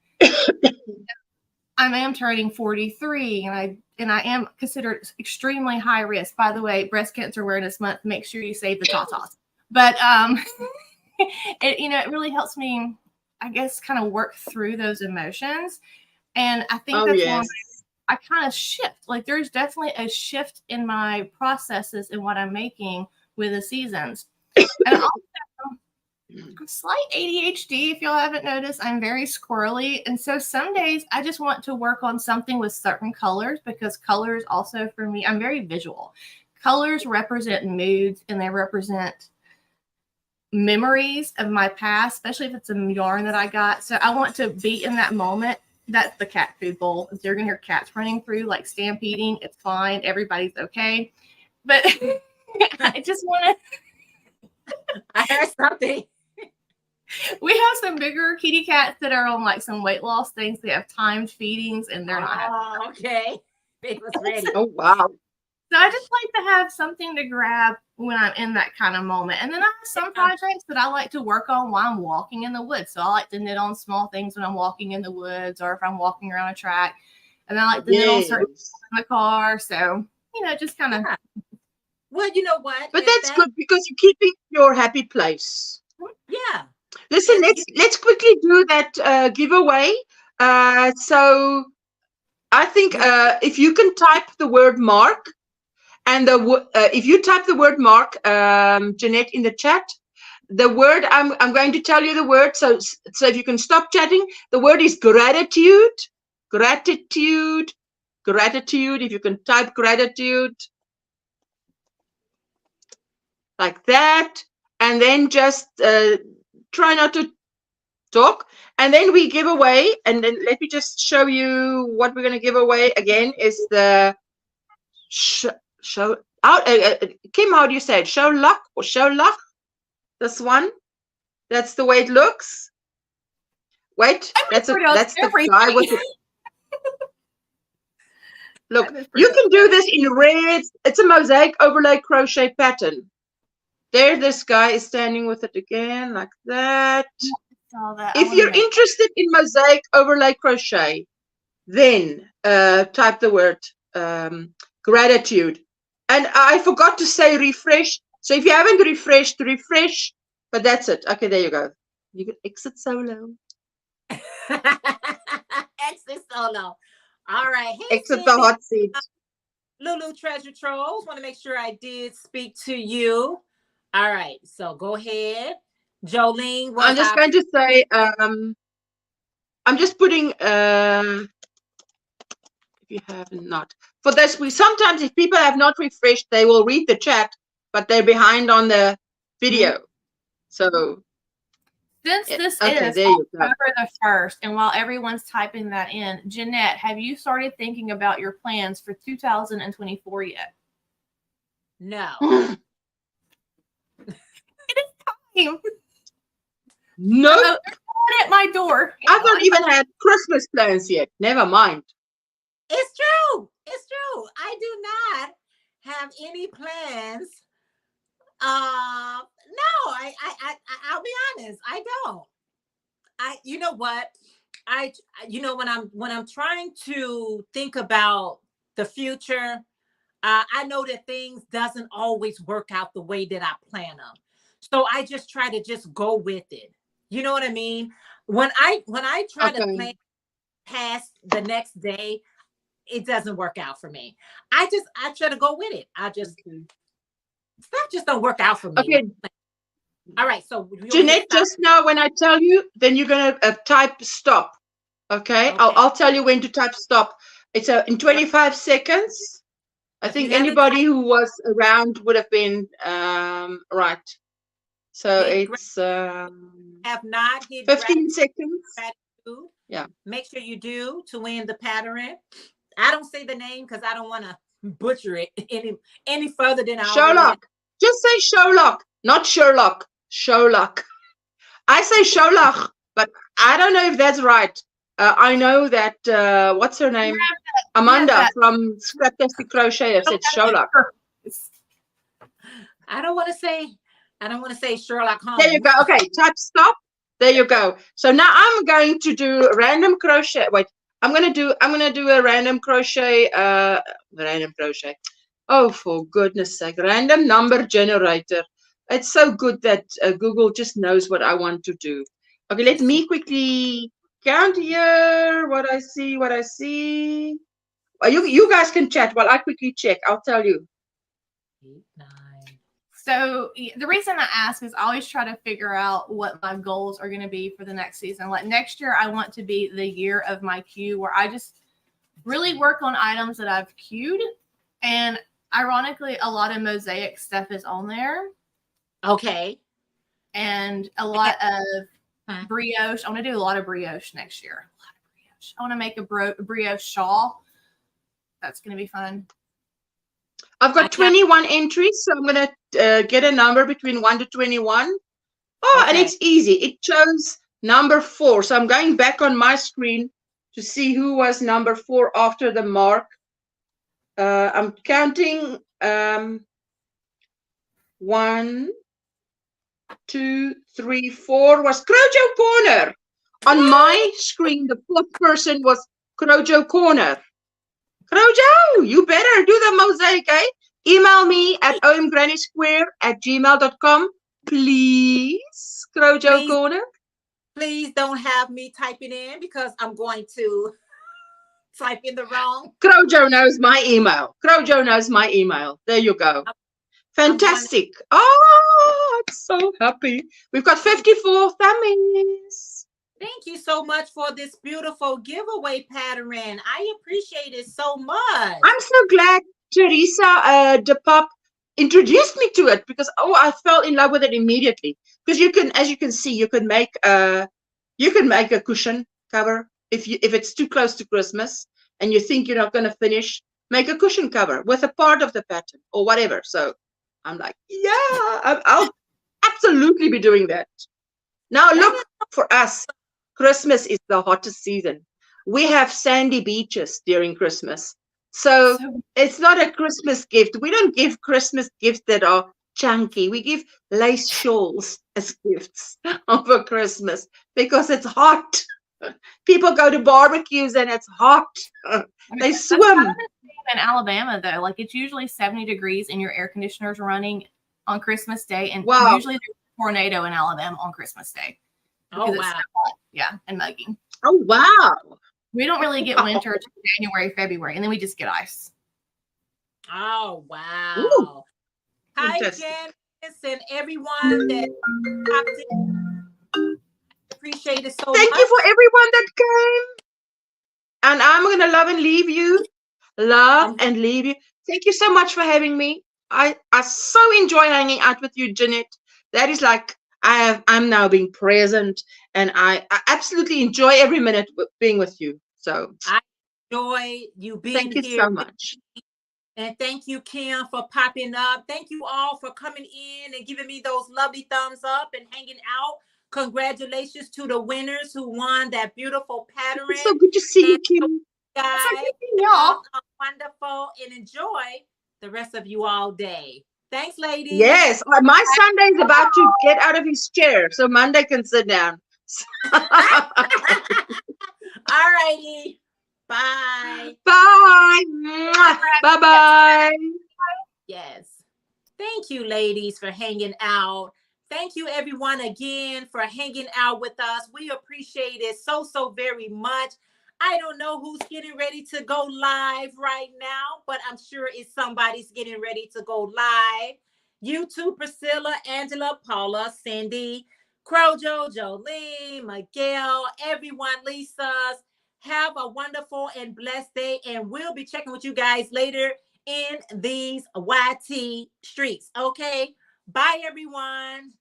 C: I am turning 43 and I am considered extremely high risk. By the way, Breast Cancer Awareness Month, make sure you save the tatas. But it really helps me I guess, kind of work through those emotions. And I think
B: Oh,
C: that's
B: yes.
C: why I kind of shift. Like there's definitely a shift in my processes and what I'm making with the seasons. And also, slight ADHD, if y'all haven't noticed. I'm very squirrely. And so some days I just want to work on something with certain colors, because colors also, for me, I'm very visual. Colors represent moods, and they represent memories of my past, especially if it's a yarn that I got. So I want to be in that moment. That's the cat food bowl. If you're going to hear cats running through, like stampeding, it's fine. Everybody's okay. But I just want
A: to. I heard something.
C: We have some bigger kitty cats that are on like some weight loss things. They have timed feedings, and they're not happy.
A: Okay. It was ready.
B: Oh, wow.
C: So I just like to have something to grab when I'm in that kind of moment. And then I have some projects that I like to work on while I'm walking in the woods. So I like to knit on small things when I'm walking in the woods, or if I'm walking around a track. And I like to knit on certain things in the car. So, just kind of.
A: Yeah. Well, you know what?
B: But that's good, because you're keeping your happy place.
A: Yeah.
B: Listen, let's quickly do that giveaway. So I think if you can type the word mark, and if you type the word mark, Jeanette, in the chat, the word I'm going to tell you the word. So if you can stop chatting, the word is gratitude. Gratitude. Gratitude. If you can type gratitude like that, and then just try not to talk, and then we give away. And then let me just show you what we're going to give away again. Is the show out Kim, how do you say it? Show luck or show luck? This one, that's the way it looks. Wait, that's the guy with it. Look, you can do this in red. It's a mosaic overlay crochet pattern. There, this guy is standing with it again, like that. If you're interested in mosaic overlay crochet, then type the word gratitude. And I forgot to say refresh. So if you haven't refreshed, refresh. But that's it. Okay, there you go. You can exit solo.
A: Exit solo. All right. Hey,
B: exit the hot seat.
A: Lulu Treasure Trolls. Want to make sure I did speak to you. All right. So go ahead. Jolene.
B: I'm just going to say, I'm just putting, if you have not. For this, sometimes if people have not refreshed, they will read the chat, but they're behind on the video. So
C: since this is October the 1st, and while everyone's typing that in, Jeanette, have you started thinking about your plans for 2024 yet?
A: No.
C: It is time.
B: No.
C: Nope. At my door.
B: I don't even have Christmas plans yet. Never mind.
A: It's true. It's true. I do not have any plans. No, I'll be honest. I don't. You know what? When I'm trying to think about the future, I know that things doesn't always work out the way that I plan them. So I just try to just go with it. You know what I mean? When I try to plan past the next day, it doesn't work out for me. I try to go with it. Stuff just don't work out for me.
B: Okay.
A: All right. So
B: Jeanette, just now when I tell you, then you're gonna type stop. Okay. I'll tell you when to type stop. It's in 25 seconds. I think anybody who was around would have been right. So it's
A: have not hit
B: 15 seconds.
A: Gratitude.
B: Yeah.
A: Make sure you do to win the pattern. I don't say the name because I don't want to butcher it any further than I
B: Sherlock. Just say Sherlock, not Sherlock. Sherlock. I say Sherlock, but I don't know if that's right. I know that what's her name? Amanda from Scraptastic Crochet said Sherlock.
A: I don't want to say Sherlock Holmes.
B: There you go. Okay, type stop. There you go. So now I'm going to do random crochet. Wait, I'm gonna do a random crochet. Oh, for goodness sake, random number generator. It's so good that Google just knows what I want to do. Okay, let me quickly count here what I see. You guys can chat while I quickly check. I'll tell you.
A: 8, 9.
C: So the reason I ask is I always try to figure out what my goals are going to be for the next season. Like next year, I want to be the year of my queue where I just really work on items that I've queued. And ironically, a lot of mosaic stuff is on there.
A: Okay.
C: And a lot of brioche. I want to do a lot of brioche next year. A lot of brioche. I want to make a brioche shawl. That's going to be fun.
B: I've got 21 entries, so I'm going to get a number between 1 to 21. Oh, okay. And it's easy. It chose number 4. So I'm going back on my screen to see who was number 4 after the mark. I'm counting 1, 2, 3, 4 was Crojo Corner. On my screen, the 4th person was Crojo Corner. Crojo, you better do the mosaic, eh? Email me at omgrannysquare@gmail.com, please, Crojo Corner.
A: Please don't have me type it in because I'm going to type in the wrong.
B: Crojo knows my email. Crojo knows my email. There you go. Fantastic. Oh, I'm so happy. We've got 54 thummies.
A: Thank you so much for this beautiful giveaway pattern. I appreciate it so much.
B: I'm so glad Teresa de Pop introduced me to it because I fell in love with it immediately. Because you can, as you can see, you can make a cushion cover if it's too close to Christmas and you think you're not going to finish. Make a cushion cover with a part of the pattern or whatever. So I'm like, yeah, I'll absolutely be doing that. Now look, for us, Christmas is the hottest season. We have sandy beaches during Christmas. So it's not a Christmas gift. We don't give Christmas gifts that are chunky. We give lace shawls as gifts over Christmas because it's hot. People go to barbecues and it's hot. They swim.
C: In Alabama, though, like it's usually 70 degrees and your air conditioner's running on Christmas Day. And usually there's a tornado in Alabama on Christmas Day.
A: Oh, wow.
C: Yeah, and muggy.
B: Oh, wow.
C: We don't really get winter until January, February, and then we just get ice.
A: Oh, wow.
B: Ooh.
A: Hi, Janice, and everyone that popped in. Appreciate it so much.
B: Thank you for everyone that came. And I'm going to love and leave you. Thank you so much for having me. I so enjoy hanging out with you, Jeanette. That is like, I'm now being present, and I absolutely enjoy every minute being with you. So
A: I enjoy you being here.
B: Thank you so much.
A: And thank you, Kim, for popping up. Thank you all for coming in and giving me those lovely thumbs up and hanging out. Congratulations to the winners who won that beautiful pattern.
B: It's so good to see you, Kim.
A: Guys, y'all wonderful, and enjoy the rest of you all day. Thanks, ladies.
B: Yes, my Sunday is about to get out of his chair, so Monday can sit down.
A: All righty. Bye.
B: Bye. Bye-bye.
A: Yes. Thank you, ladies, for hanging out. Thank you, everyone, again, for hanging out with us. We appreciate it so very much. I don't know who's getting ready to go live right now, but I'm sure it's somebody's getting ready to go live. You too, Priscilla, Angela, Paula, Cindy, Crojo, Jolene, Miguel, everyone, Lisa's. Have a wonderful and blessed day, and we'll be checking with you guys later in these YT streets. Okay? Bye, everyone.